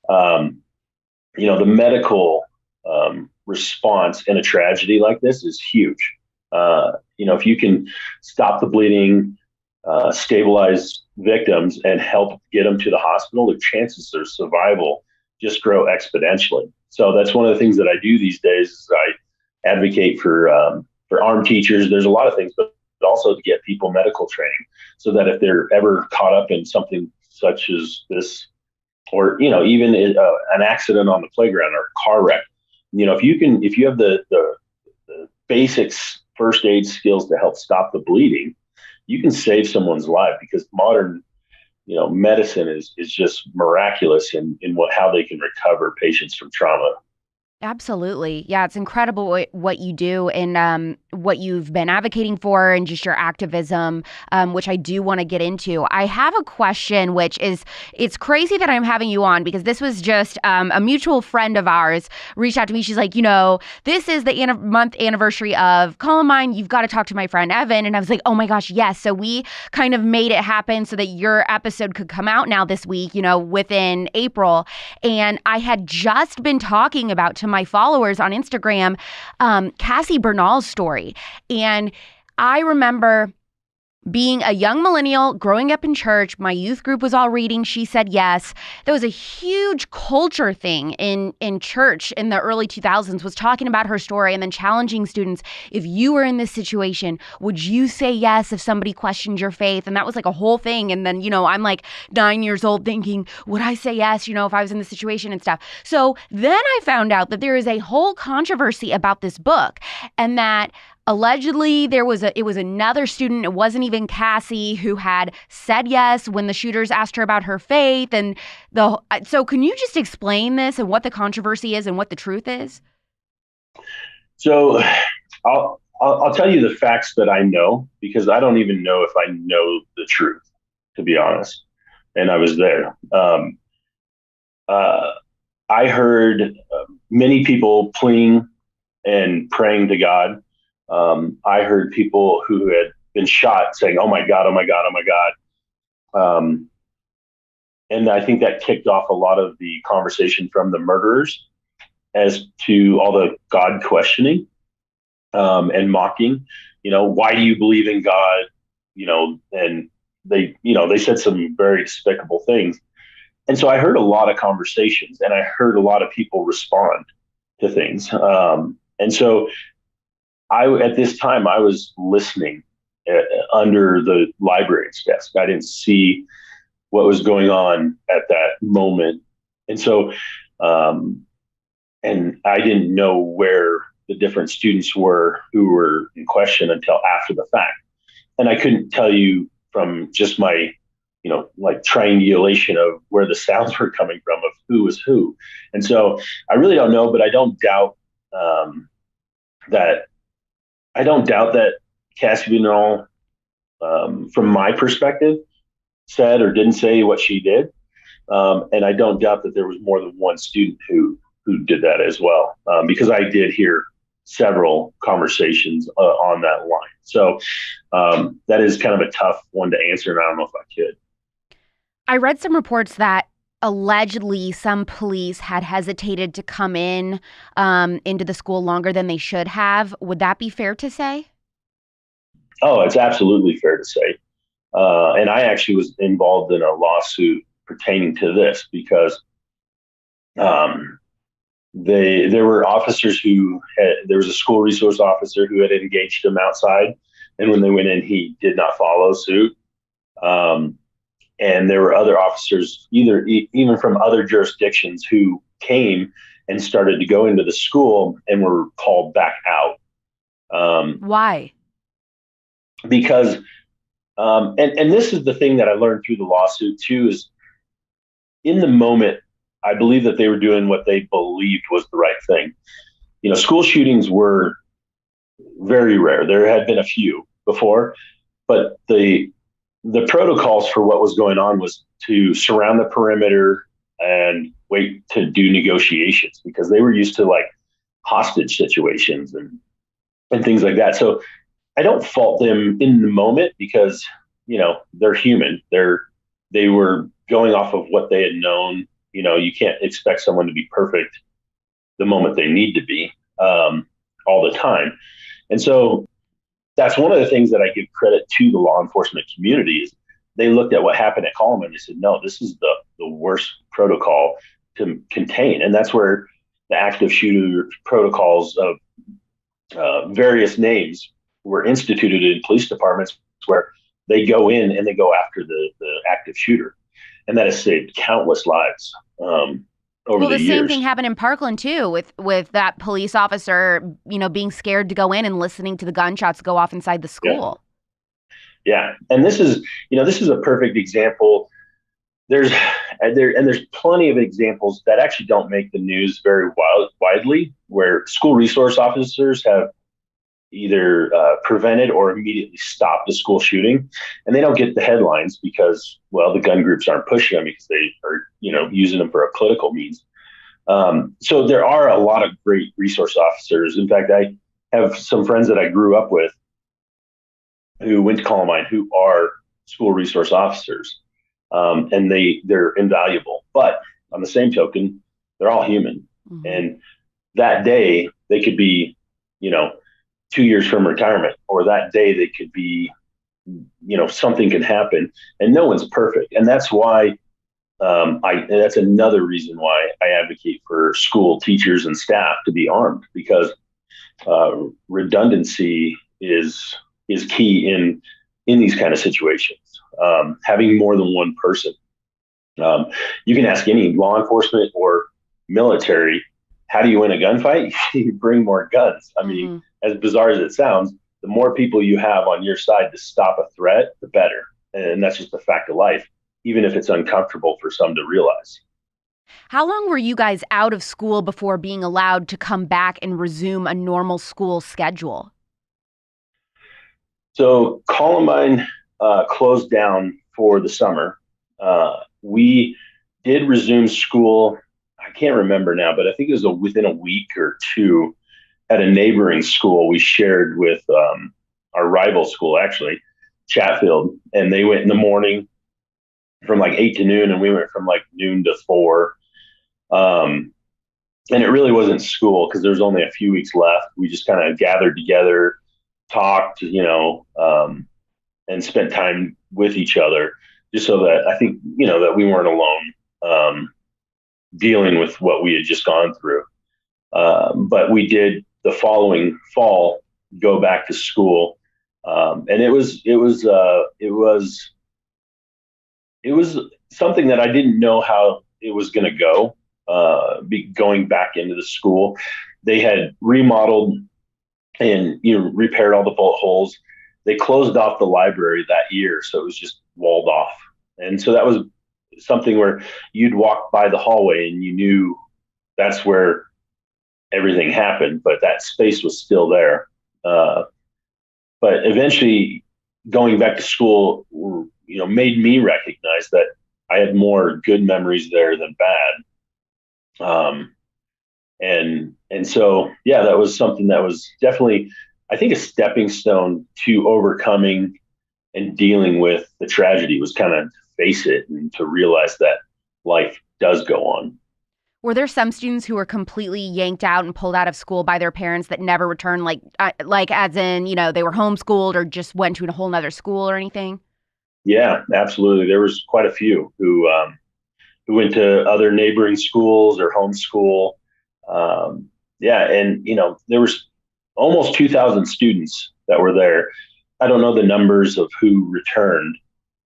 the medical response in a tragedy like this is huge. If you can stop the bleeding, stabilize victims, and help get them to the hospital, the chances of survival just grow exponentially. So that's one of the things that I do these days is I advocate for armed teachers. There's a lot of things, but also to get people medical training so that if they're ever caught up in something such as this, or, even an accident on the playground or a car wreck, if you have the basics, first aid skills to help stop the bleeding, you can save someone's life, because modern, medicine is just miraculous in how they can recover patients from trauma. Absolutely. Yeah, it's incredible what you do and what you've been advocating for and just your activism, which I do want to get into. I have a question, which is, it's crazy that I'm having you on because this was just a mutual friend of ours reached out to me. She's like, this is the month anniversary of Columbine. You've got to talk to my friend Evan. And I was like, oh my gosh, yes. So we kind of made it happen so that your episode could come out now this week, within April. And I had just been talking about to my followers on Instagram, Cassie Bernal's story. And I remember being a young millennial growing up in church. My youth group was all reading She Said Yes. There was a huge culture thing in church in the early 2000s was talking about her story and then challenging students. If you were in this situation, would you say yes if somebody questioned your faith? And that was like a whole thing. And then, I'm like 9 years old thinking, would I say yes, if I was in this situation and stuff. So then I found out that there is a whole controversy about this book and that allegedly, it was another student, it wasn't even Cassie, who had said yes when the shooters asked her about her faith. And so can you just explain this and what the controversy is and what the truth is? So I'll tell you the facts that I know, because I don't even know if I know the truth, to be honest. And I was there. I heard many people pleading and praying to God. I heard people who had been shot saying, oh my God, oh my God, oh my God. And I think that kicked off a lot of the conversation from the murderers as to all the God questioning and mocking, why do you believe in God? And they said some very despicable things. And so I heard a lot of conversations and I heard a lot of people respond to things. And so at this time, I was listening under the librarian's desk. I didn't see what was going on at that moment. And so, and I didn't know where the different students were who were in question until after the fact. And I couldn't tell you from just my, like triangulation of where the sounds were coming from of who was who. And so I really don't know, but I don't doubt that I don't doubt that Cassie Binall, from my perspective, said or didn't say what she did. And I don't doubt that there was more than one student who did that as well, because I did hear several conversations on that line. So that is kind of a tough one to answer, and I don't know if I could. I read some reports that allegedly some police had hesitated to come in into the school longer than they should have. Would that be fair to say? Oh, it's absolutely fair to say. And I actually was involved in a lawsuit pertaining to this because there were officers there was a school resource officer who had engaged him outside. And when they went in, he did not follow suit. And there were other officers, even from other jurisdictions, who came and started to go into the school and were called back out. Why? Because, and this is the thing that I learned through the lawsuit too, is in the moment, I believe that they were doing what they believed was the right thing. You know, school shootings were very rare. There had been a few before, but the protocols for what was going on was to surround the perimeter and wait to do negotiations, because they were used to like hostage situations and things like that. So I don't fault them in the moment because, you know, they're human. They were going off of what they had known. You know, you can't expect someone to be perfect the moment they need to be all the time. And so that's one of the things that I give credit to the law enforcement community is they looked at what happened at Columbine and they said, no, this is the worst protocol to contain. And that's where the active shooter protocols of various names were instituted in police departments, where they go in and they go after the active shooter. And that has saved countless lives over the years. Same thing happened in Parkland too, with that police officer, you know, being scared to go in and listening to the gunshots go off inside the school. Yeah. And this is a perfect example. There's plenty of examples that actually don't make the news very widely, where school resource officers have either prevented or immediately stopped a school shooting, and they don't get the headlines because, well, the gun groups aren't pushing them because they are, you know, using them for a political means. So there are a lot of great resource officers. In fact, I have some friends that I grew up with who went to Columbine who are school resource officers, and they're invaluable. But on the same token, they're all human, and that day they could be, you know, 2 years from retirement, or that day they could be, you know, something can happen, and no one's perfect. And that's why that's another reason why I advocate for school teachers and staff to be armed, because redundancy is key in these kind of situations. Having more than one person. You can ask any law enforcement or military, how do you win a gunfight? You bring more guns. I mean, as bizarre as it sounds, the more people you have on your side to stop a threat, the better. And that's just a fact of life, even if it's uncomfortable for some to realize. How long were you guys out of school before being allowed to come back and resume a normal school schedule? So Columbine closed down for the summer. We did resume school. I can't remember now, but I think it was within a week or two at a neighboring school we shared with our rival school, actually, Chatfield. And they went in the morning from like 8 to noon, and we went from like noon to 4. And it really wasn't school because there was only a few weeks left. We just kind of gathered together, talked, you know, and spent time with each other, just so that I think, you know, that we weren't alone dealing with what we had just gone through. But we did the following fall go back to school, and it was something that I didn't know how it was going to go. Going back into the school, they had remodeled and, you know, repaired all the bullet holes. They closed off the library that year, so it was just walled off. And so that was something where you'd walk by the hallway and you knew that's where everything happened, but that space was still there. but eventually going back to school, made me recognize that I had more good memories there than bad. And so, yeah, that was something that was definitely, I think, a stepping stone to overcoming and dealing with the tragedy, was kind of face it and to realize that life does go on. Were there some students who were completely yanked out and pulled out of school by their parents that never returned, like as in, they were homeschooled or just went to a whole nother school or anything? Yeah, absolutely. There was quite a few who went to other neighboring schools or homeschool. And there was almost 2,000 students that were there. I don't know the numbers of who returned,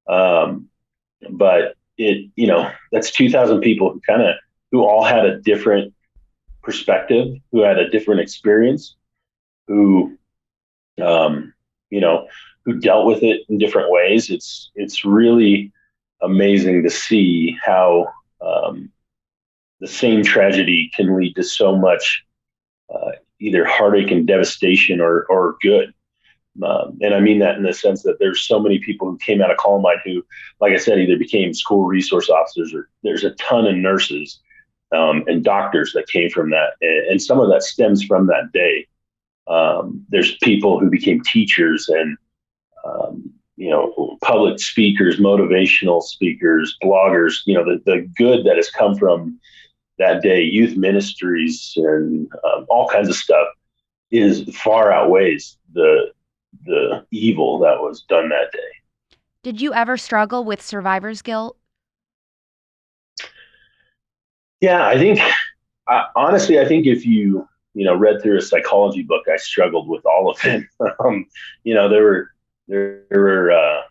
but that's 2,000 people who all had a different perspective, who had a different experience, who dealt with it in different ways. It's really amazing to see how the same tragedy can lead to so much either heartache and devastation or good. And I mean that in the sense that there's so many people who came out of Columbine who, like I said, either became school resource officers, or there's a ton of nurses and doctors that came from that. And some of that stems from that day. There's people who became teachers and, public speakers, motivational speakers, bloggers, the good that has come from that day, youth ministries and all kinds of stuff is far outweighs the evil that was done that day. Did you ever struggle with survivor's guilt? Yeah, honestly, I think if you read through a psychology book, I struggled with all of it. There were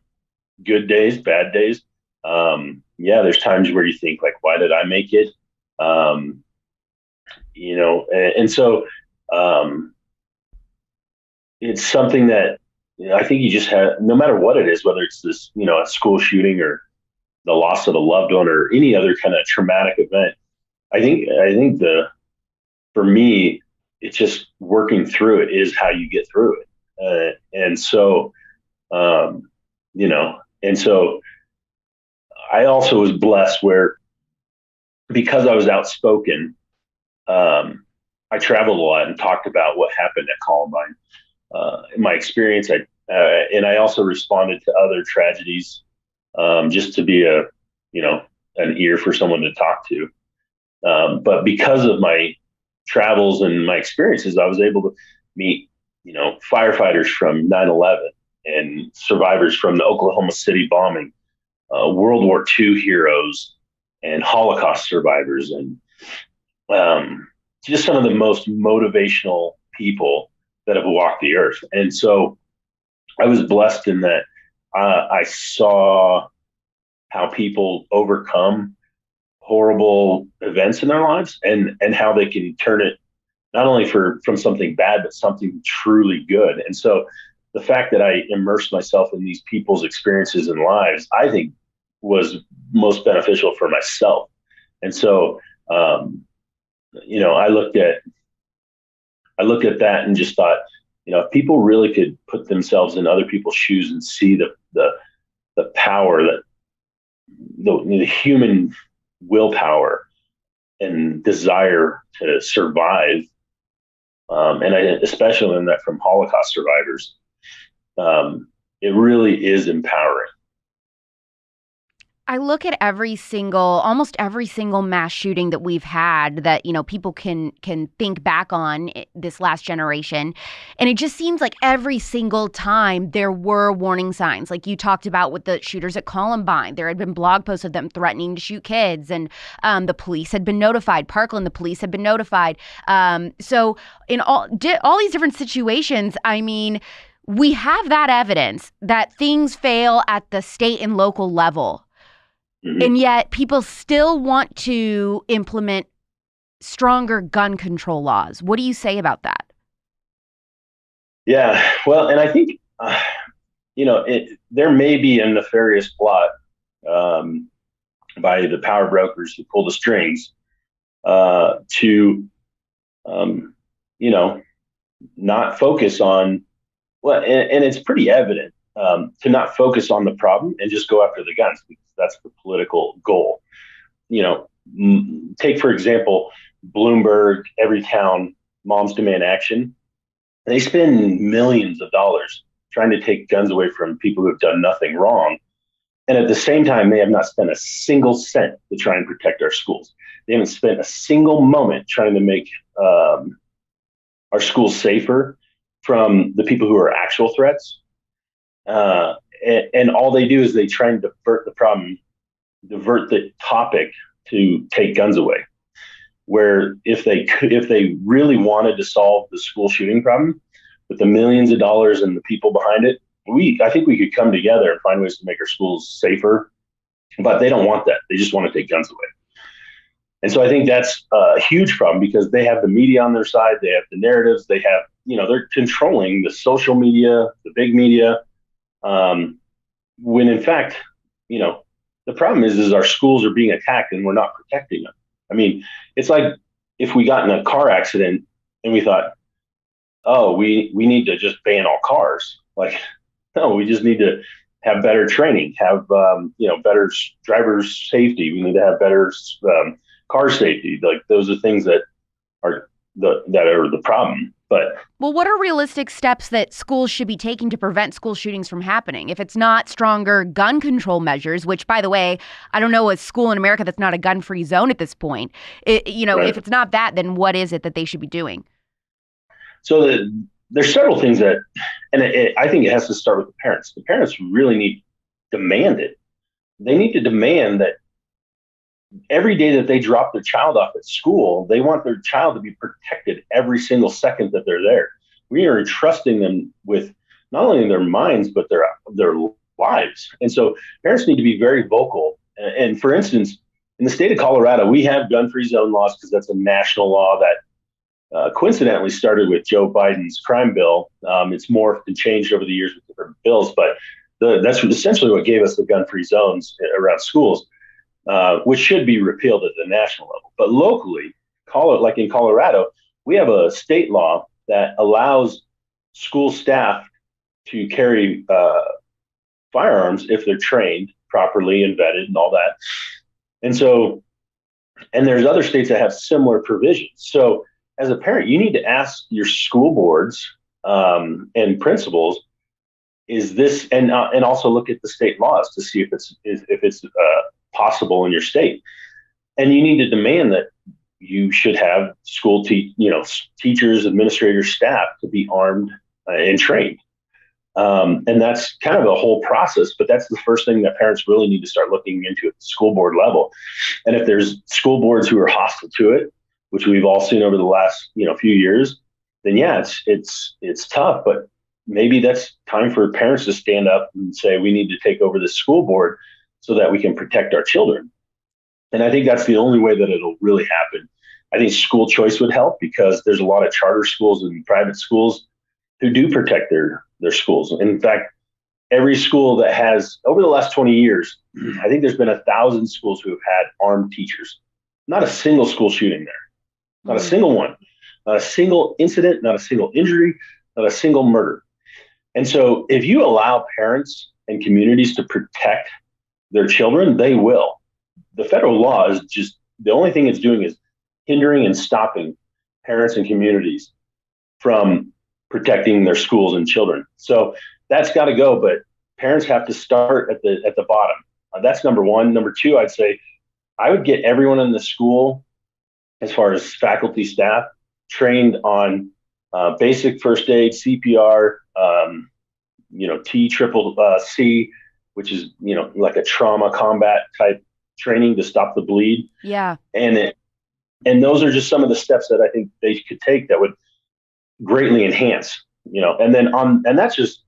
good days, bad days. There's times where you think, like, why did I make it? So it's something that I think you just have, no matter what it is, whether it's this, a school shooting or the loss of a loved one or any other kind of traumatic event. I think for me, it's just working through it is how you get through it. And so I also was blessed where, because I was outspoken, I traveled a lot and talked about what happened at Columbine. In my experience, and I also responded to other tragedies, just to be an ear for someone to talk to. But because of my travels and my experiences, I was able to meet, firefighters from 9/11 and survivors from the Oklahoma City bombing, World War II heroes and Holocaust survivors, and just some of the most motivational people that have walked the earth. And so I was blessed in that I saw how people overcome horrible events in their lives and how they can turn it not only from something bad, but something truly good. And so the fact that I immersed myself in these people's experiences and lives, I think was most beneficial for myself. And so, I looked at that and just thought, if people really could put themselves in other people's shoes and see the power that the human willpower and desire to survive, and I especially learned that from Holocaust survivors, it really is empowering. I look at almost every single mass shooting that we've had that, people can think back on this last generation. And it just seems like every single time there were warning signs, like you talked about with the shooters at Columbine. There had been blog posts of them threatening to shoot kids, and the police had been notified. Parkland, the police had been notified. So in all these different situations, we have that evidence that things fail at the state and local level. And yet people still want to implement stronger gun control laws. What do you say about that? Yeah, well, and I think, there may be a nefarious plot by the power brokers who pull the strings to, not focus on Well, and it's pretty evident to not focus on the problem and just go after the guns, because that's the political goal. Take, for example, Bloomberg, Everytown, Moms Demand Action. They spend millions of dollars trying to take guns away from people who have done nothing wrong. And at the same time, they have not spent a single cent to try and protect our schools. They haven't spent a single moment trying to make our schools safer from the people who are actual threats. And all they do is they try and divert the topic to take guns away. Where if they really wanted to solve the school shooting problem with the millions of dollars and the people behind it, I think we could come together and find ways to make our schools safer. But they don't want that. They just want to take guns away. And so I think that's a huge problem, because they have the media on their side. They have the narratives. They have, they're controlling the social media, the big media. When in fact, the problem is our schools are being attacked and we're not protecting them. I mean, it's like if we got in a car accident and we thought, oh, we need to just ban all cars. Like, no, we just need to have better training, have, better driver's safety. We need to have better car safety. Like, those are things that are the problem. But well, what are realistic steps that schools should be taking to prevent school shootings from happening? If it's not stronger gun control measures, which, by the way, I don't know a school in America that's not a gun-free zone at this point. Right. If it's not that, then what is it that they should be doing? So there's several things that, and I think it has to start with the parents. The parents really need to demand it. They need to demand that every day that they drop their child off at school, they want their child to be protected every single second that they're there. We are entrusting them with not only their minds, but their lives. And so parents need to be very vocal. And for instance, in the state of Colorado, we have gun-free zone laws because that's a national law that coincidentally started with Joe Biden's crime bill. It's morphed and changed over the years with different bills, but that's essentially what gave us the gun-free zones around schools. Which should be repealed at the national level. But locally, like in Colorado, we have a state law that allows school staff to carry firearms if they're trained properly and vetted and all that. And there's other states that have similar provisions. So as a parent, you need to ask your school boards and principals, is this, and also look at the state laws to see if it's possible in your state. And you need to demand that you should have school teachers, administrators, staff to be armed and trained. And that's kind of a whole process, but that's the first thing that parents really need to start looking into at the school board level. And if there's school boards who are hostile to it, which we've all seen over the last few years, then yeah, it's tough, but maybe that's time for parents to stand up and say, we need to take over the school board so that we can protect our children. And I think that's the only way that it'll really happen. I think school choice would help, because there's a lot of charter schools and private schools who do protect their schools. And in fact, every school that has, over the last 20 years, I think there's been 1,000 schools who have had armed teachers. Not a single school shooting there. Not a single one. Not a single incident, not a single injury, not a single murder. And so if you allow parents and communities to protect their children, they will. The federal law is just, the only thing it's doing is hindering and stopping parents and communities from protecting their schools and children. So that's got to go, but parents have to start at the bottom. That's number one. Number two, I'd say I would get everyone in the school, as far as faculty, staff, trained on basic first aid, CPR, TCCC, which is, like a trauma combat type training to stop the bleed. Yeah. And those are just some of the steps that I think they could take that would greatly enhance, and that's just,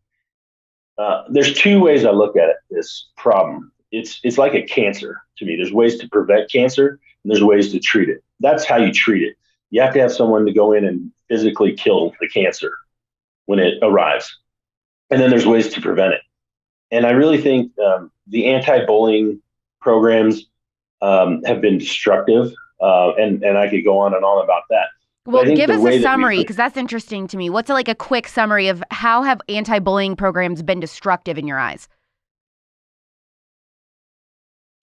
there's two ways I look at it, this problem. It's like a cancer to me. There's ways to prevent cancer and there's ways to treat it. That's how you treat it. You have to have someone to go in and physically kill the cancer when it arrives. And then there's ways to prevent it. And I really think the anti-bullying programs have been destructive. And I could go on and on about that. Well, give us a summary, because that's interesting to me. What's like a quick summary of how have anti-bullying programs been destructive in your eyes?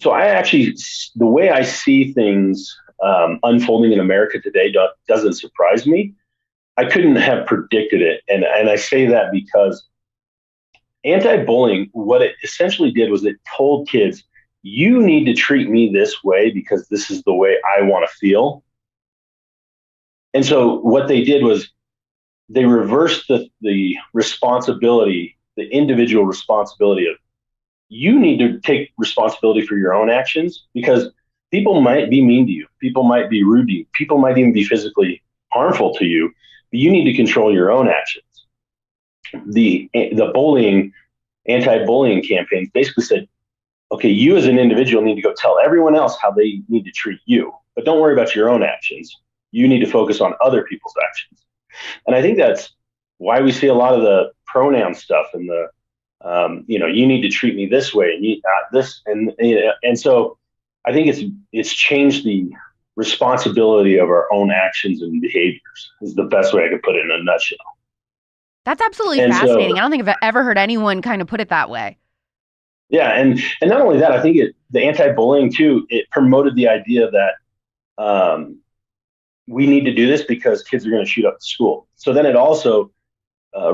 So the way I see things unfolding in America today doesn't surprise me. I couldn't have predicted it. And I say that because anti-bullying, what it essentially did was it told kids, you need to treat me this way because this is the way I want to feel. And so what they did was they reversed the responsibility, the individual responsibility of, you need to take responsibility for your own actions, because people might be mean to you. People might be rude to you. People might even be physically harmful to you. But you need to control your own actions. The anti-bullying campaigns basically said, okay, you as an individual need to go tell everyone else how they need to treat you, but don't worry about your own actions. You need to focus on other people's actions. And I think that's why we see a lot of the pronoun stuff and the, you need to treat me this way and this. And so I think it's changed the responsibility of our own actions and behaviors is the best way I could put it in a nutshell. That's absolutely fascinating. I don't think I've ever heard anyone kind of put it that way. Yeah. And not only that, I think the anti-bullying too, it promoted the idea that, we need to do this because kids are going to shoot up the school. So then it also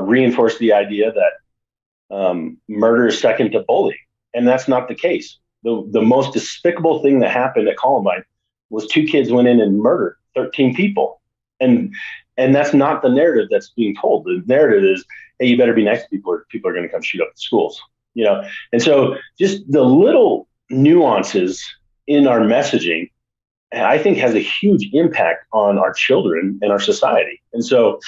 reinforced the idea that murder is second to bullying. And that's not the case. The most despicable thing that happened at Columbine was 2 kids went in and murdered 13 people. And that's not the narrative that's being told. The narrative is, hey, you better be nice to people or people are going to come shoot up the schools. And so just the little nuances in our messaging, I think, has a huge impact on our children and our society. And so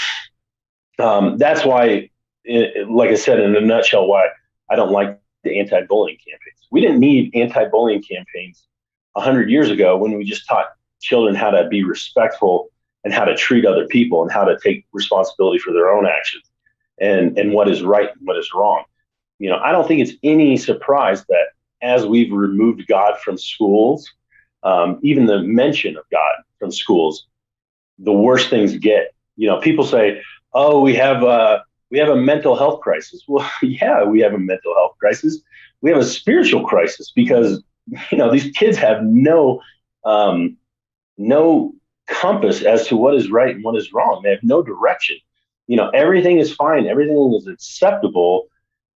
that's why, like I said, in a nutshell, why I don't like the anti-bullying campaigns. We didn't need anti-bullying campaigns 100 years ago when we just taught children how to be respectful and how to treat other people and how to take responsibility for their own actions and what is right and what is wrong. I don't think it's any surprise that as we've removed God from schools, even the mention of God from schools, the worse things get. People say, "Oh, we have a mental health crisis." Well, yeah, we have a mental health crisis. We have a spiritual crisis because these kids have no compass as to what is right and what is wrong. They have no direction. Everything is fine. Everything is acceptable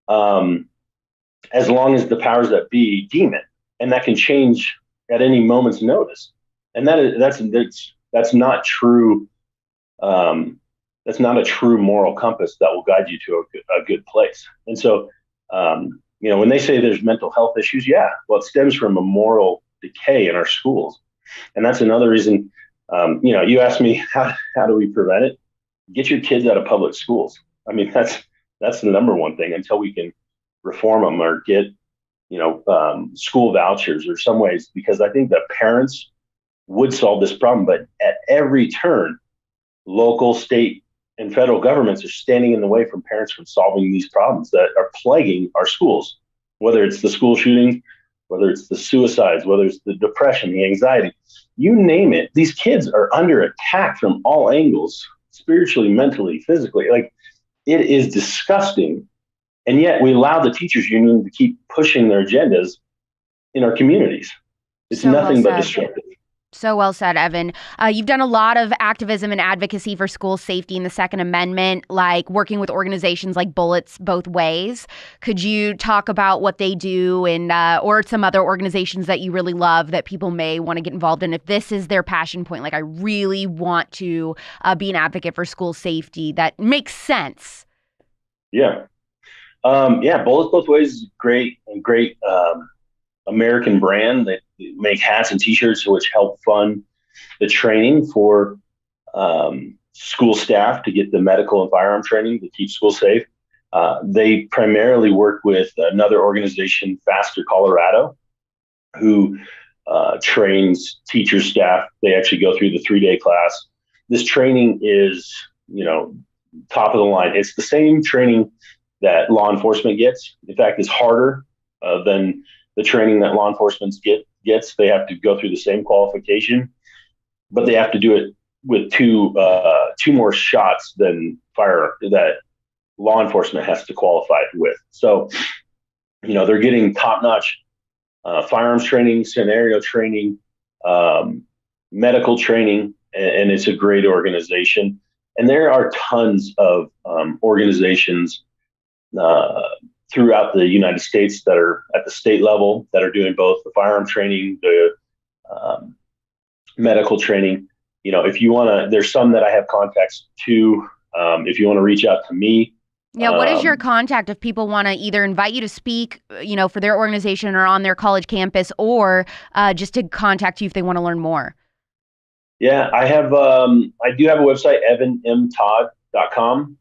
as long as the powers that be deem it, and that can change at any moment's notice. And that's not true. That's not a true moral compass that will guide you to a good place. And so, when they say there's mental health issues, yeah, well, it stems from a moral decay in our schools. And that's another reason, you asked me, how do we prevent it? Get your kids out of public schools. I mean, that's the number one thing until we can reform them or get, school vouchers or some ways, because I think that parents would solve this problem. But at every turn, local, state, and federal governments are standing in the way from parents from solving these problems that are plaguing our schools, whether it's the school shootings, whether it's the suicides, whether it's the depression, the anxiety, you name it. These kids are under attack from all angles, spiritually, mentally, physically. Like, it is disgusting. And yet we allow the teachers union to keep pushing their agendas in our communities. It's nothing but destructive. So well said, Evan. You've done a lot of activism and advocacy for school safety and the Second Amendment, like working with organizations like Bullets Both Ways. Could you talk about what they do and or some other organizations that you really love that people may want to get involved in if this is their passion point? Like, I really want to be an advocate for school safety. That makes sense. Yeah. Bullets Both Ways is great American brand that make hats and t-shirts which help fund the training for school staff to get the medical and firearm training to keep schools safe. They primarily work with another organization, Faster Colorado, who trains teachers, staff. They actually go through the 3-day class. This training is, top of the line. It's the same training that law enforcement gets. In fact, it's harder than the training that law enforcement gets. They have to go through the same qualification, but they have to do it with two more shots than that law enforcement has to qualify with. So, they're getting top-notch firearms training, scenario training, medical training, and it's a great organization. And there are tons of organizations throughout the United States that are at the state level that are doing both the firearm training, the medical training. If you want to, there's some that I have contacts to. If you want to reach out to me. Yeah, what is your contact if people want to either invite you to speak, for their organization or on their college campus, or just to contact you if they want to learn more? Yeah, I do have a website, evanmtodd.com.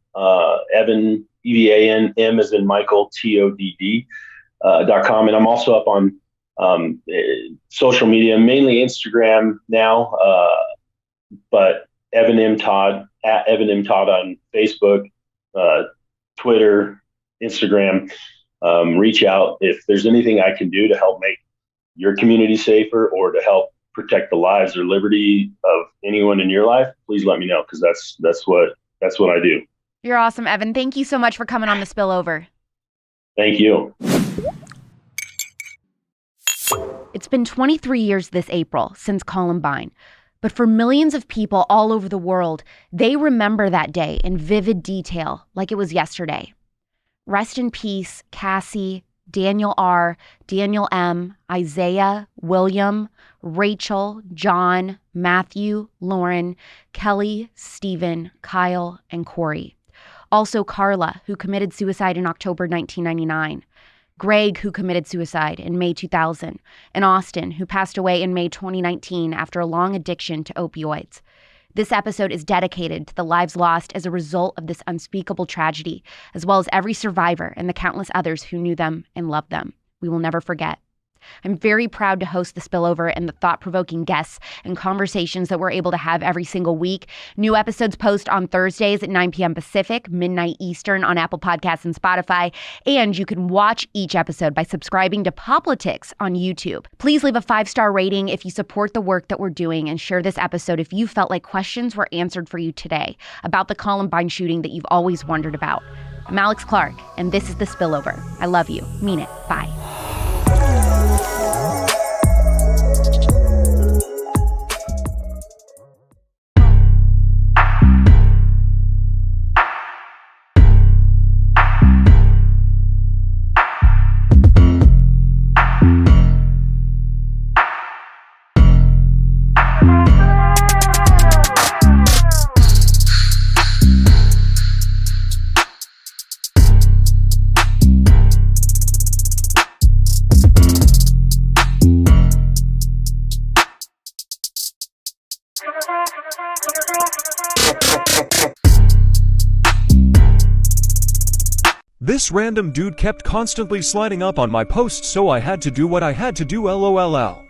Evan, EVAN, M as in Michael, TODD.com. And I'm also up on social media, mainly Instagram now, but Evan M. Todd, at Evan M. Todd on Facebook, Twitter, Instagram. Reach out if there's anything I can do to help make your community safer or to help protect the lives or liberty of anyone in your life. Please let me know, because that's what I do. You're awesome, Evan. Thank you so much for coming on the Spillover. Thank you. It's been 23 years this April since Columbine. But for millions of people all over the world, they remember that day in vivid detail, like it was yesterday. Rest in peace, Cassie, Daniel R., Daniel M., Isaiah, William, Rachel, John, Matthew, Lauren, Kelly, Stephen, Kyle, and Corey. Also Carla, who committed suicide in October 1999. Greg, who committed suicide in May 2000, and Austin, who passed away in May 2019 after a long addiction to opioids. This episode is dedicated to the lives lost as a result of this unspeakable tragedy, as well as every survivor and the countless others who knew them and loved them. We will never forget. I'm very proud to host The Spillover and the thought-provoking guests and conversations that we're able to have every single week. New episodes post on Thursdays at 9 p.m. Pacific, midnight Eastern on Apple Podcasts and Spotify. And you can watch each episode by subscribing to Politics on YouTube. Please leave a 5-star rating if you support the work that we're doing, and share this episode if you felt like questions were answered for you today about the Columbine shooting that you've always wondered about. I'm Alex Clark, and this is The Spillover. I love you. Mean it. Bye. This random dude kept constantly sliding up on my posts, so I had to do what I had to do, LOLL.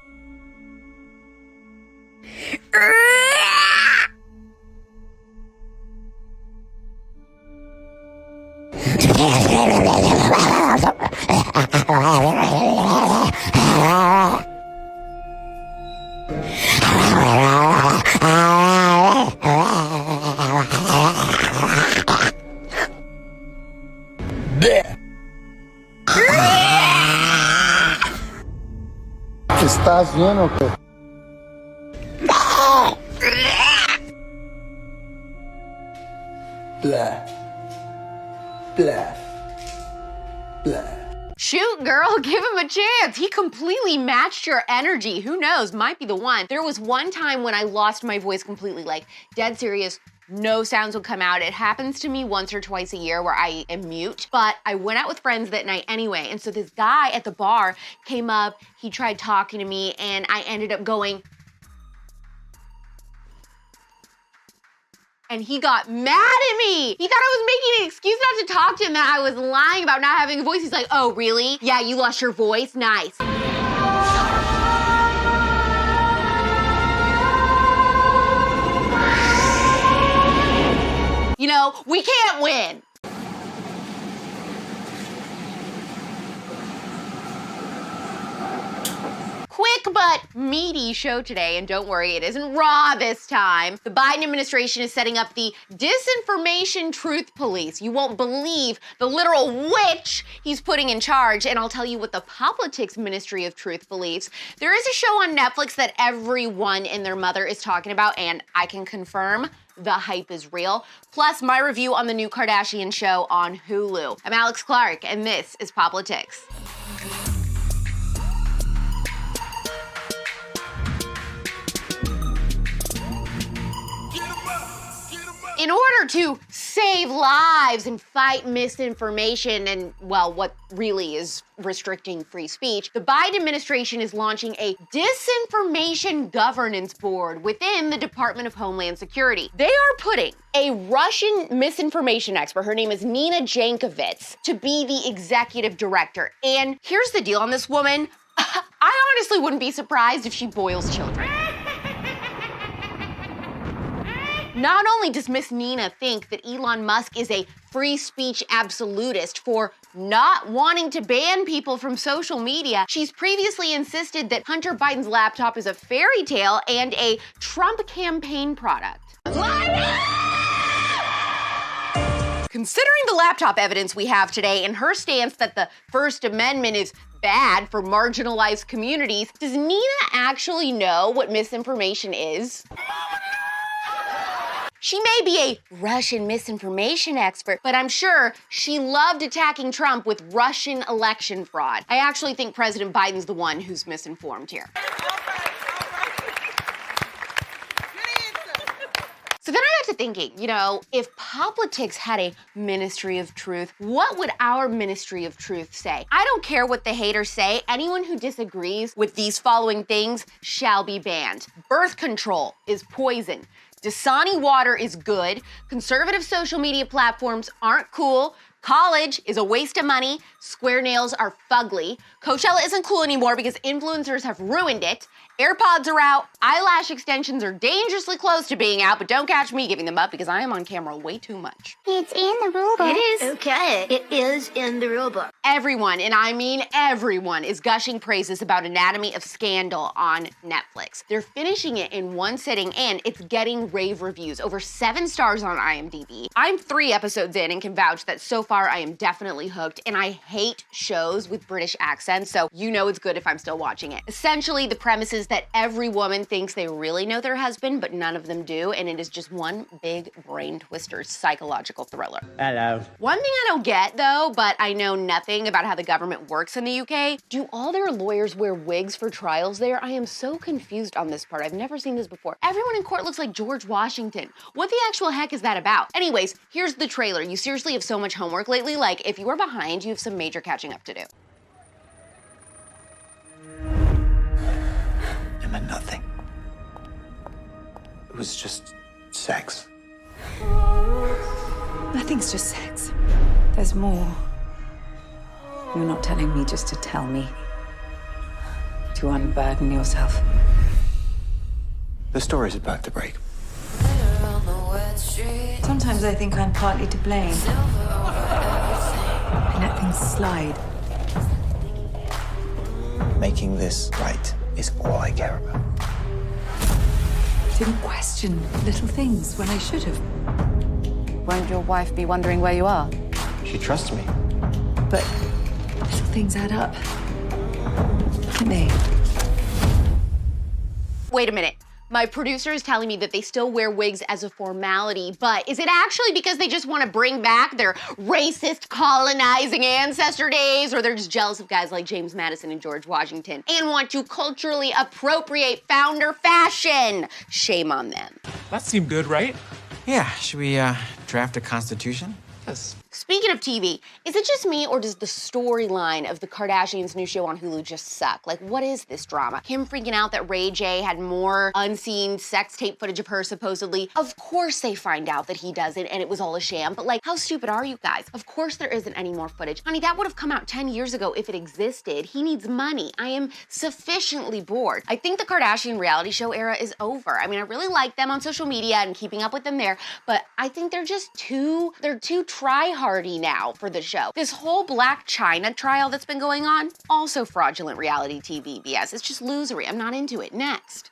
¿Estás bien o qué? Blah. Blah. Blah. Shoot, girl, give him a chance. He completely matched your energy. Who knows? Might be the one. There was one time when I lost my voice completely, like dead serious. No sounds would come out. It happens to me once or twice a year where I am mute, but I went out with friends that night anyway. And so this guy at the bar came up, he tried talking to me, and I ended up going, and he got mad at me. He thought I was making an excuse not to talk to him, that I was lying about not having a voice. He's like, oh, really? Yeah, you lost your voice? Nice. You know, we can't win. Quick but meaty show today, and don't worry, it isn't raw this time. The Biden administration is setting up the Disinformation Truth Police. You won't believe the literal witch he's putting in charge, and I'll tell you what the politics Ministry of Truth believes. There is a show on Netflix that everyone and their mother is talking about, and I can confirm the hype is real. Plus, my review on the new Kardashian show on Hulu. I'm Alex Clark, and this is Politics. In order to save lives and fight misinformation and, well, what really is restricting free speech, the Biden administration is launching a Disinformation Governance Board within the Department of Homeland Security. They are putting a Russian misinformation expert, her name is Nina Jankovic, to be the executive director. And here's the deal on this woman. I honestly wouldn't be surprised if she boils children. Not only does Miss Nina think that Elon Musk is a free speech absolutist for not wanting to ban people from social media, she's previously insisted that Hunter Biden's laptop is a fairy tale and a Trump campaign product. Considering the laptop evidence we have today and her stance that the First Amendment is bad for marginalized communities, does Nina actually know what misinformation is? She may be a Russian misinformation expert, but I'm sure she loved attacking Trump with Russian election fraud. I actually think President Biden's the one who's misinformed here. So then I got to thinking, if politics had a Ministry of Truth, what would our Ministry of Truth say? I don't care what the haters say. Anyone who disagrees with these following things shall be banned. Birth control is poison. Dasani water is good. Conservative social media platforms aren't cool. College is a waste of money. Square nails are fugly. Coachella isn't cool anymore because influencers have ruined it. AirPods are out. Eyelash extensions are dangerously close to being out, but don't catch me giving them up because I am on camera way too much. It's in the rule book. It is. Okay, it is in the rule book. Everyone, and I mean everyone, is gushing praises about Anatomy of Scandal on Netflix. They're finishing it in one sitting, and it's getting rave reviews, over 7 stars on IMDb. I'm 3 episodes in and can vouch that so far I am definitely hooked, and I hate shows with British accents, so you know it's good if I'm still watching it. Essentially, the premise is that every woman thinks they really know their husband, but none of them do, and it is just one big brain twister psychological thriller. Hello. One thing I don't get, though, but I know nothing about how the government works in the UK, do all their lawyers wear wigs for trials there? I am so confused on this part. I've never seen this before. Everyone in court looks like George Washington. What the actual heck is that about? Anyways, here's the trailer. You seriously have so much homework lately. Like, if you are behind, you have some major catching up to do. It meant nothing. It was just sex. Nothing's just sex. There's more. You're not telling me just to tell me. To unburden yourself. The story's about to break. Sometimes I think I'm partly to blame. I let things slide. Making this right is all I care about. Didn't question little things when I should have. Won't your wife be wondering where you are? She trusts me. But little things add up. Don't they? Wait a minute. My producer is telling me that they still wear wigs as a formality, but is it actually because they just want to bring back their racist, colonizing ancestor days, or they're just jealous of guys like James Madison and George Washington and want to culturally appropriate founder fashion? Shame on them. That seemed good, right? Yeah, should we draft a constitution? Yes. Speaking of TV, is it just me or does the storyline of the Kardashians' new show on Hulu just suck? Like, what is this drama? Kim freaking out that Ray J had more unseen sex tape footage of her, supposedly. Of course they find out that he doesn't and it was all a sham, but like, how stupid are you guys? Of course there isn't any more footage. Honey, that would have come out 10 years ago if it existed. He needs money. I am sufficiently bored. I think the Kardashian reality show era is over. I mean, I really like them on social media and keeping up with them there, but I think they're just too try-hard party now for the show. This whole Black China trial that's been going on, also fraudulent reality TV BS. It's just losery. I'm not into it. Next.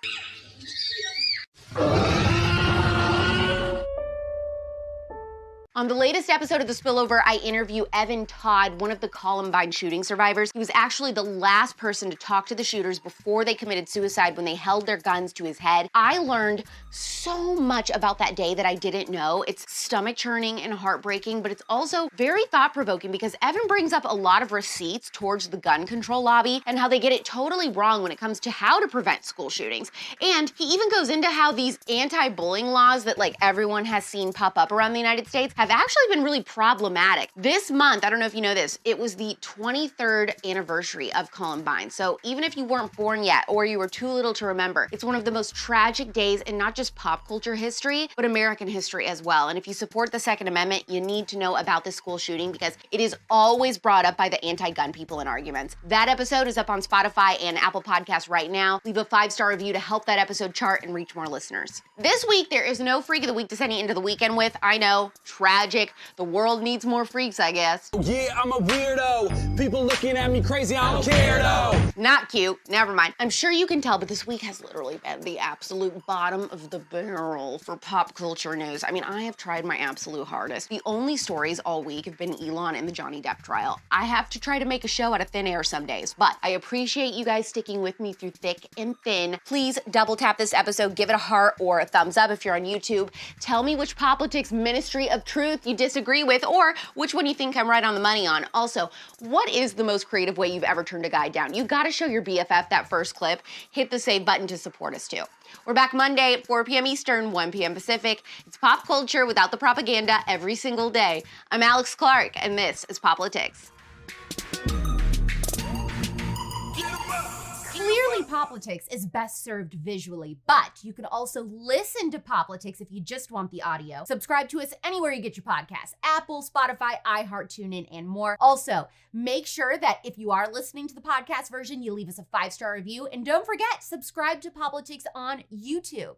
On the latest episode of The Spillover, I interview Evan Todd, one of the Columbine shooting survivors. He was actually the last person to talk to the shooters before they committed suicide when they held their guns to his head. I learned so much about that day that I didn't know. It's stomach-churning and heartbreaking, but it's also very thought-provoking because Evan brings up a lot of receipts towards the gun control lobby and how they get it totally wrong when it comes to how to prevent school shootings. And he even goes into how these anti-bullying laws that like everyone has seen pop up around the United States have actually been really problematic. This month, I don't know if you know this, it was the 23rd anniversary of Columbine. So even if you weren't born yet or you were too little to remember, it's one of the most tragic days in not just pop culture history, but American history as well. And if you support the Second Amendment, you need to know about this school shooting because it is always brought up by the anti-gun people in arguments. That episode is up on Spotify and Apple Podcasts right now. Leave a 5-star review to help that episode chart and reach more listeners. This week, there is no freak of the week to send you into the weekend with. I know, tragic. The world needs more freaks, I guess. Yeah, I'm a weirdo. People looking at me crazy, I don't care though. Not cute. Never mind. I'm sure you can tell, but this week has literally been the absolute bottom of the barrel for pop culture news. I mean, I have tried my absolute hardest. The only stories all week have been Elon and the Johnny Depp trial. I have to try to make a show out of thin air some days, but I appreciate you guys sticking with me through thick and thin. Please double tap this episode, give it a heart or a thumbs up if you're on YouTube. Tell me which politics ministry of truth you disagree with or which one you think I'm right on the money on. Also, what is the most creative way you've ever turned a guy down? You gotta show your BFF that first clip. Hit the save button to support us too. We're back Monday at 4 p.m. Eastern, 1 p.m. Pacific. It's pop culture without the propaganda every single day. I'm Alex Clark, and this is Poplitics. Clearly, Poplitics is best served visually, but you can also listen to Poplitics if you just want the audio. Subscribe to us anywhere you get your podcasts: Apple, Spotify, iHeart, TuneIn, and more. Also, make sure that if you are listening to the podcast version, you leave us a 5-star review. And don't forget, subscribe to Poplitics on YouTube.